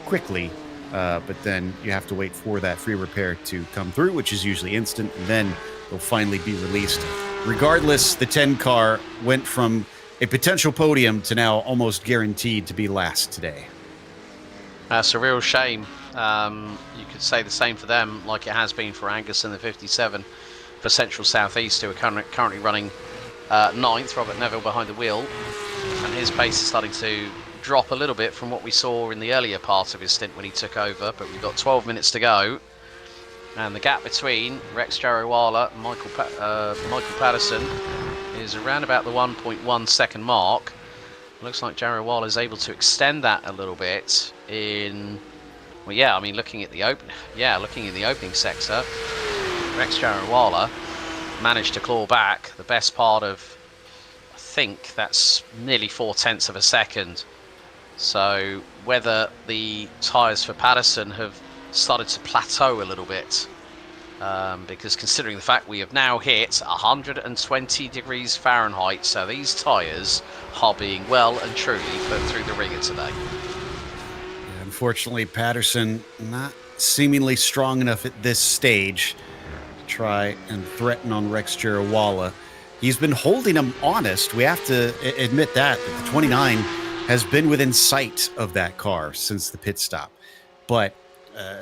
S2: quickly. But then you have to wait for that free repair to come through, which is usually instant, and then they'll finally be released. Regardless, the 10 car went from a potential podium to now almost guaranteed to be last today.
S3: That's a real shame. You could say the same for them, like it has been for Angus and the 57 for Central Southeast, who are currently running ninth. Robert Neville behind the wheel, and his pace is starting to drop a little bit from what we saw in the earlier part of his stint when he took over, but we've got 12 minutes to go, and the gap between Rex Jarowala and Michael Patterson is around about the 1.1 second mark. Looks like Jarowala is able to extend that a little bit in, well, yeah, I mean, looking in the opening sector, Rex Jarowala managed to claw back the best part of, I think that's nearly 4/10 of a second. So whether the tyres for Patterson have started to plateau a little bit, because considering the fact we have now hit 120 degrees Fahrenheit, so these tyres are being well and truly put through the ringer today.
S2: Yeah, unfortunately, Patterson not seemingly strong enough at this stage to try and threaten on Rex Jarowala. He's been holding him honest. We have to admit that the 29 has been within sight of that car since the pit stop. But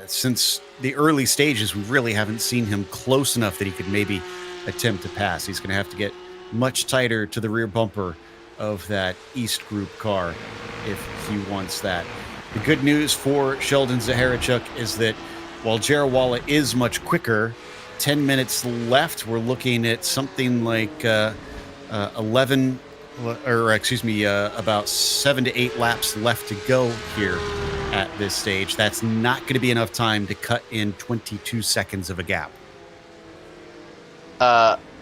S2: since the early stages, we really haven't seen him close enough that he could maybe attempt to pass. He's going to have to get much tighter to the rear bumper of that East Group car if he wants that. The good news for Sheldon Zaharachuk is that while Jarowala is much quicker, 10 minutes left, we're looking at something like about 7 to 8 laps left to go here at this stage. That's not going to be enough time to cut in 22 seconds of a gap.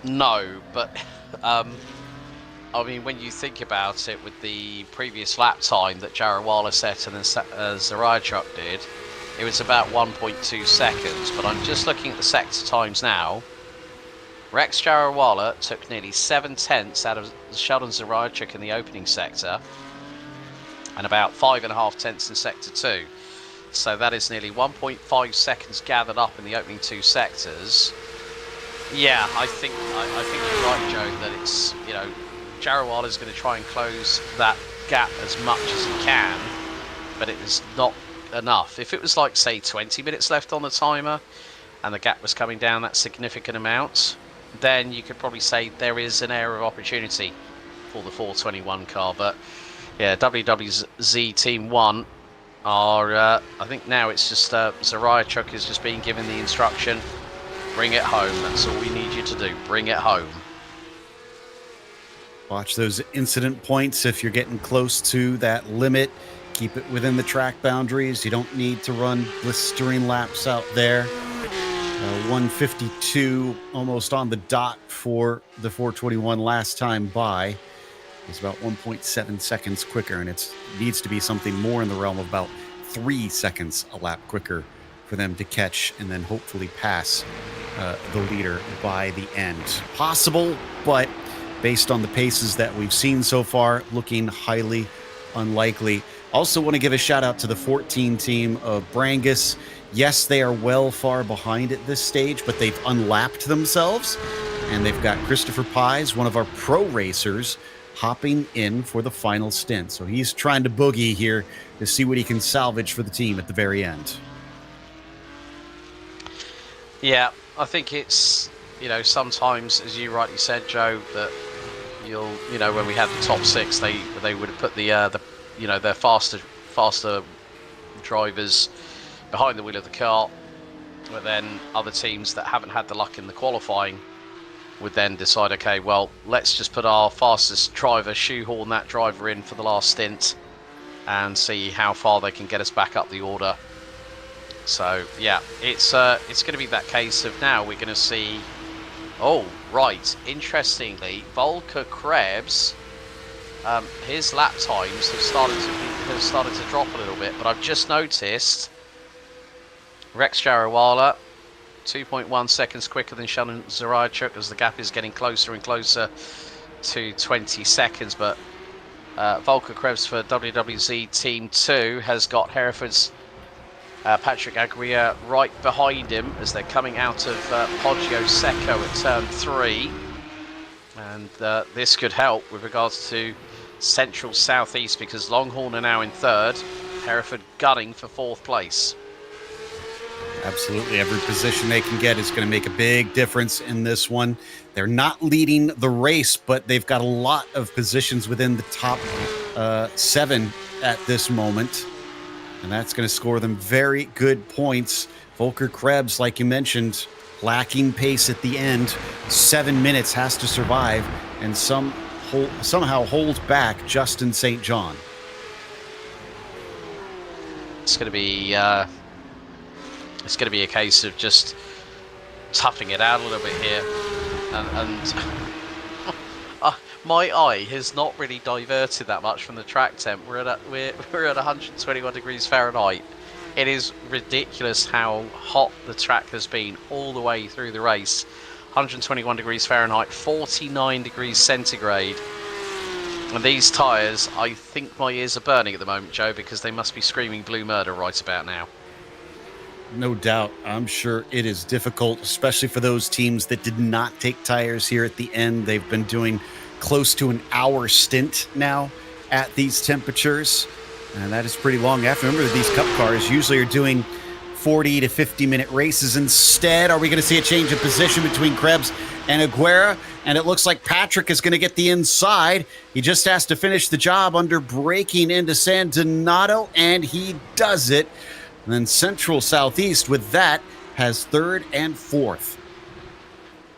S3: No, but I mean, when you think about it, with the previous lap time that Jarowala set and then Zaharachuk did, it was about 1.2 seconds. But I'm just looking at the sector times now. Rex Jarowala took nearly 7/10 out of Sheldon Zaharachuk in the opening sector, and about 5.5 tenths in sector 2. So that is nearly 1.5 seconds gathered up in the opening two sectors. Yeah, I think you're right, Joe, that it's, you know, Jarowala is going to try and close that gap as much as he can, but it is not enough. If it was like, say, 20 minutes left on the timer and the gap was coming down that significant amount, then you could probably say there is an area of opportunity for the 421 car. But yeah, WWZ Team 1 are, I think now it's just Zaharachuk is just being given the instruction, bring it home. That's all we need you to do, bring it home.
S2: Watch those incident points if you're getting close to that limit. Keep it within the track boundaries. You don't need to run blistering laps out there. 152 almost on the dot for the 421 last time by. It's about 1.7 seconds quicker, and it needs to be something more in the realm of about 3 seconds a lap quicker for them to catch and then hopefully pass the leader by the end. Possible, but based on the paces that we've seen so far, looking highly unlikely. Also want to give a shout out to the 14 team of Brangus. Yes, they are well far behind at this stage, but they've unlapped themselves, and they've got Christopher Pies, one of our pro racers, hopping in for the final stint. So he's trying to boogie here to see what he can salvage for the team at the very end.
S3: Yeah, I think it's, sometimes, as you rightly said, Joe, that when we had the top 6, they would have put their faster drivers behind the wheel of the car, but then other teams that haven't had the luck in the qualifying would then decide, okay, well, let's just put our fastest driver, shoehorn that driver in for the last stint, and see how far they can get us back up the order. So yeah, it's going to be that case of now we're going to see. Oh right, interestingly, Volker Krebs, his lap times have started to drop a little bit, but I've just noticed Rex Jarawala 2.1 seconds quicker than Sheldon Zaraychuk as the gap is getting closer and closer to 20 seconds. But Volker Krebs for WWZ Team 2 has got Hereford's Patrick Aguirre right behind him as they're coming out of Poggio Secco at turn 3. And this could help with regards to Central Southeast, because Longhorn are now in 3rd, Hereford gunning for 4th place.
S2: Absolutely. Every position they can get is going to make a big difference in this one. They're not leading the race, but they've got a lot of positions within the top 7 at this moment. And that's going to score them very good points. Volker Krebs, like you mentioned, lacking pace at the end. 7 minutes has to survive and somehow hold back Justin St. John.
S3: It's going to be a case of just toughing it out a little bit here, and my eye has not really diverted that much from the track temp. We're at 121 degrees Fahrenheit. It is ridiculous how hot the track has been all the way through the race. 121 degrees Fahrenheit, 49 degrees centigrade. And these tyres, I think my ears are burning at the moment, Joe, because they must be screaming blue murder right about now.
S2: No doubt. I'm sure it is difficult, especially for those teams that did not take tires here at the end. They've been doing close to an hour stint now at these temperatures, and that is pretty long. You have to remember these Cup cars usually are doing 40 to 50 minute races. Instead, are we going to see a change of position between Krebs and Aguirre? And it looks like Patrick is going to get the inside. He just has to finish the job under braking into San Donato, and he does it. And then Central Southeast with that has 3rd and 4th.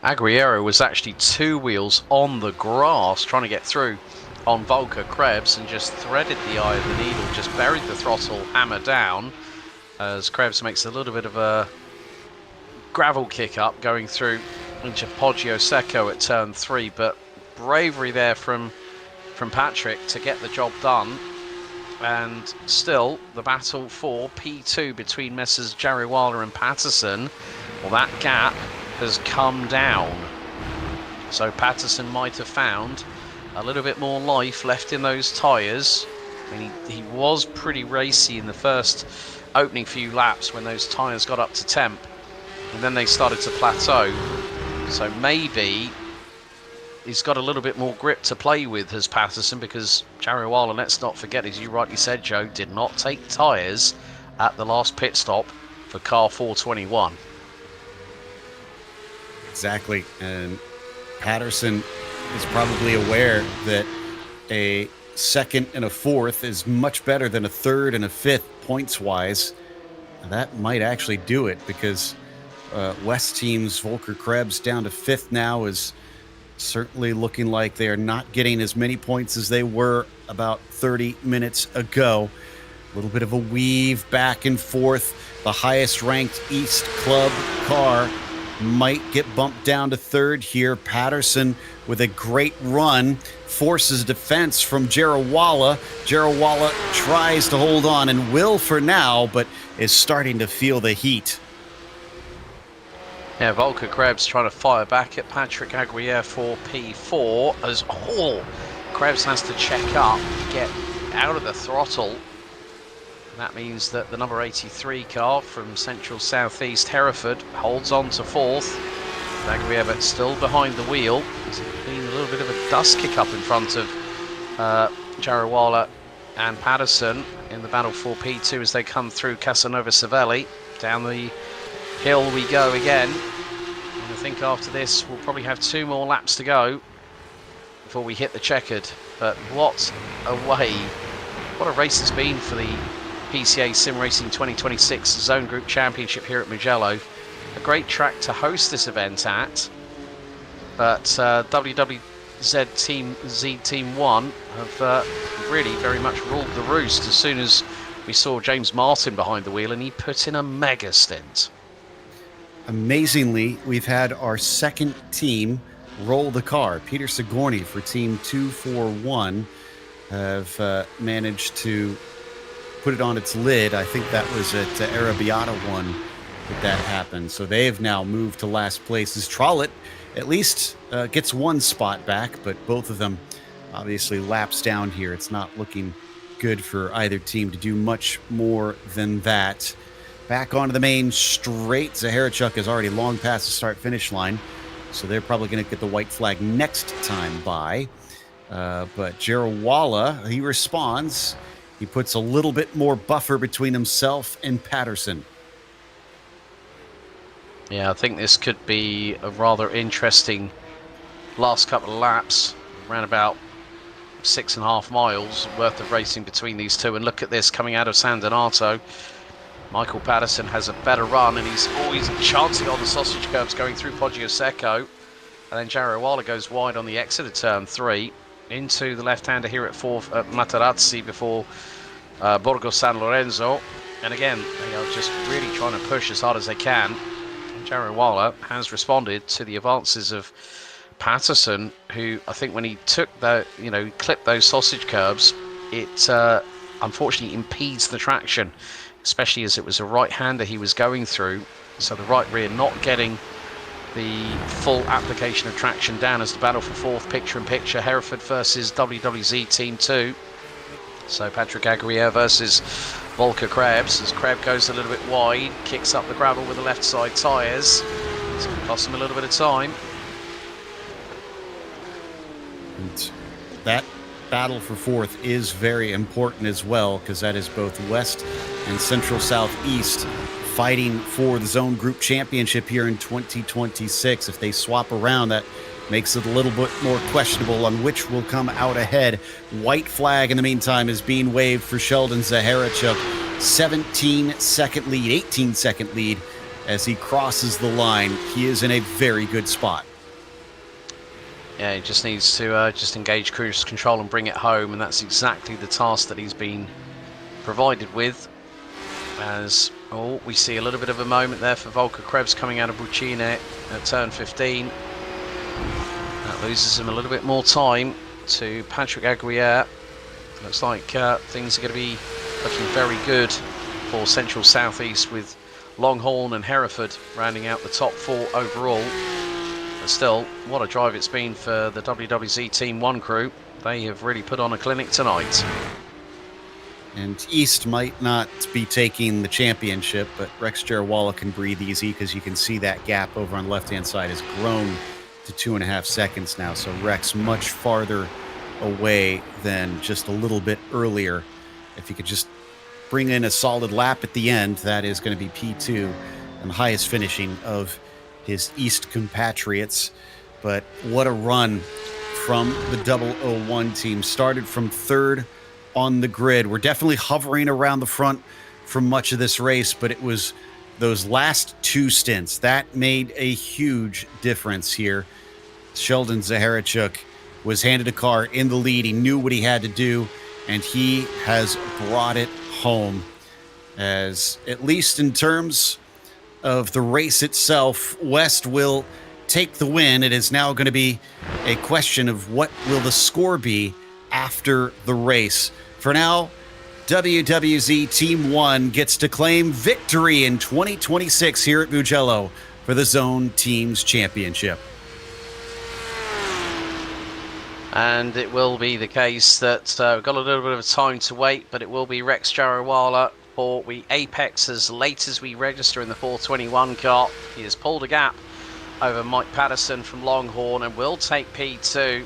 S3: Aguirre was actually 2 wheels on the grass trying to get through on Volker Krebs and just threaded the eye of the needle, just buried the throttle hammer down as Krebs makes a little bit of a gravel kick up going through into Poggio Secco at turn 3. But bravery there from Patrick to get the job done. And still the battle for P2 between Messrs Jariwala and Patterson, well, that gap has come down. So Patterson might have found a little bit more life left in those tyres. I mean, he was pretty racy in the first opening few laps when those tyres got up to temp, and then they started to plateau. So maybe he's got a little bit more grip to play with, as Patterson, because Jariwala, let's not forget, as you rightly said, Joe, did not take tyres at the last pit stop for car 421.
S2: Exactly, and Patterson is probably aware that a 2nd and a 4th is much better than a 3rd and a 5th points-wise. That might actually do it, because West team's Volker Krebs down to 5th now is certainly looking like they are not getting as many points as they were about 30 minutes ago. A little bit of a weave back and forth. The highest ranked East Club car might get bumped down to 3rd here. Patterson with a great run forces defense from Jarawala. Jarawala tries to hold on and will for now, but is starting to feel the heat.
S3: Yeah, Volker Krebs trying to fire back at Patrick Aguirre for P4 as Krebs has to check up, get out of the throttle. That means that the number 83 car from Central Southeast Hereford holds on to 4th. Aguirre still behind the wheel. There's been a little bit of a dust kick up in front of Jarawala and Patterson in the battle for P2 as they come through Casanova Savelli. Down the hill we go again. And I think after this we'll probably have 2 more laps to go before we hit the checkered. But what a way, what a race it's been for the PCA Sim Racing 2026 Zone Group Championship here at Mugello. A great track to host this event at, but WWZ Team Z Team 1 have really very much ruled the roost as soon as we saw James Martin behind the wheel, and he put in a mega stint.
S2: Amazingly, we've had our second team roll the car. Peter Sigourney for Team 241 have managed to put it on its lid. I think that was at Arrabbiata 1 that happened. So they have now moved to last place. As Trollet at least gets 1 spot back, but both of them obviously laps down here. It's not looking good for either team to do much more than that. Back onto the main straight. Zaharachuk is already long past the start-finish line, so they're probably going to get the white flag next time by. But Jarawala, he responds. He puts a little bit more buffer between himself and Patterson.
S3: Yeah, I think this could be a rather interesting last couple of laps, around about 6.5 miles worth of racing between these two. And look at this coming out of San Donato. Michael Patterson has a better run, and he's always chancing on the sausage curbs going through Poggio Secco. And then Jarawala goes wide on the exit of turn 3 into the left-hander here at 4 at Matarazzi before Borgo San Lorenzo. And again, they are just really trying to push as hard as they can. And Jarawala has responded to the advances of Patterson, who I think when he took the, clipped those sausage curbs, it unfortunately impedes the traction, especially as it was a right-hander he was going through. So the right rear not getting the full application of traction down as the battle for 4th picture-in-picture. Hereford versus WWZ Team 2. So Patrick Aguirre versus Volker Krebs, as Krebs goes a little bit wide, kicks up the gravel with the left side tyres. It's going to cost him a little bit of time.
S2: And that battle for 4th is very important as well, because that is both West and Central Southeast fighting for the Zone Group Championship here in 2026. If they swap around, that makes it a little bit more questionable on which will come out ahead. White flag in the meantime is being waved for Sheldon Zaharachuk. 17-second lead, 18-second lead as he crosses the line. He is in a very good spot.
S3: Yeah, he just needs to just engage cruise control and bring it home, and that's exactly the task that he's been provided with. As we see a little bit of a moment there for Volker Krebs coming out of Buccine at turn 15. That loses him a little bit more time to Patrick Aguirre. Looks like things are going to be looking very good for Central Southeast, with Longhorn and Hereford rounding out the top 4 overall. But still, what a drive it's been for the WWZ Team 1 crew. They have really put on a clinic tonight.
S2: And East might not be taking the championship, but Rex Jarawala can breathe easy, because you can see that gap over on the left-hand side has grown to 2.5 seconds now. So Rex much farther away than just a little bit earlier. If he could just bring in a solid lap at the end, that is going to be P2 and the highest finishing of his East compatriots. But what a run from the 001 team. Started from 3rd on the grid. We're definitely hovering around the front for much of this race, but it was those last 2 stints that made a huge difference here. Sheldon Zaharachuk was handed a car in the lead. He knew what he had to do, and he has brought it home. As, at least in terms of the race itself, West will take the win. It is now going to be a question of what will the score be after the race. For now, WWZ Team 1 gets to claim victory in 2026 here at Mugello for the Zone Teams Championship.
S3: And it will be the case that we've got a little bit of time to wait, but it will be Rex Jarawala for we apex as late as we register in the 421 car. He has pulled a gap over Mike Patterson from Longhorn and will take P2.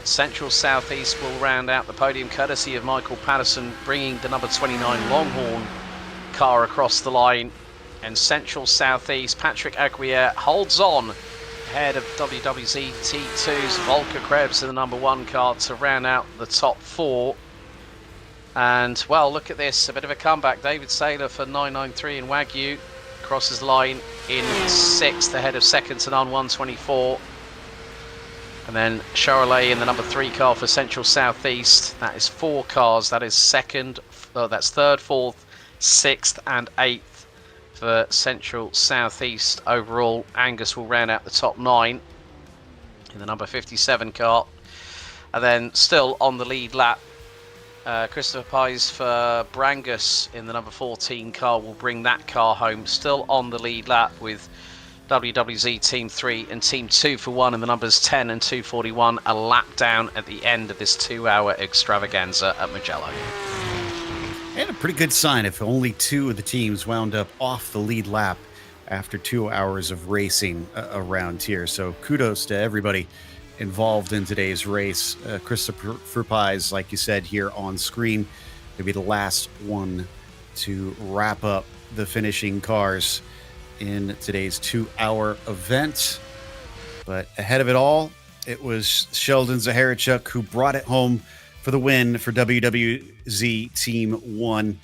S3: Central Southeast will round out the podium, courtesy of Michael Patterson, bringing the number 29 Longhorn car across the line. And Central Southeast, Patrick Aguirre holds on ahead of WWZ T2's Volker Krebs in the number 1 car to round out the top 4. And, well, look at this, a bit of a comeback. David Saylor for 993 in Wagyu crosses the line in 6th ahead of second to none, 124. And then Charolais in the number 3 car for Central Southeast. That is 4 cars. That is that's 3rd, 4th, 6th and 8th for Central Southeast. Overall, Angus will round out the top 9 in the number 57 car. And then still on the lead lap, Christopher Pies for Brangus in the number 14 car will bring that car home. Still on the lead lap with WWZ Team 3 and Team 2 for 1 in the numbers 10 and 241, a lap down at the end of this 2-hour extravaganza at Mugello.
S2: And a pretty good sign if only 2 of the teams wound up off the lead lap after 2 hours of racing around here. So kudos to everybody involved in today's race. Christopher Pies, like you said here on screen, to be the last one to wrap up the finishing cars in today's 2-hour event. But ahead of it all, it was Sheldon Zaharachuk who brought it home for the win for WWZ Team 1.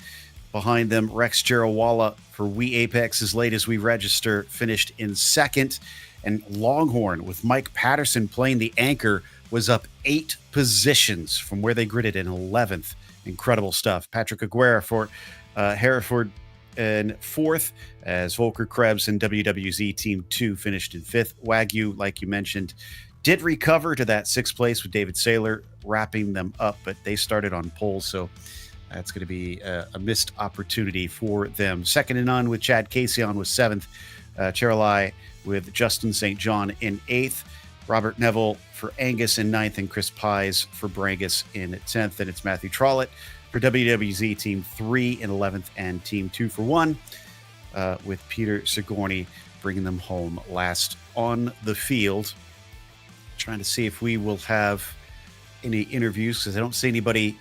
S2: Behind them, Rex Jarawala for We Apex, as late as we register, finished in 2nd. And Longhorn, with Mike Patterson playing the anchor, was up 8 positions from where they gridded in 11th. Incredible stuff. Patrick Aguirre for Hereford in 4th, as Volker Krebs and WWZ Team 2 finished in 5th. Wagyu, like you mentioned, did recover to that 6th place with David Saylor wrapping them up, but they started on pole, so that's going to be a missed opportunity for them. Second to none with Chad Casion was 7th. Charolais with Justin St. John in 8th. Robert Neville for Angus in 9th, and Chris Pies for Brangus in 10th. And it's Matthew Trollitt for WWZ Team 3 in 11th and Team 2 for 1, with Peter Sigourney bringing them home last on the field. Trying to see if we will have any interviews, because I don't see anybody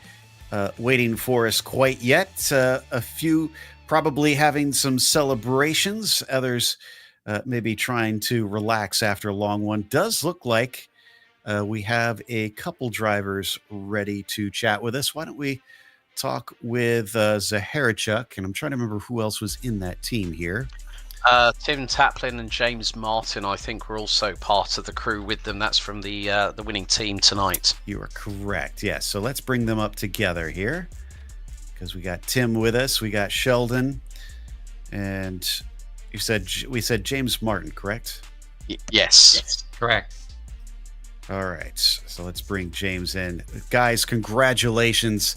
S2: waiting for us quite yet. A few probably having some celebrations, others maybe trying to relax after a long one. Does look like we have a couple drivers ready to chat with us. Why don't we talk with Zaharachuk? And I'm trying to remember who else was in that team here.
S3: Tim Taplin and James Martin, I think, were also part of the crew with them. That's from the winning team tonight.
S2: You are correct. Yes. So let's bring them up together here, because we got Tim with us. We got Sheldon, and we said James Martin, correct?
S3: Yes,
S4: correct.
S2: All right. So let's bring James in. Guys, congratulations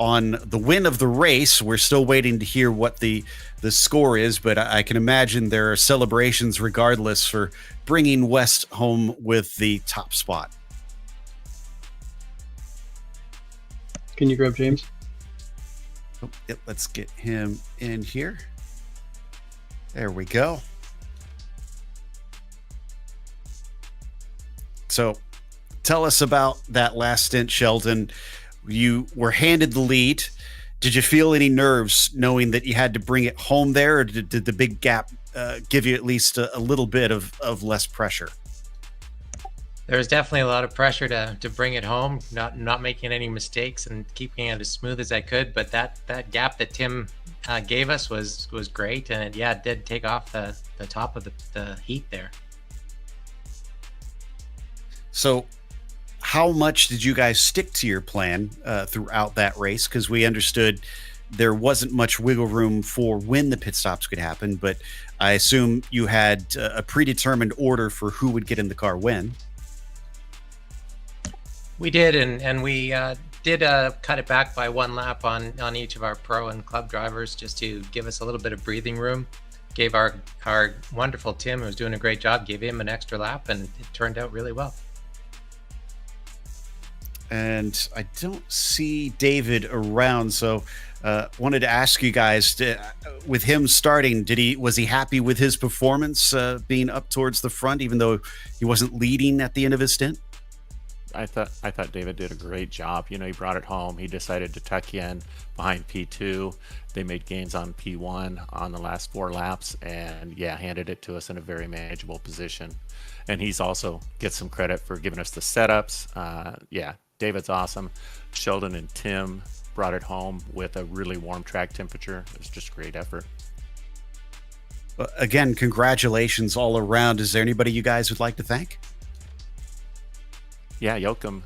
S2: on the win of the race. We're still waiting to hear what the score is, but I can imagine there are celebrations regardless for bringing West home with the top spot.
S5: Can you grab James?
S2: Oh, yep, let's get him in here. There we go. So tell us about that last stint, Sheldon. You were handed the lead. Did you feel any nerves knowing that you had to bring it home there, or did the big gap give you at least a little bit of less pressure?
S4: There was definitely a lot of pressure to bring it home, not making any mistakes and keeping it as smooth as I could. But that gap that Tim gave us was great, and it did take off the top of the heat there.
S2: So how much did you guys stick to your plan throughout that race? Because we understood there wasn't much wiggle room for when the pit stops could happen, but I assume you had a predetermined order for who would get in the car when.
S4: We did, and we did cut it back by 1 lap on each of our pro and club drivers, just to give us a little bit of breathing room. Gave our wonderful Tim, who was doing a great job, gave him an extra lap, and it turned out really well.
S2: And I don't see David around, so wanted to ask you guys, with him starting, was he happy with his performance being up towards the front, even though he wasn't leading at the end of his stint?
S6: I thought David did a great job. You know, he brought it home. He decided to tuck in behind P2. They made gains on P1 on the last 4 laps, and yeah, handed it to us in a very manageable position. And he's also gets some credit for giving us the setups. Yeah, David's awesome. Sheldon and Tim brought it home with a really warm track temperature. It was just great effort.
S2: Again, congratulations all around. Is there anybody you guys would like to thank?
S6: Yeah, Joachim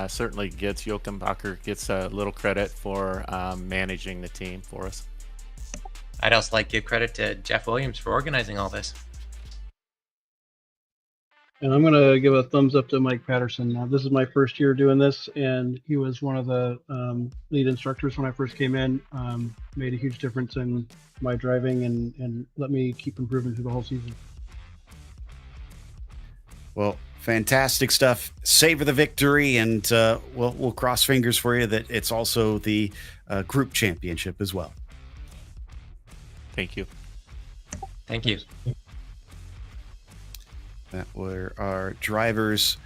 S6: certainly gets, Joachim Bacher gets a little credit for managing the team for us.
S4: I'd also like to give credit to Jeff Williams for organizing all this.
S5: And I'm going to give a thumbs up to Mike Patterson. Now, this is my first year doing this, and he was one of the lead instructors when I first came in. Made a huge difference in my driving and let me keep improving through the whole season.
S2: Well, fantastic stuff. Savor the victory, and we'll cross fingers for you that it's also the group championship as well.
S6: Thank you.
S4: Thank you.
S2: That were our drivers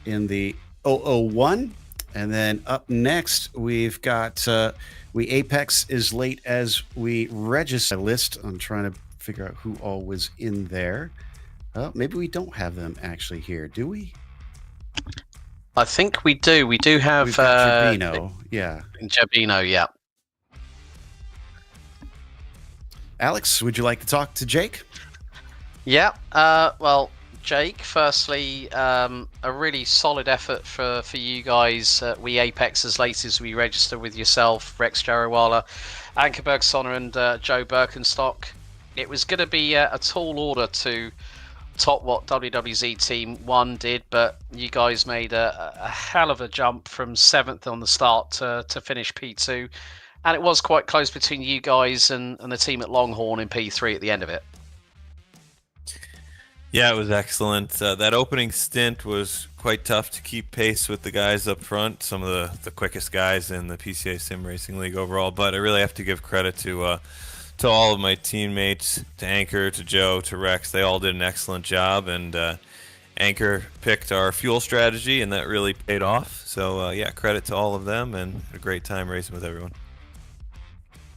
S2: in the 001. And then up next, we've got we Apex as late as we register list. I'm trying to figure out who all was in there. Maybe we don't have them actually here, do we?
S3: I think we do. We do have
S2: Jabino. Yeah.
S3: Jabino, yeah.
S2: Alex, would you like to talk to Jake?
S3: Yeah. Well, Jake, firstly, a really solid effort for you guys. We Apex as late as we register with yourself, Rex Jarawala, Anke Bergsonner, and Joe Birkenstock. It was going to be a tall order to top what WWZ Team 1 did, but you guys made a hell of a jump from 7th on the start to finish P2. And it was quite close between you guys and the team at Longhorn in P3 at the end of it.
S7: Yeah, it was excellent. That opening stint was quite tough to keep pace with the guys up front, some of the quickest guys in the PCA Sim Racing League overall. But I really have to give credit to all of my teammates, to Anchor, to Joe, to Rex. They all did an excellent job, and Anchor picked our fuel strategy, and that really paid off. So yeah, credit to all of them, and a great time racing with everyone.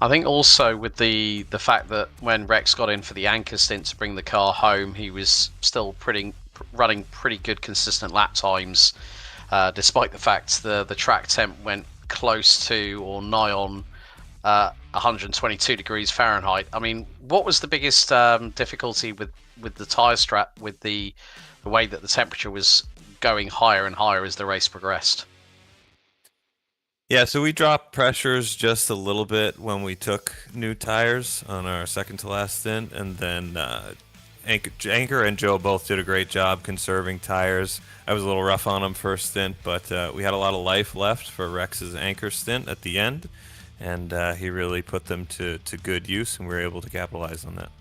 S3: I think also with the fact that when Rex got in for the Anchor stint to bring the car home, he was still running pretty good consistent lap times, despite the fact the track temp went close to or nigh on 122 degrees Fahrenheit. I mean, what was the biggest difficulty with the tyre strap, with the way that the temperature was going higher and higher as the race progressed?
S7: Yeah, so we dropped pressures just a little bit when we took new tires on our second to last stint, and then Anchor and Joe both did a great job conserving tires. I was a little rough on them first stint, but we had a lot of life left for Rex's Anchor stint at the end, and he really put them to good use, and we were able to capitalize on that.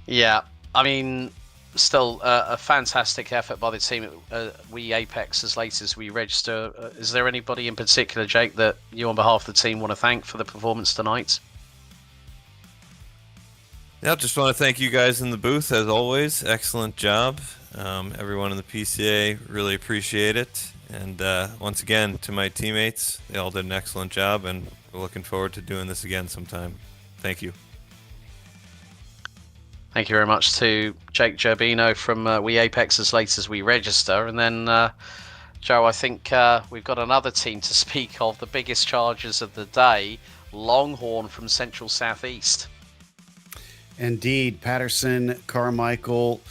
S3: Yeah, I mean, still a fantastic effort by the team at We Apex as late as we register. Is there anybody in particular, Jake, that you on behalf of the team want to thank for the performance tonight?
S7: Yeah, just want to thank you guys in the booth as always. Excellent job. Everyone in the PCA, really appreciate it. And once again, to my teammates, they all did an excellent job, and we're looking forward to doing this again sometime. Thank you.
S3: Thank you very much to Jake Gerbino from We Apex as late as we register. And then, Joe, I think we've got another team to speak of, the biggest chargers of the day, Longhorn from Central Southeast.
S2: Indeed, Patterson, Carmichael,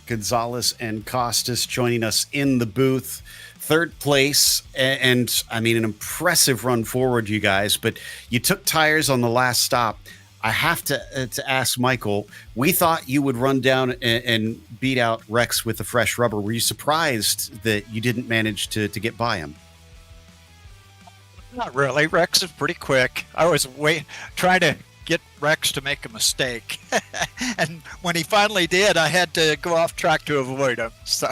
S2: Gonzalez, and Costas joining us in the booth. Third place, and I mean, an impressive run forward, you guys, but you took tires on the last stop. I have to ask Michael, we thought you would run down and beat out Rex with the fresh rubber. Were you surprised that you didn't manage to get by him?
S8: Not really. Rex is pretty quick. I was trying to get Rex to make a mistake. And when he finally did, I had to go off track to avoid him. So,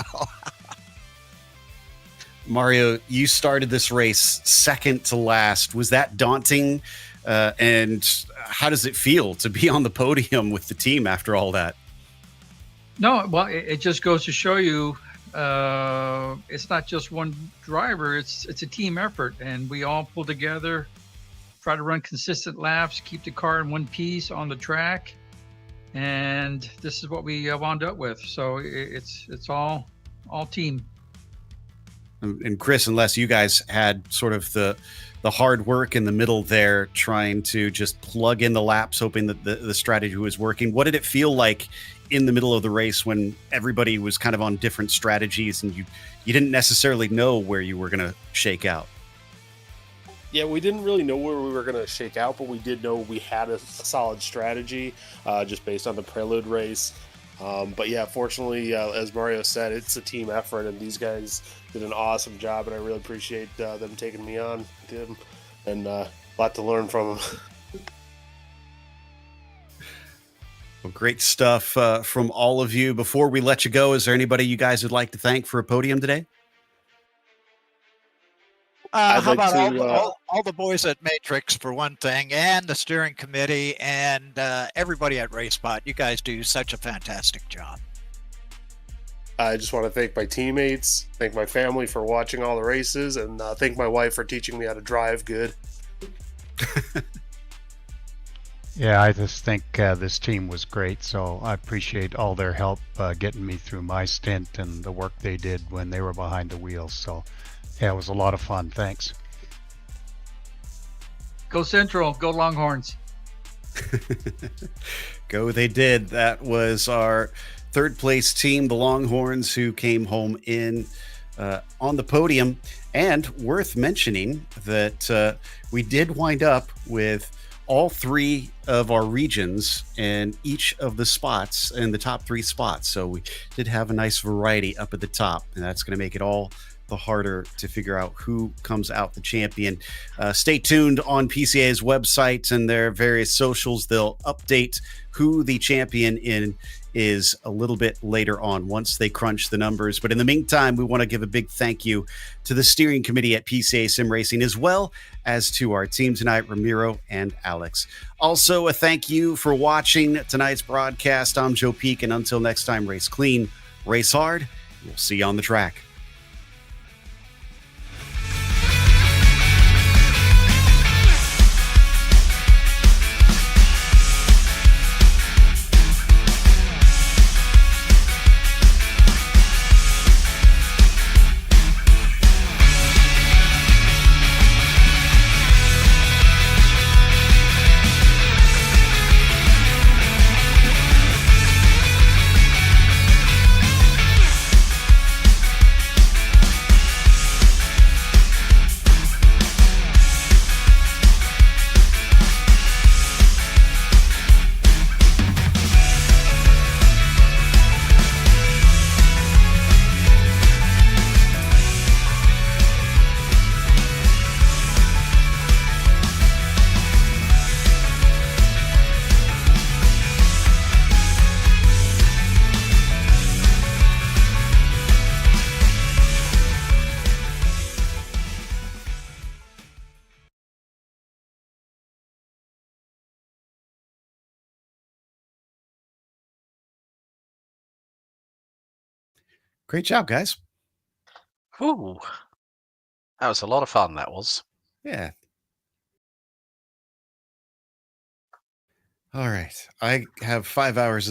S2: Mario, you started this race second to last. Was that daunting? And how does it feel to be on the podium with the team after all that?
S9: No, well, it just goes to show you it's not just one driver. It's a team effort, and we all pull together, try to run consistent laps, keep the car in one piece on the track, and this is what we wound up with. So it's all team.
S2: And Chris and Les, you guys had sort of the hard work in the middle there, trying to just plug in the laps, hoping that the strategy was working. What did it feel like in the middle of the race when everybody was kind of on different strategies and you didn't necessarily know where you were going to shake out?
S10: Yeah, we didn't really know where we were going to shake out, but we did know we had a solid strategy just based on the prelude race. But yeah, fortunately, as Mario said, it's a team effort, and these guys did an awesome job, and I really appreciate them taking me on, Tim, and a lot to learn from them.
S2: Well, great stuff from all of you. Before we let you go, is there anybody you guys would like to thank for a podium today?
S8: How about all the boys at Matrix, for one thing, and the steering committee, and everybody at Racespot? You guys do such a fantastic job.
S10: I just want to thank my teammates, thank my family for watching all the races, and thank my wife for teaching me how to drive good.
S11: Yeah, I just think this team was great, so I appreciate all their help getting me through my stint and the work they did when they were behind the wheels. So yeah, it was a lot of fun. Thanks.
S9: Go Central, go Longhorns.
S2: Go they did. That was our third place team, the Longhorns, who came home in on the podium. And worth mentioning that we did wind up with all three of our regions in each of the spots, in the top three spots. So we did have a nice variety up at the top, and that's going to make it all the harder to figure out who comes out the champion. Stay tuned on PCA's website and their various socials. They'll update who the champion is a little bit later on once they crunch the numbers. But in the meantime, we want to give a big thank you to the steering committee at PCA Sim Racing, as well as to our team tonight, Ramiro and Alex. Also, a thank you for watching tonight's broadcast. I'm Joe Peak, and until next time, race clean, race hard. We'll see you on the track. Great job, guys.
S3: Ooh, that was a lot of fun, that was.
S2: Yeah. All right. I have 5 hours of